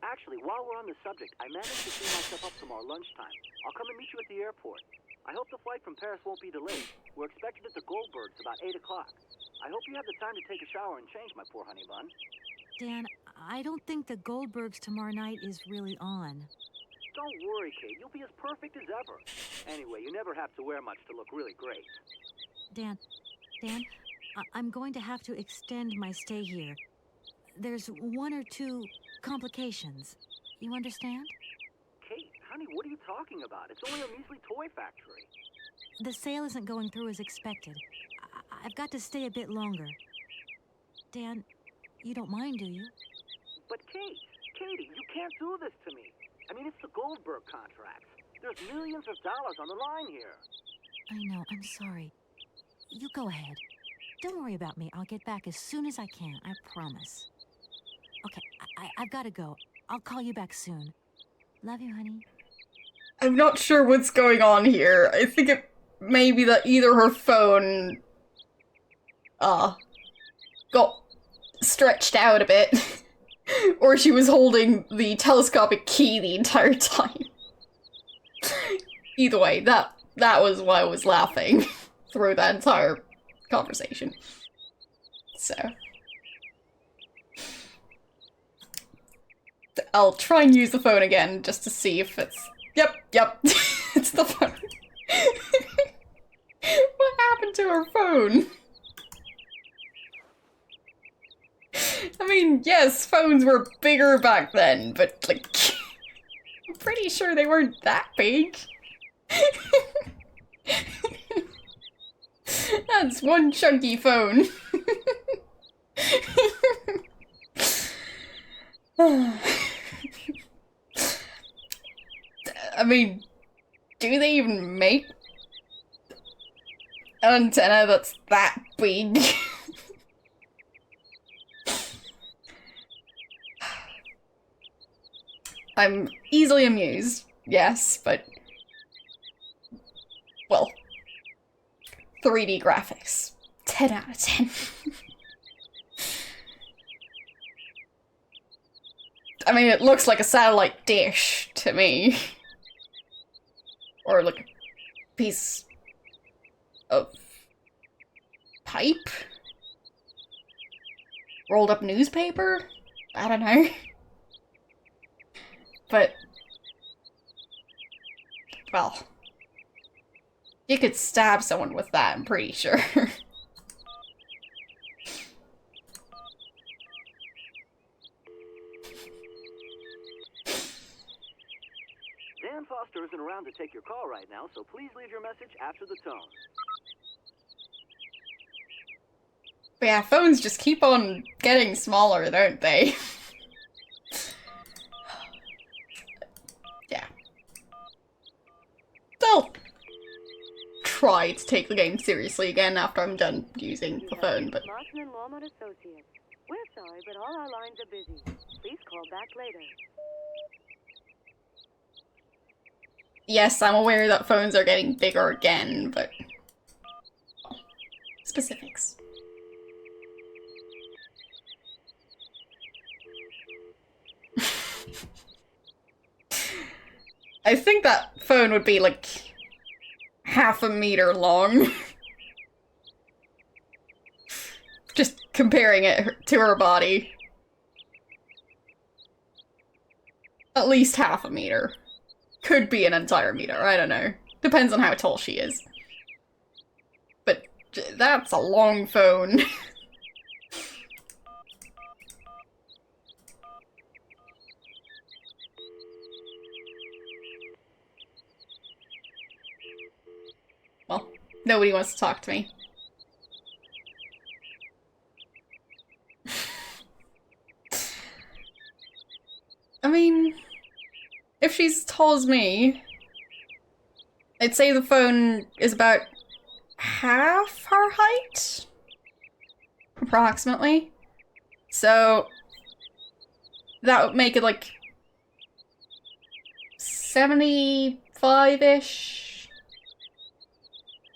Actually, while we're on the subject, I managed to see myself up tomorrow lunchtime. I'll come and meet you at the airport. I hope the flight from Paris won't be delayed. We're expected at the Goldbergs about 8 o'clock. I hope you have the time to take a shower and change, my poor honey bun. Dan, I don't think the Goldbergs tomorrow night is really on. Don't worry, Kate. You'll be as perfect as ever. Anyway, you never have to wear much to look really great. Dan, I'm going to have to extend my stay here. There's 1 or 2 complications. You understand? Kate, honey, what are you talking about? It's only a measly toy factory. The sale isn't going through as expected. I've got to stay a bit longer. Dan, you don't mind, do you? But Katie, you can't do this to me. I mean, it's the Goldberg contract. There's millions of dollars on the line here. I know, I'm sorry. You go ahead. Don't worry about me. I'll get back as soon as I can, I promise. Okay, I've got to go. I'll call you back soon. Love you, honey. I'm not sure what's going on here. I think it may be that either her phone got stretched out a bit, or she was holding the telescopic key the entire time. Either way, that was why I was laughing through that entire conversation. So I'll try and use the phone again just to see if it's... Yep, it's the phone. What happened to her phone? I mean, yes, phones were bigger back then, but, like, I'm pretty sure they weren't that big. That's one chunky phone. I mean, do they even make an antenna that's that big? I'm easily amused, yes, but 3D graphics. 10 out of 10. I mean, it looks like a satellite dish to me. Or like a piece of pipe? Rolled up newspaper? I don't know. But, well, you could stab someone with that, I'm pretty sure. Dan Foster isn't around to take your call right now, so please leave your message after the tone. But yeah, phones just keep on getting smaller, don't they? Yeah. They'll try to take the game seriously again after I'm done using the phone, but... Martin and Walmart Associates. We're sorry, but all our lines are busy. Please call back later. Yes, I'm aware that phones are getting bigger again, but... specifics. I think that phone would be like half a meter long. Just comparing it to her body. At least half a meter. Could be an entire meter, I don't know. Depends on how tall she is. But that's a long phone. Well, nobody wants to talk to me. I mean, if she's as tall as me, I'd say the phone is about half her height? Approximately. So, that would make it like 75-ish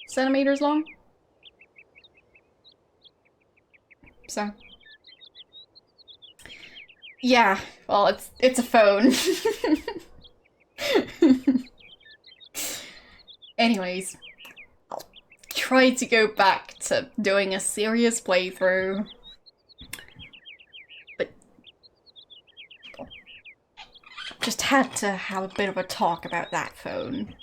centimeters long. So, yeah, well, it's a phone. Anyways, I'll try to go back to doing a serious playthrough. But just had to have a bit of a talk about that phone.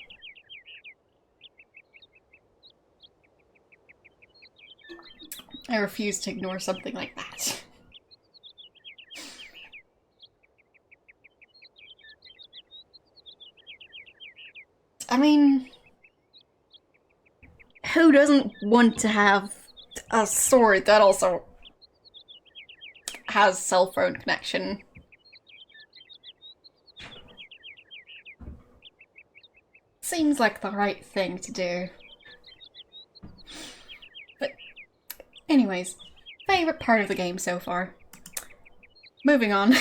I refuse to ignore something like that. I mean, who doesn't want to have a sword that also has cell phone connection? Seems like the right thing to do. But anyways, favorite part of the game so far. Moving on.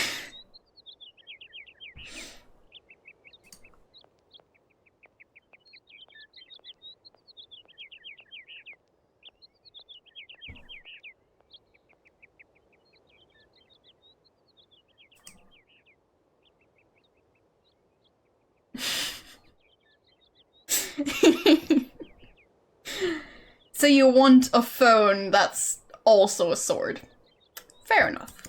So you want a phone that's also a sword. Fair enough.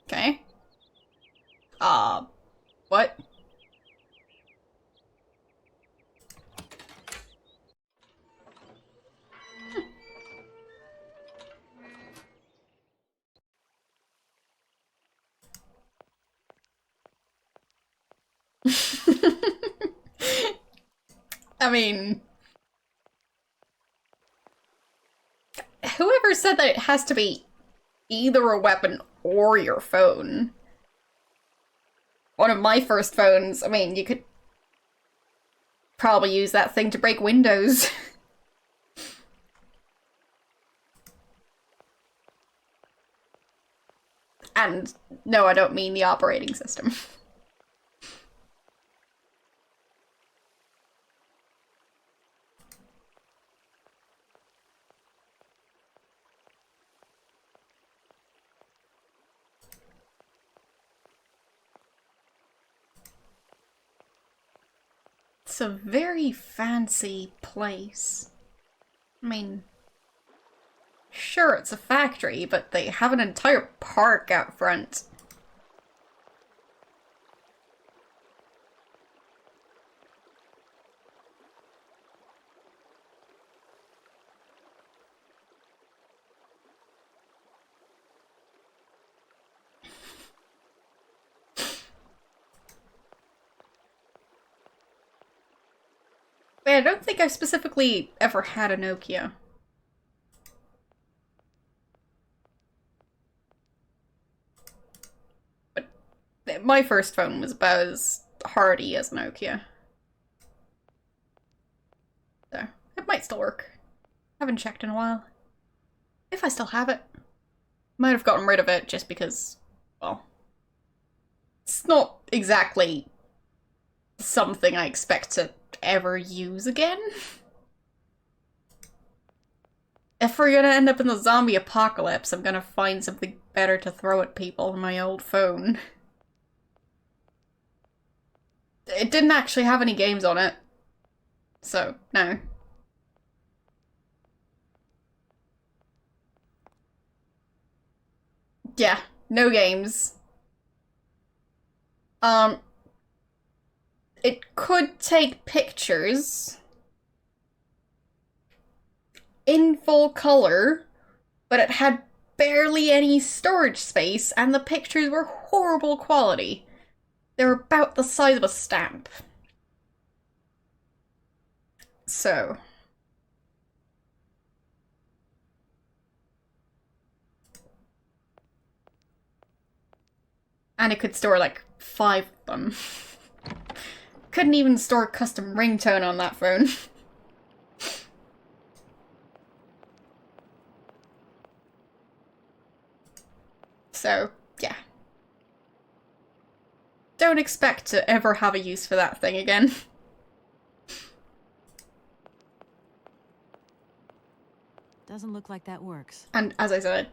Okay. What? I mean, whoever said that it has to be either a weapon or your phone? One of my first phones, I mean, you could probably use that thing to break windows. And no, I don't mean the operating system. It's a very fancy place. I mean, sure, it's a factory, but they have an entire park out front. Wait, I don't think I specifically ever had a Nokia. But my first phone was about as hardy as Nokia. So, it might still work. Haven't checked in a while. If I still have it. Might have gotten rid of it just because, well, it's not exactly something I expect to ever use again. If we're gonna end up in the zombie apocalypse, I'm gonna find something better to throw at people than my old phone. It didn't actually have any games on it, so no. Yeah, no games. It could take pictures in full color, but it had barely any storage space, and the pictures were horrible quality. They were about the size of a stamp. So. And it could store like 5 of them. Couldn't even store a custom ringtone on that phone. So, yeah. Don't expect to ever have a use for that thing again. Doesn't look like that works. And as I said,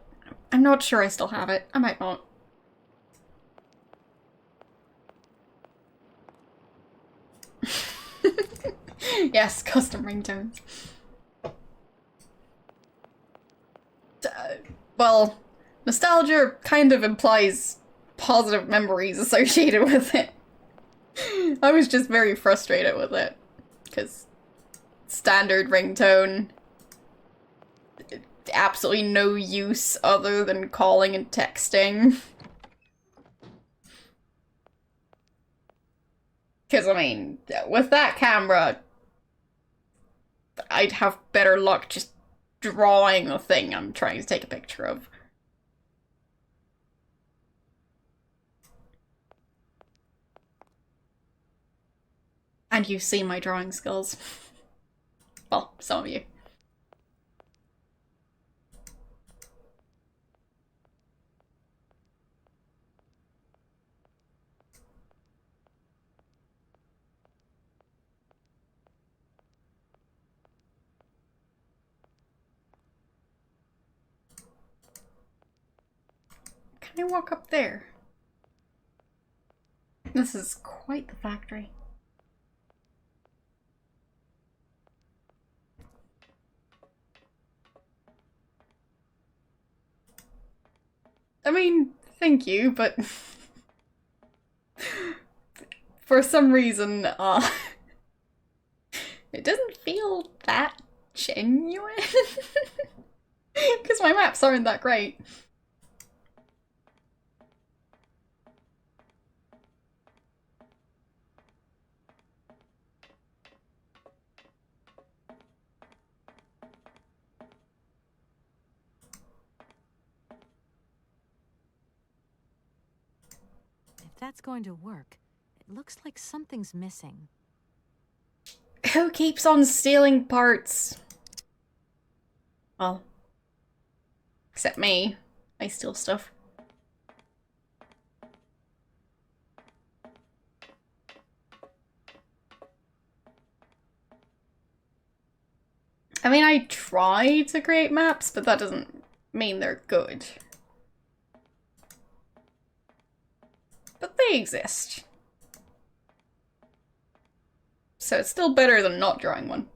I'm not sure I still have it. I might not. Yes, custom ringtones. Well, nostalgia kind of implies positive memories associated with it. I was just very frustrated with it, because standard ringtone, absolutely no use other than calling and texting. Because, I mean, with that camera, I'd have better luck just drawing the thing I'm trying to take a picture of. And you've seen my drawing skills. Well, some of you. Can I walk up there? This is quite the factory. I mean, thank you, but for some reason, it doesn't feel that genuine. Because my maps aren't that great. If that's going to work, it looks like something's missing. Who keeps on stealing parts? Well, except me. I steal stuff. I mean, I try to create maps, but that doesn't mean they're good. But they exist. So it's still better than not drawing one.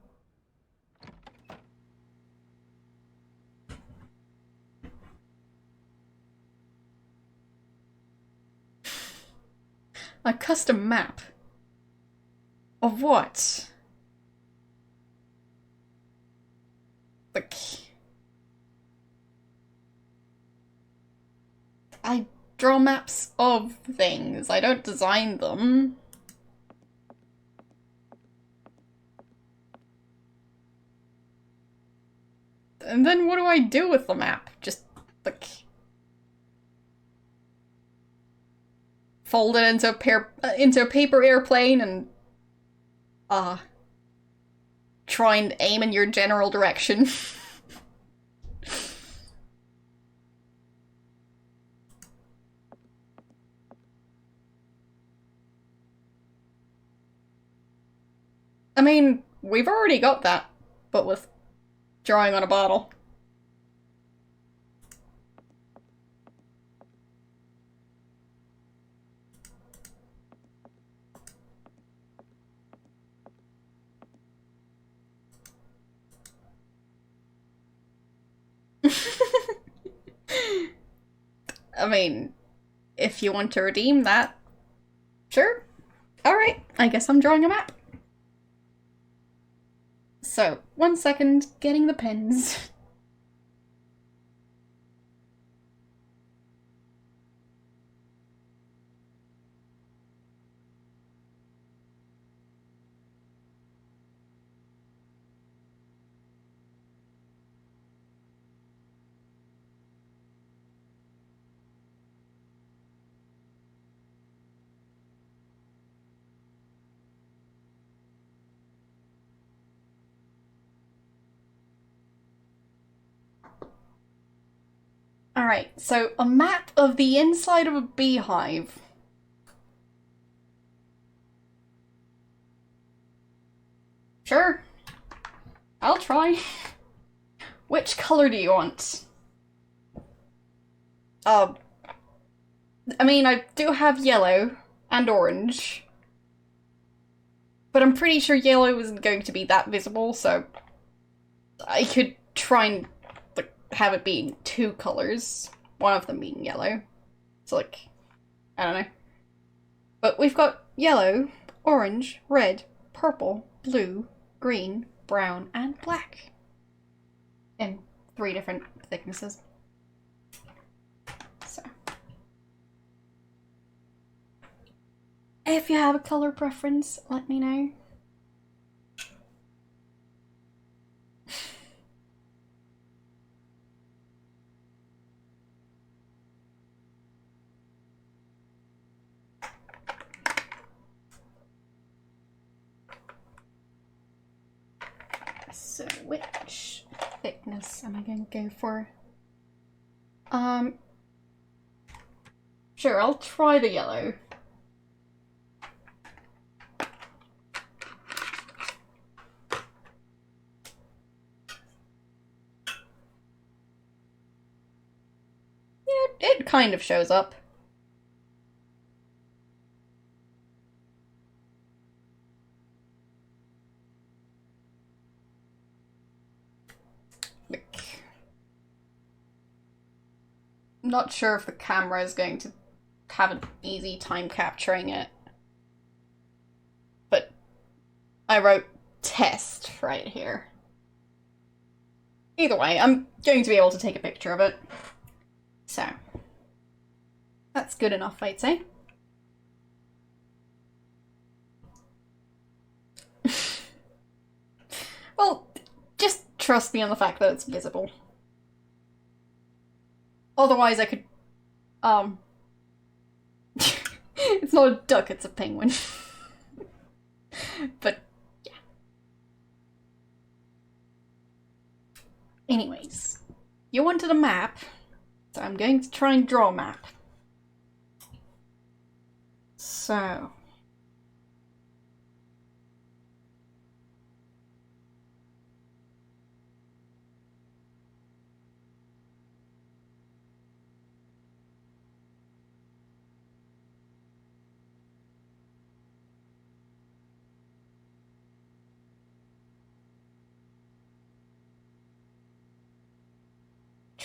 A custom map? Of what? Like... I draw maps of things. I don't design them. And then what do I do with the map? Just, like... fold it into a paper airplane and... try and aim in your general direction. I mean, we've already got that, but with drawing on a bottle. I mean, if you want to redeem that, sure. Alright, I guess I'm drawing a map. So, 1 second, getting the pens. Alright, so a map of the inside of a beehive. Sure. I'll try. Which color do you want? I mean, I do have yellow and orange. But I'm pretty sure yellow isn't going to be that visible, so I could try and like have it being 2 colors, one of them being yellow. So like, I don't know. But we've got yellow, orange, red, purple, blue, green, brown, and black. In 3 different thicknesses. So. If you have a color preference, let me know. So which thickness am I going to go for? Sure, I'll try the yellow. Yeah, it kind of shows up. Not sure if the camera is going to have an easy time capturing it. But I wrote test right here. Either way, I'm going to be able to take a picture of it. So, that's good enough, I'd say. Well, just trust me on the fact that it's visible. Otherwise I could, it's not a duck, it's a penguin. But, yeah. Anyways, you wanted a map, so I'm going to try and draw a map. So...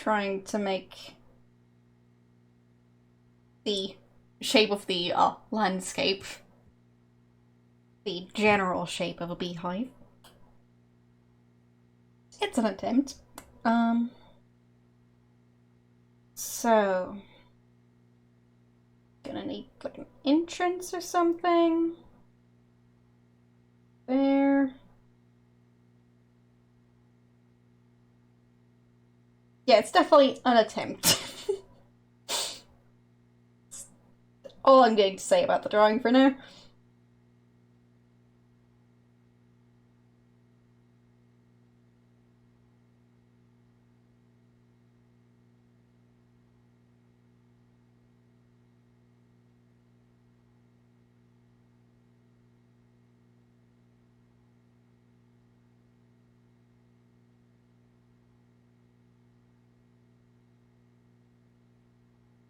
trying to make the shape of the landscape the general shape of a beehive. It's an attempt. So gonna need like an entrance or something. There. Yeah, it's definitely an attempt. All I'm going to say about the drawing for now.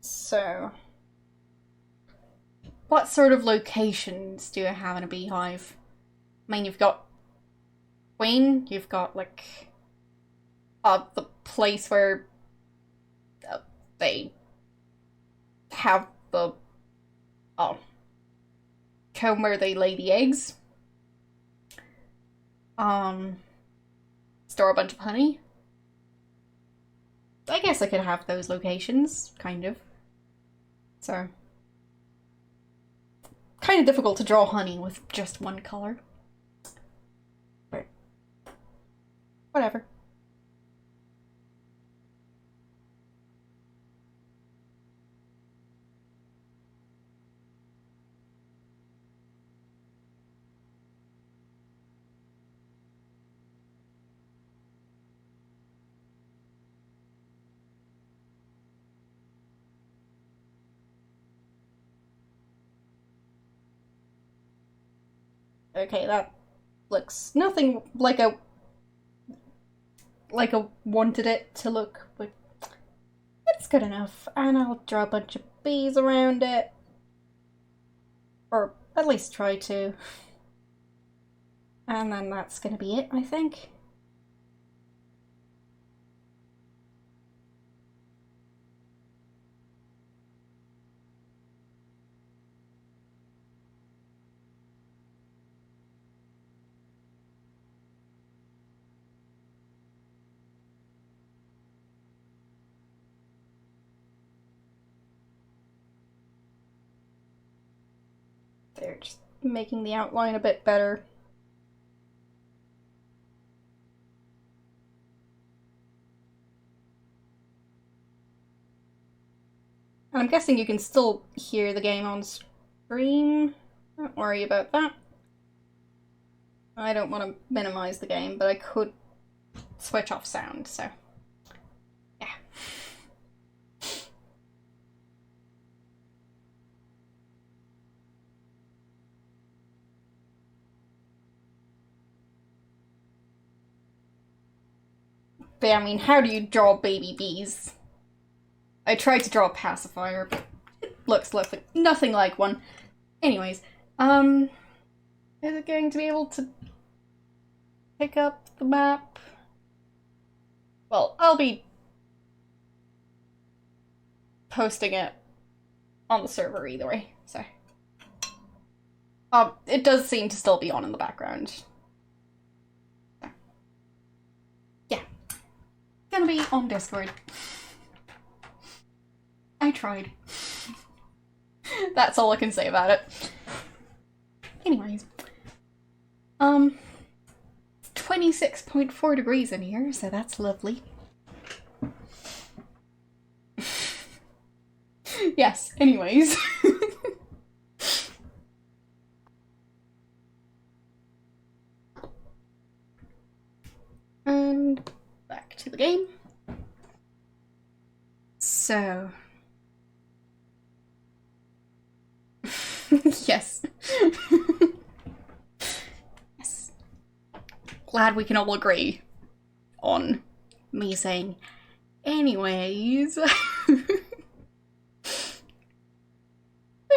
So, what sort of locations do you have in a beehive? I mean, you've got queen, you've got like the place where they have the comb where they lay the eggs. Store a bunch of honey. I guess I could have those locations, kind of. So, kind of difficult to draw honey with just one color. But, whatever. Okay, that looks nothing like I wanted it to look, but it's good enough. And I'll draw a bunch of bees around it. Or at least try to. And then that's gonna be it, I think. They're just making the outline a bit better. And I'm guessing you can still hear the game on screen. Don't worry about that. I don't want to minimize the game, but I could switch off sound, so yeah. But yeah, I mean, how do you draw baby bees? I tried to draw a pacifier, but it looks nothing like one. Anyways, is it going to be able to pick up the map? Well, I'll be posting it on the server either way, so. It does seem to still be on in the background. So. Yeah. Gonna be on Discord. I tried. That's all I can say about it. Anyways. 26.4 degrees in here, so that's lovely. Yes, anyways. And back to the game. So. Yes. Yes. Glad we can all agree on me saying, anyways.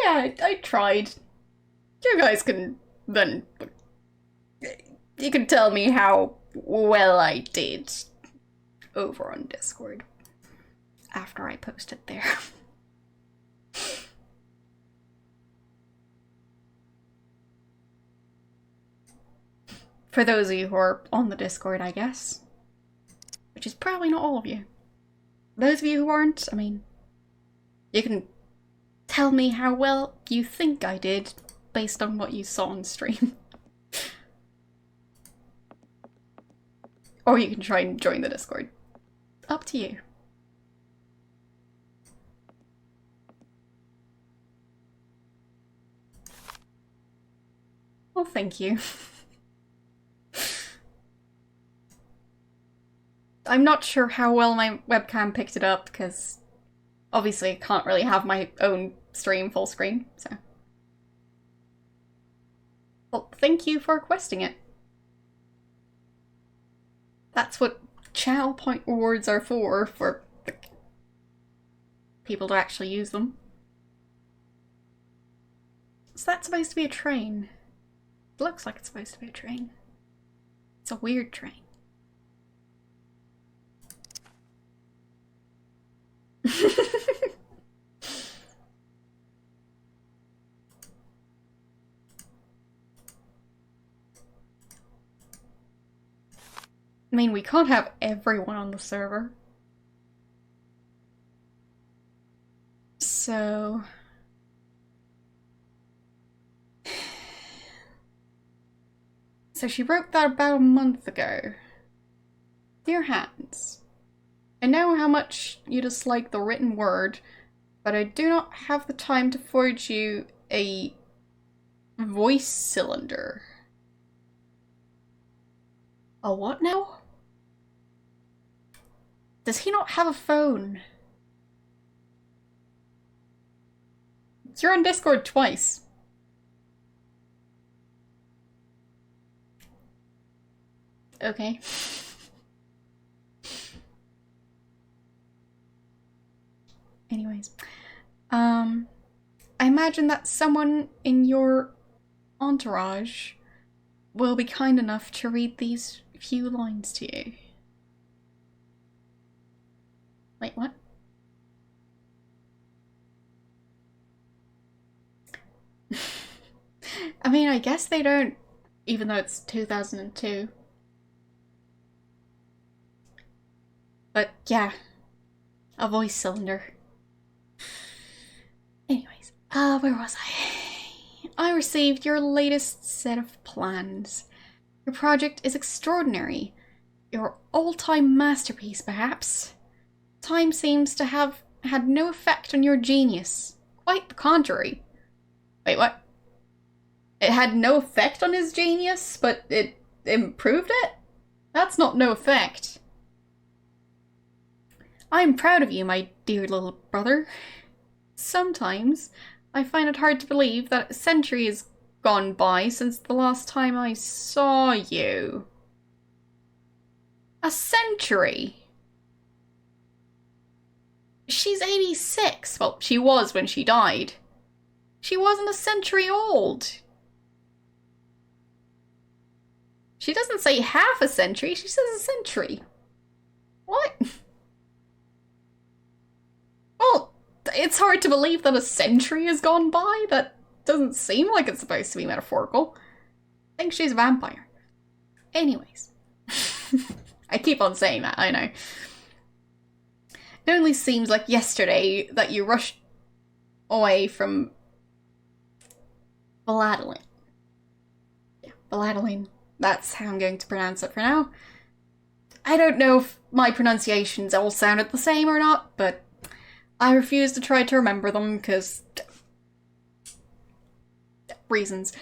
Yeah, I tried. You guys can then. You can tell me how well I did over on Discord. after I post it there. For those of you who are on the Discord, I guess. Which is probably not all of you. Those of you who aren't, I mean, you can tell me how well you think I did based on what you saw on stream. Or you can try and join the Discord. Up to you. Well, thank you. I'm not sure how well my webcam picked it up, because obviously I can't really have my own stream full screen, so. Well, thank you for requesting it. That's what channel point rewards are for people to actually use them. So that's supposed to be a train. It looks like it's supposed to be a train. It's a weird train. I mean, we can't have everyone on the server. So... So she wrote that about a month ago. Dear Hans, I know how much you dislike the written word, but I do not have the time to forge you a voice cylinder. A what now? Does he not have a phone? You're on Discord twice. Okay. Anyways. I imagine that someone in your entourage will be kind enough to read these few lines to you. Wait, what? I mean, I guess they don't, even though it's 2002. But yeah, a voice cylinder. Anyways, where was I? I received your latest set of plans. Your project is extraordinary. Your all-time masterpiece, perhaps. Time seems to have had no effect on your genius. Quite the contrary. Wait, what? It had no effect on his genius, but it improved it? That's not no effect. I'm proud of you, my dear little brother. Sometimes I find it hard to believe that a century has gone by since the last time I saw you. A century? She's 86. Well, she was when she died. She wasn't a century old. She doesn't say half a century, she says a century. What? Well, it's hard to believe that a century has gone by. That doesn't seem like it's supposed to be metaphorical. I think she's a vampire. Anyways. I keep on saying that, I know. It only seems like yesterday that you rushed away from Valadeline. Yeah, Valadeline. That's how I'm going to pronounce it for now. I don't know if my pronunciations all sounded the same or not, but I refuse to try to remember them because reasons.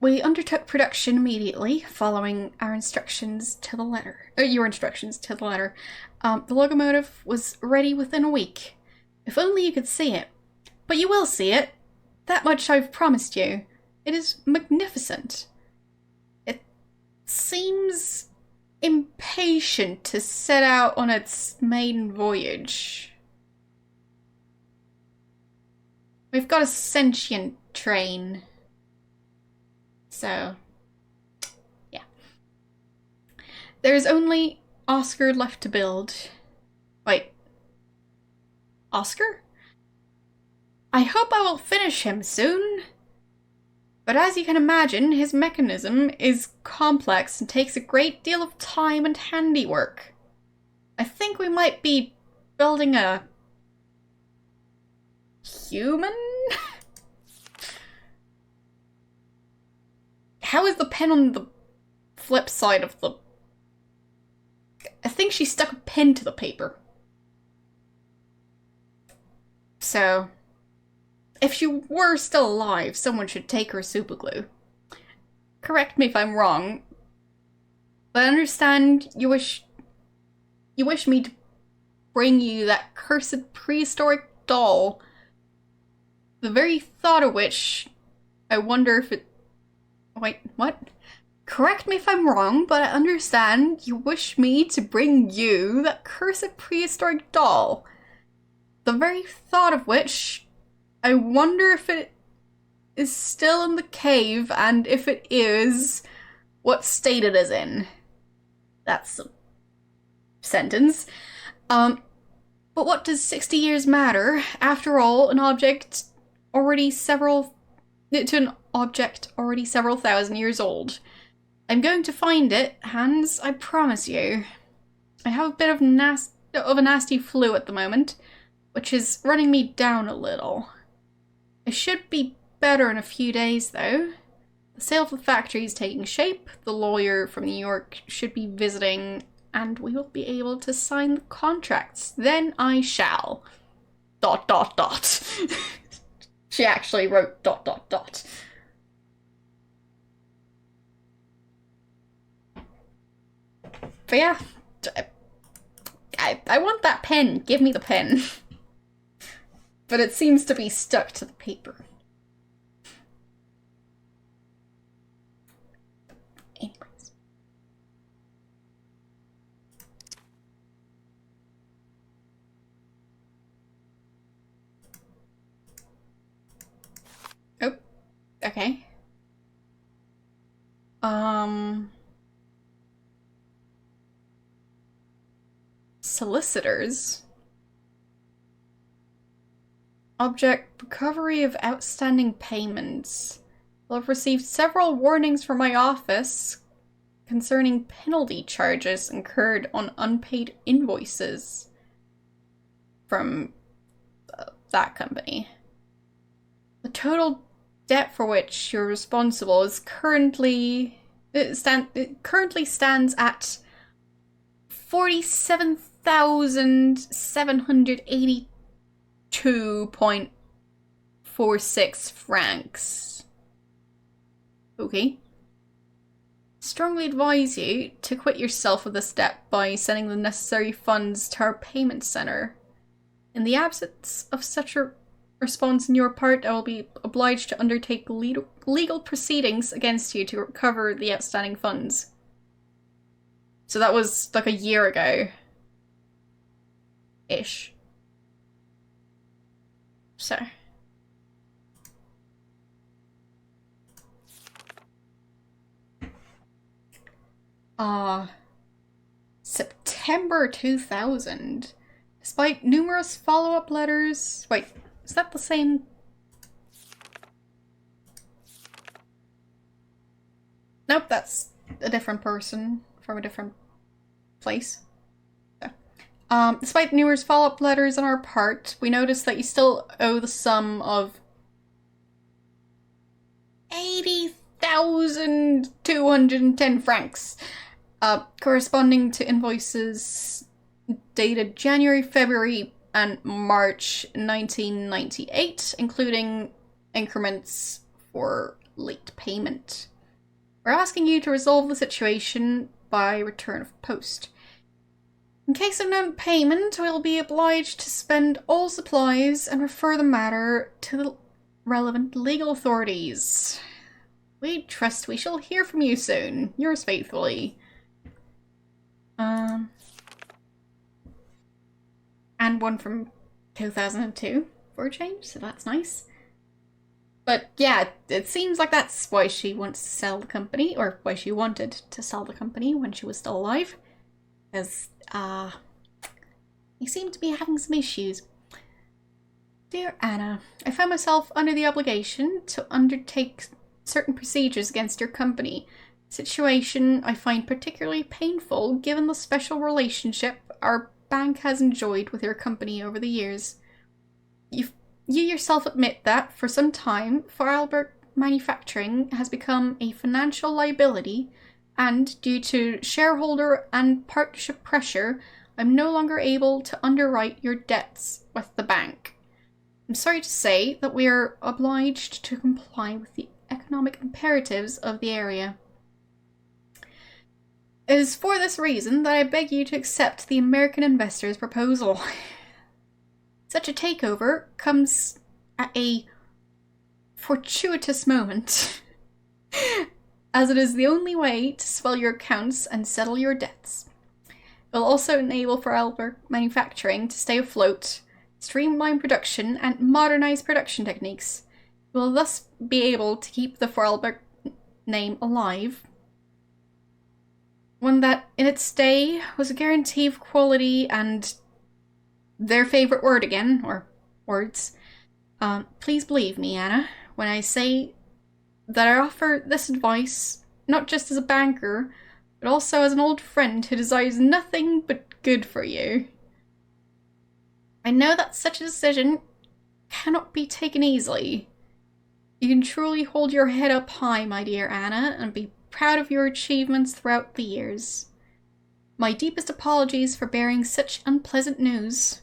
We undertook production immediately, following our instructions to the letter. Your instructions to the letter. The locomotive was ready within a week. If only you could see it. But you will see it. That much I've promised you. It is magnificent. It seems impatient to set out on its maiden voyage. We've got a sentient train. So, yeah. There's only Oscar left to build. Wait. Oscar? I hope I will finish him soon. But as you can imagine, his mechanism is complex and takes a great deal of time and handiwork. I think we might be building a human? How is the pen on the flip side of the... I think she stuck a pen to the paper. So, if she were still alive, someone should take her superglue. Correct me if I'm wrong, but I understand you wish me to bring you that cursed prehistoric doll, the very thought of which I wonder if it... Wait, what? Correct me if I'm wrong, but I understand you wish me to bring you that cursed prehistoric doll, the very thought of which I wonder if it is still in the cave, and if it is, what state it is in. That's a sentence. But what does 60 years matter? After all, an object already several thousand years old. I'm going to find it, Hans, I promise you. I have a bit of a nasty flu at the moment, which is running me down a little. I should be better in a few days, though. The sale of the factory is taking shape, the lawyer from New York should be visiting, and we will be able to sign the contracts. Then I shall. ... She actually wrote ... But yeah, I want that pen. Give me the pen. But it seems to be stuck to the paper. Anyways. Oh, okay. Solicitors? Object recovery of outstanding payments. Well, I've received several warnings from my office concerning penalty charges incurred on unpaid invoices from that company. The total debt for which you're responsible is currently stands at 47,782.46 francs. Okay. Strongly advise you to quit yourself of this debt by sending the necessary funds to our payment center. In the absence of such a response on your part, I will be obliged to undertake legal proceedings against you to recover the outstanding funds. So that was like a year ago. Ish. So. September 2000. Despite numerous follow-up letters... Wait, is that the same? Nope, that's a different person from a different place. So. Despite numerous follow-up letters on our part, we noticed that you still owe the sum of 80,210 francs, corresponding to invoices dated January, February, and March 1998, including increments for late payment. We're asking you to resolve the situation by return of post. In case of non-payment, we'll be obliged to suspend all supplies and refer the matter to the relevant legal authorities. We trust we shall hear from you soon. Yours faithfully. And one from 2002 for a change, so that's nice. But yeah, it seems like that's why she wants to sell the company, or why she wanted to sell the company when she was still alive. Because, You seem to be having some issues. Dear Anna, I found myself under the obligation to undertake certain procedures against your company. A situation I find particularly painful given the special relationship our bank has enjoyed with your company over the years. You yourself admit that, for some time, Vorarlberg Manufacturing has become a financial liability, and due to shareholder and partnership pressure, I'm no longer able to underwrite your debts with the bank. I'm sorry to say that we are obliged to comply with the economic imperatives of the area. It is for this reason that I beg you to accept the American investor's proposal. Such a takeover comes at a fortuitous moment, as it is the only way to swell your accounts and settle your debts. It will also enable Vorarlberg Manufacturing to stay afloat, streamline production, and modernize production techniques. You will thus be able to keep the Vorarlberg name alive, one that, in its day, was a guarantee of quality and their favorite word again, or words. Please believe me, Anna, when I say that I offer this advice not just as a banker, but also as an old friend who desires nothing but good for you. I know that such a decision cannot be taken easily. You can truly hold your head up high, my dear Anna, and be proud of your achievements throughout the years. My deepest apologies for bearing such unpleasant news,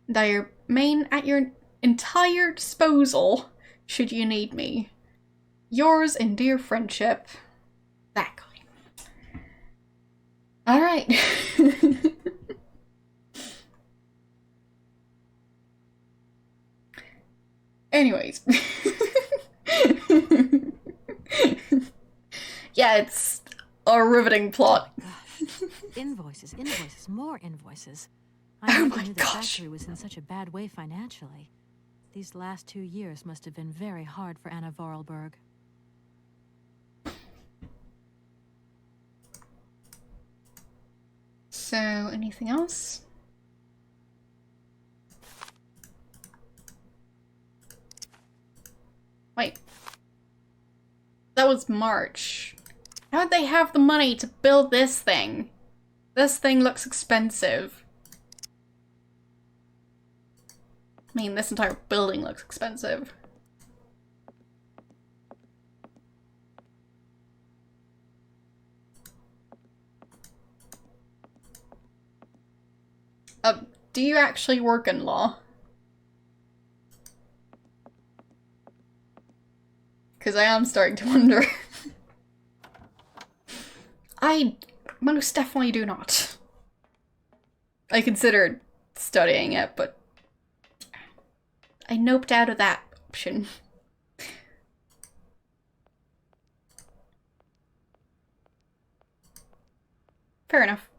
and I remain at your entire disposal should you need me. Yours in dear friendship, that guy. Alright. Anyways. Yeah, it's a riveting plot. Invoices, more invoices. Oh I never my knew the gosh. factory was in such a bad way financially. These last 2 years must have been very hard for Anna Vorarlberg. So, anything else? Wait. That was March. How would they have the money to build this thing? This thing looks expensive. I mean, this entire building looks expensive. Do you actually work in law? Because I am starting to wonder. I most definitely do not. I considered studying it, but I noped out of that option. Fair enough.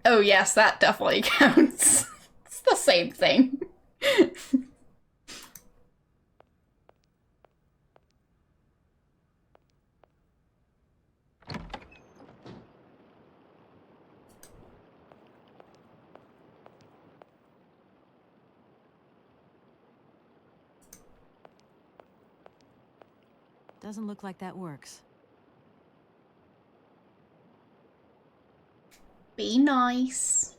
Oh yes, that definitely counts. It's the same thing. Doesn't look like that works. Be nice.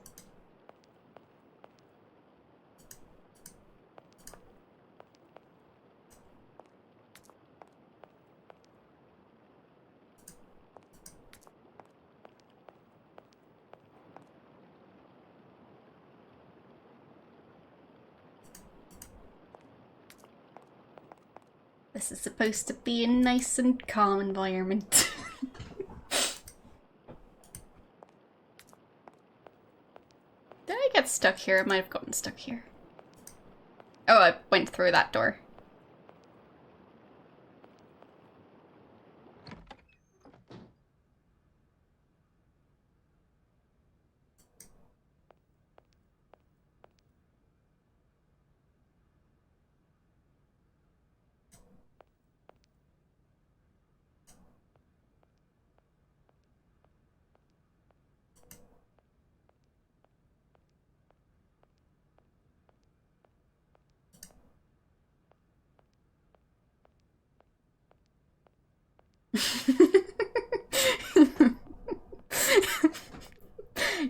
This is supposed to be a nice and calm environment. Did I get stuck here? I might have gotten stuck here. Oh, I went through that door.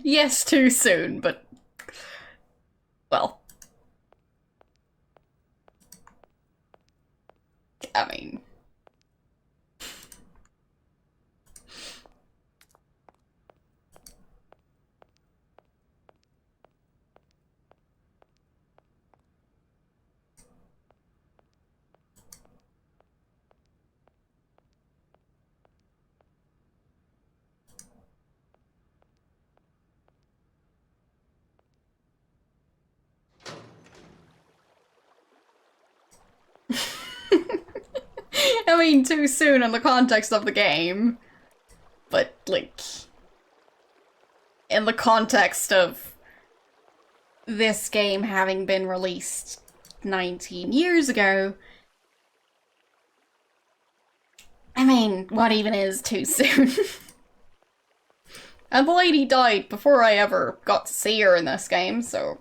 Yes, too soon, but... well... I mean... I mean, too soon in the context of the game. But, like... in the context of this game having been released 19 years ago... I mean, what even is too soon? And the lady died before I ever got to see her in this game, so...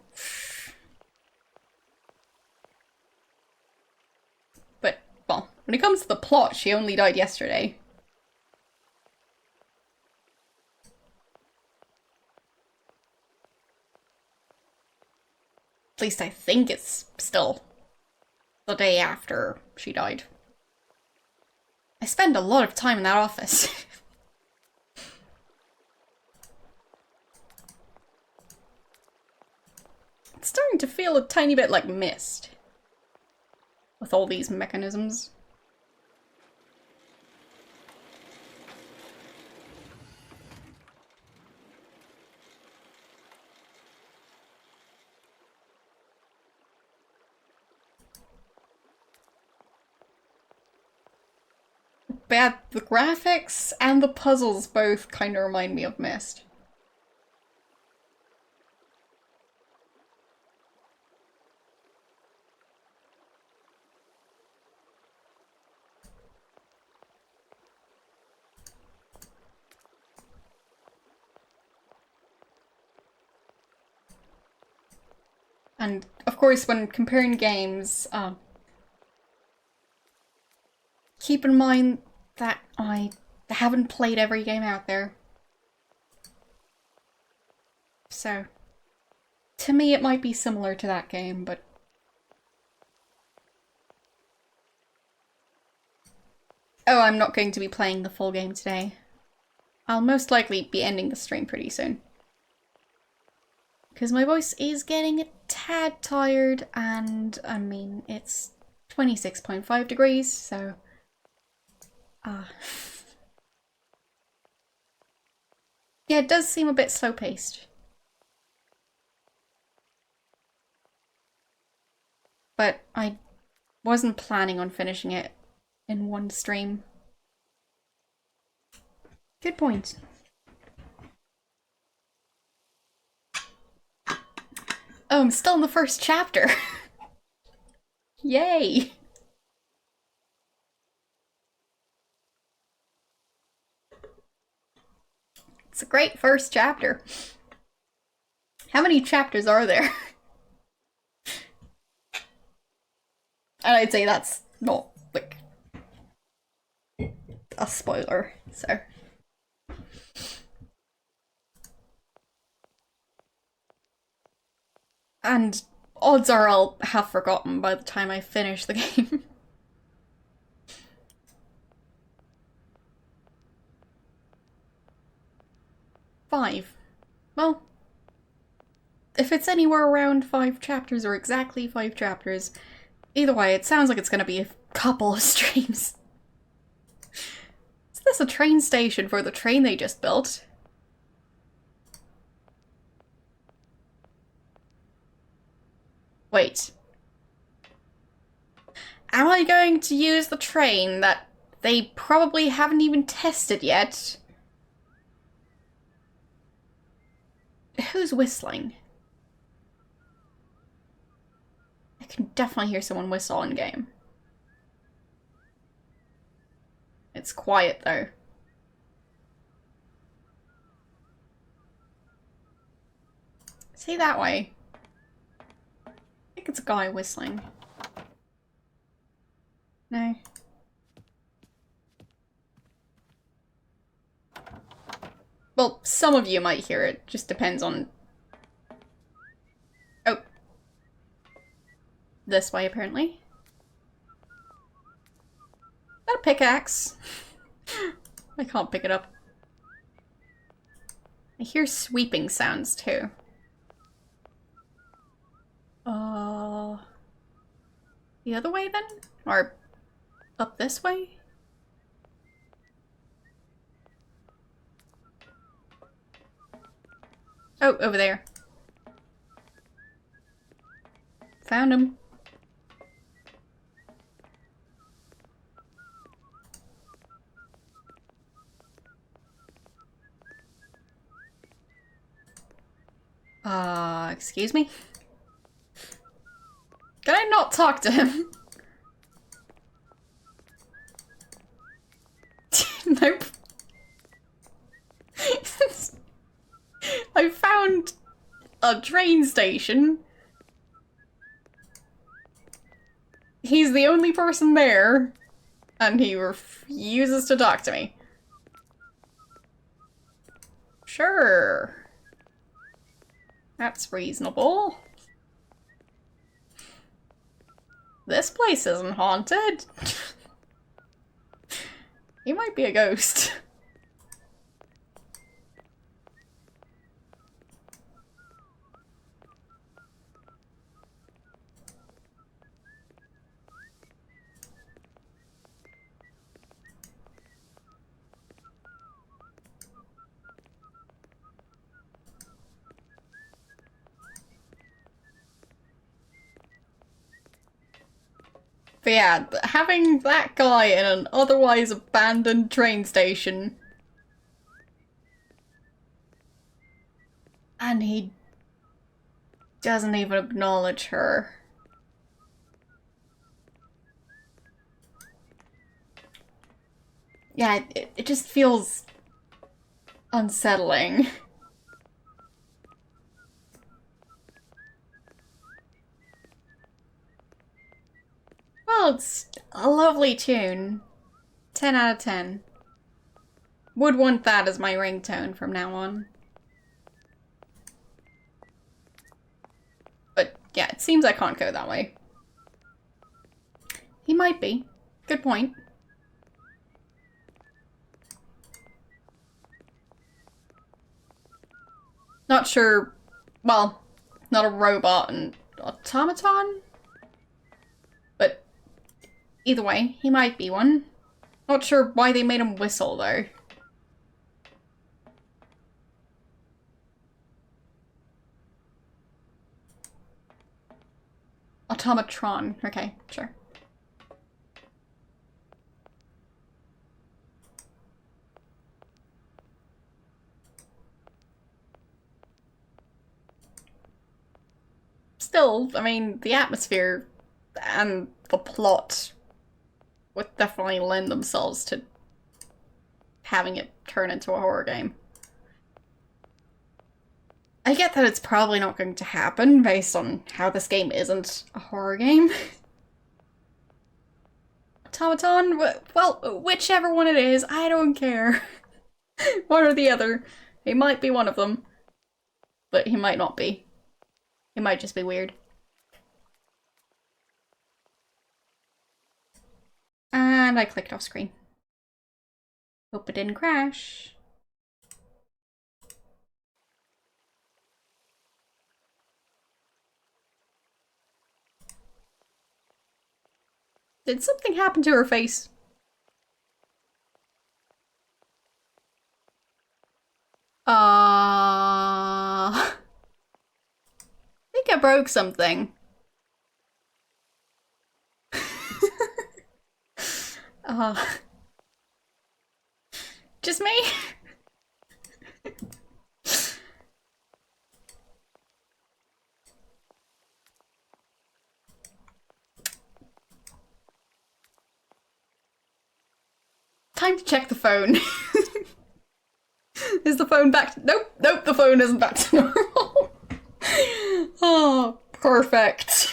but, well, when it comes to the plot, she only died yesterday. At least I think it's still the day after she died. I spend a lot of time in that office. It's starting to feel a tiny bit like Myst. With all these mechanisms. But the graphics and the puzzles both kind of remind me of Myst. And, of course, when comparing games, keep in mind that I haven't played every game out there. So, to me it might be similar to that game, but... oh, I'm not going to be playing the full game today. I'll most likely be ending the stream pretty soon. Because my voice is getting a tad tired, and, I mean, it's 26.5 degrees, so... yeah, it does seem a bit slow-paced. But I wasn't planning on finishing it in one stream. Good point. Oh, I'm still in the first chapter. Yay! It's a great first chapter. How many chapters are there? And I'd say that's not, like, a spoiler, so... and odds are I'll have forgotten by the time I finish the game. Five. Well, if it's anywhere around 5 chapters or exactly 5 chapters, either way, it sounds like it's gonna be a couple of streams. Is this a train station for the train they just built? Wait. Am I going to use the train that they probably haven't even tested yet? Who's whistling? I can definitely hear someone whistle in game. It's quiet though. See that way? I think it's a guy whistling. No. Well, some of you might hear it, just depends on... Oh. This way, apparently. Is that a pickaxe? I can't pick it up. I hear sweeping sounds, too. The other way, then? Or up this way? Oh, over there. Found him. Excuse me? Can I not talk to him? Nope. I found a train station. He's the only person there, and he refuses to talk to me. Sure. That's reasonable. This place isn't haunted. He might be a ghost. But yeah, having that guy in an otherwise abandoned train station, and he doesn't even acknowledge her. Yeah, it just feels unsettling. Well, it's a lovely tune. 10 out of 10. Would want that as my ringtone from now on. But yeah, it seems I can't go that way. He might be. Good point. Not sure. Well, not a robot, an automaton? But either way, he might be one. Not sure why they made him whistle, though. Automatron. Okay, sure. Still, I mean, the atmosphere and the plot would definitely lend themselves to having it turn into a horror game. I get that it's probably not going to happen based on how this game isn't a horror game. Automaton? Well, whichever one it is, I don't care. One or the other. He might be one of them. But he might not be. He might just be weird. And I clicked off screen. Hope it didn't crash. Did something happen to her face? I think I broke something. Just me? Time to check the phone. Is the phone back to— Nope, nope, the phone isn't back to normal. Oh, perfect.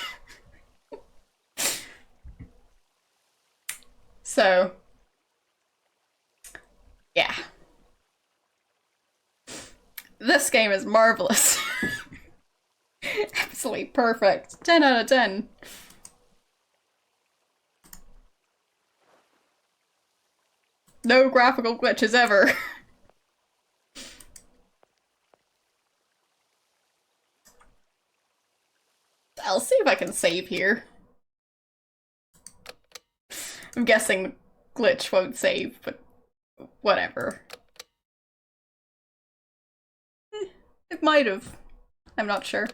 So, yeah. This game is marvelous. Absolutely perfect. 10 out of 10. No graphical glitches ever. I'll see if I can save here. I'm guessing the glitch won't save, but whatever. It might have. I'm not sure.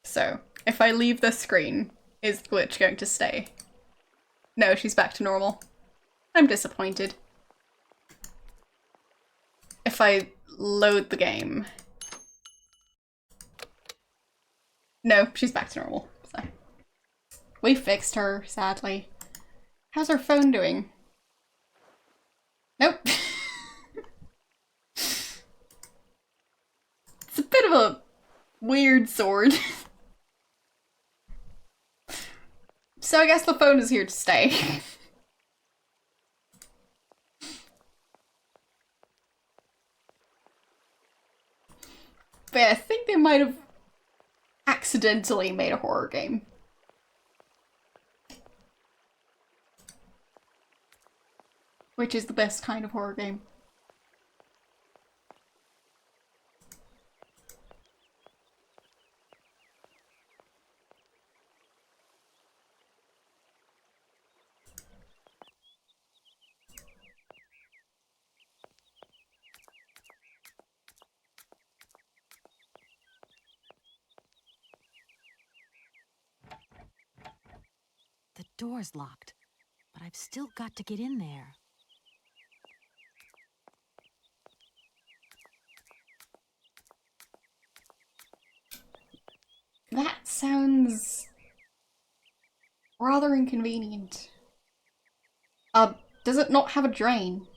So, if I leave the screen, is the glitch going to stay? No, she's back to normal. I'm disappointed. If I load the game... No, she's back to normal. So. We fixed her, sadly. How's her phone doing? Nope. It's a bit of a weird sword. So I guess the phone is here to stay. But yeah, I think they might have accidentally made a horror game. Which is the best kind of horror game. The door's locked, but I've still got to get in there. That sounds rather inconvenient. Does it not have a drain?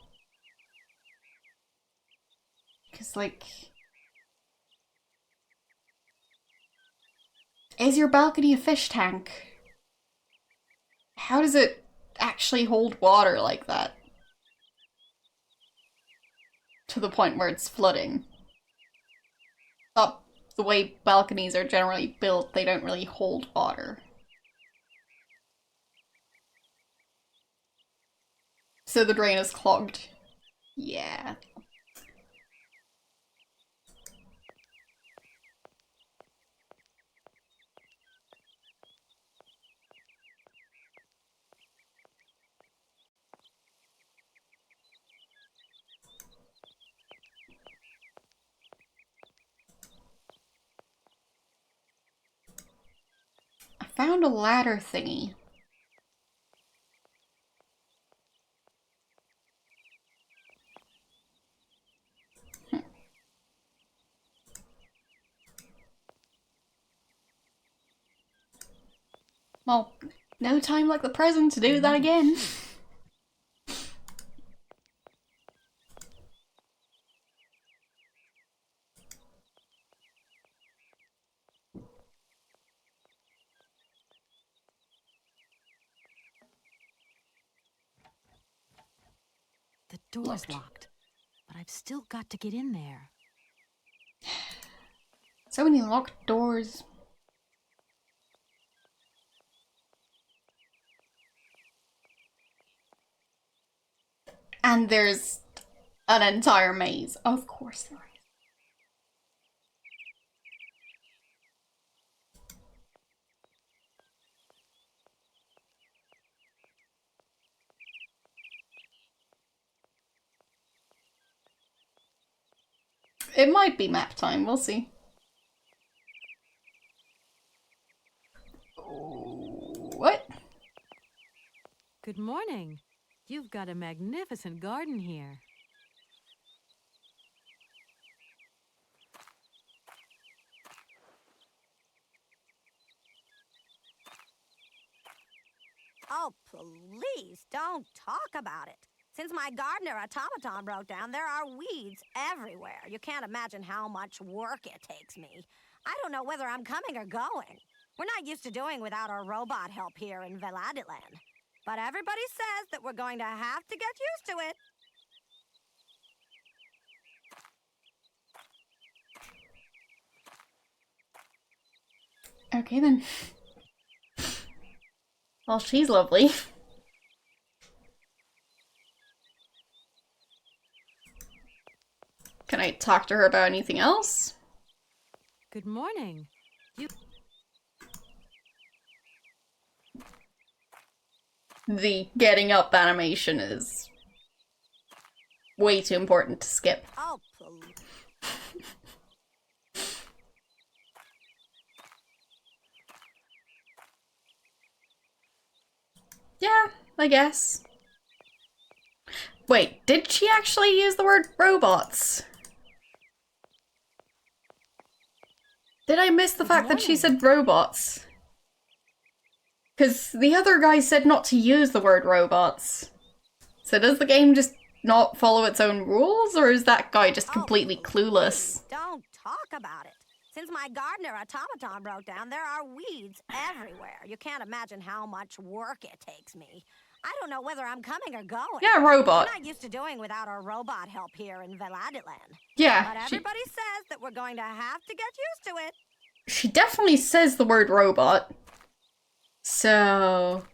Because, like... Is your balcony a fish tank? How does it actually hold water like that? To the point where it's flooding. The way balconies are generally built, they don't really hold water. So the drain is clogged. Yeah. I found a ladder thingy. Well, no time like the present to do that again. The door's locked, but I've still got to get in there. So many locked doors. And there's an entire maze. Of course there is. It might be map time, we'll see. What? Good morning. You've got a magnificent garden here. Oh, please don't talk about it. Since my gardener automaton broke down, there are weeds everywhere. You can't imagine how much work it takes me. I don't know whether I'm coming or going. We're not used to doing without our robot help here in Veladiland. But everybody says that we're going to have to get used to it. Okay then. Well, she's lovely. Can I talk to her about anything else? Good morning. The getting up animation is way too important to skip. Oh, please. Yeah, I guess. Wait, did she actually use the word robots? Did I miss the fact that she said robots? Because the other guy said not to use the word robots. So does the game just not follow its own rules, or is that guy just completely clueless? Don't talk about it. Since my gardener automaton broke down, there are weeds everywhere. You can't imagine how much work it takes me. I don't know whether I'm coming or going. Yeah, robot. I'm not used to doing without our robot help here in Veladiland. Yeah. But everybody says that we're going to have to get used to it. She definitely says the word robot. So...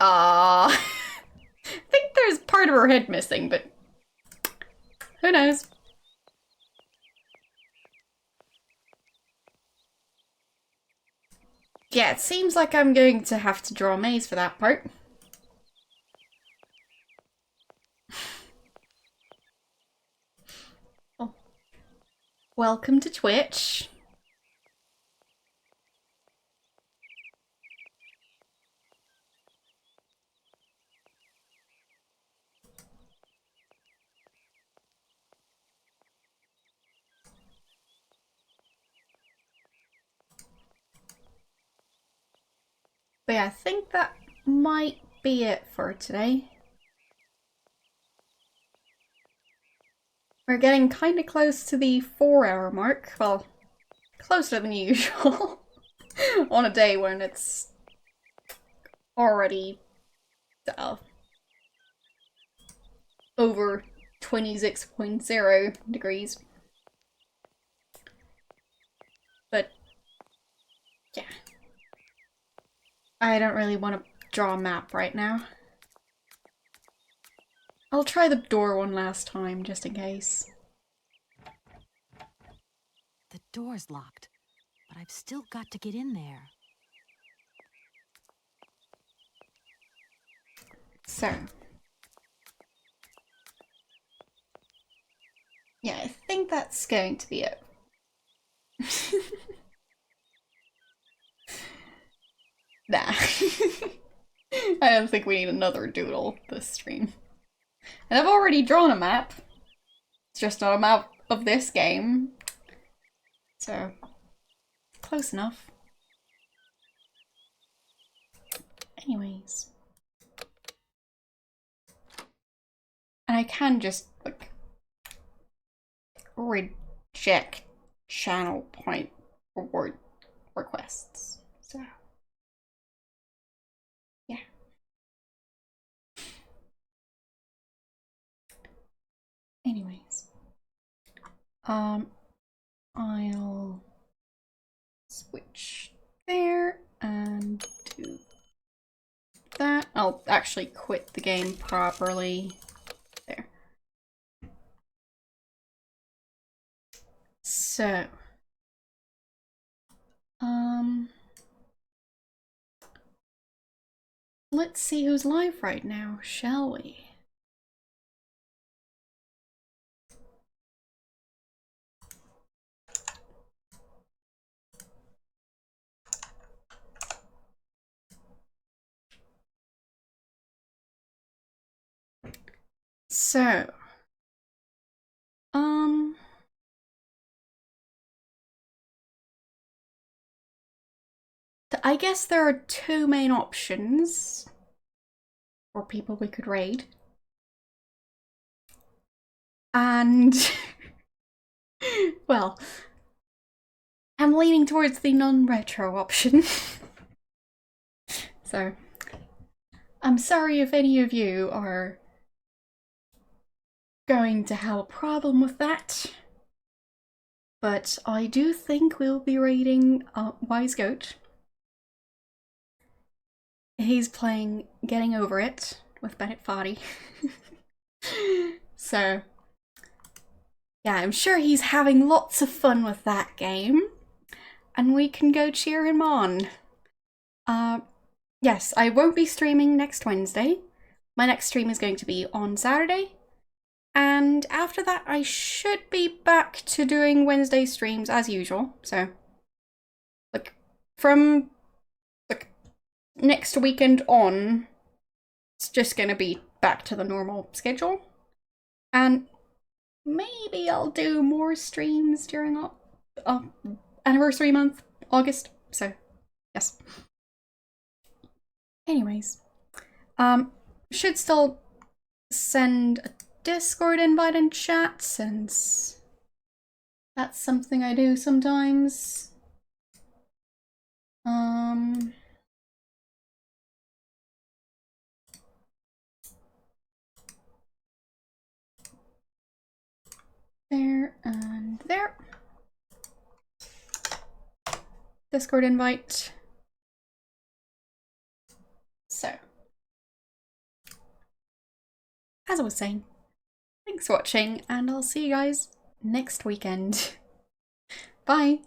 I think there's part of her head missing, but who knows? Yeah, it seems like I'm going to have to draw a maze for that part. Oh. Welcome to Twitch. But yeah, I think that might be it for today. We're getting kind of close to the 4-hour mark. Well, closer than usual. On a day when it's already over 26.0 degrees. But yeah. I don't really want to draw a map right now. I'll try the door one last time, just in case. The door's locked, but I've still got to get in there. So. Yeah, I think that's going to be it. Nah. I don't think we need another doodle this stream. And I've already drawn a map. It's just not a map of this game. So, close enough. Anyways. And I can just, like, reject channel point reward requests. So, yeah. Anyways. I'll switch there and do that. I'll actually quit the game properly. There. So, let's see who's live right now, shall we? So, I guess there are two main options for people we could raid. And, well, I'm leaning towards the non-retro option. So, I'm sorry if any of you are going to have a problem with that. But I do think we'll be rating Wise Goat. He's playing Getting Over It with Bennett Foddy. So, yeah, I'm sure he's having lots of fun with that game. And we can go cheer him on. Yes, I won't be streaming next Wednesday. My next stream is going to be on Saturday. And after that, I should be back to doing Wednesday streams as usual. So, like, from like next weekend on, it's just gonna be back to the normal schedule. And maybe I'll do more streams during anniversary month, August. So, yes. Anyways, should still send a Discord invite in chat since that's something I do sometimes. There and there. Discord invite. So, as I was saying, thanks for watching, and I'll see you guys next weekend. Bye!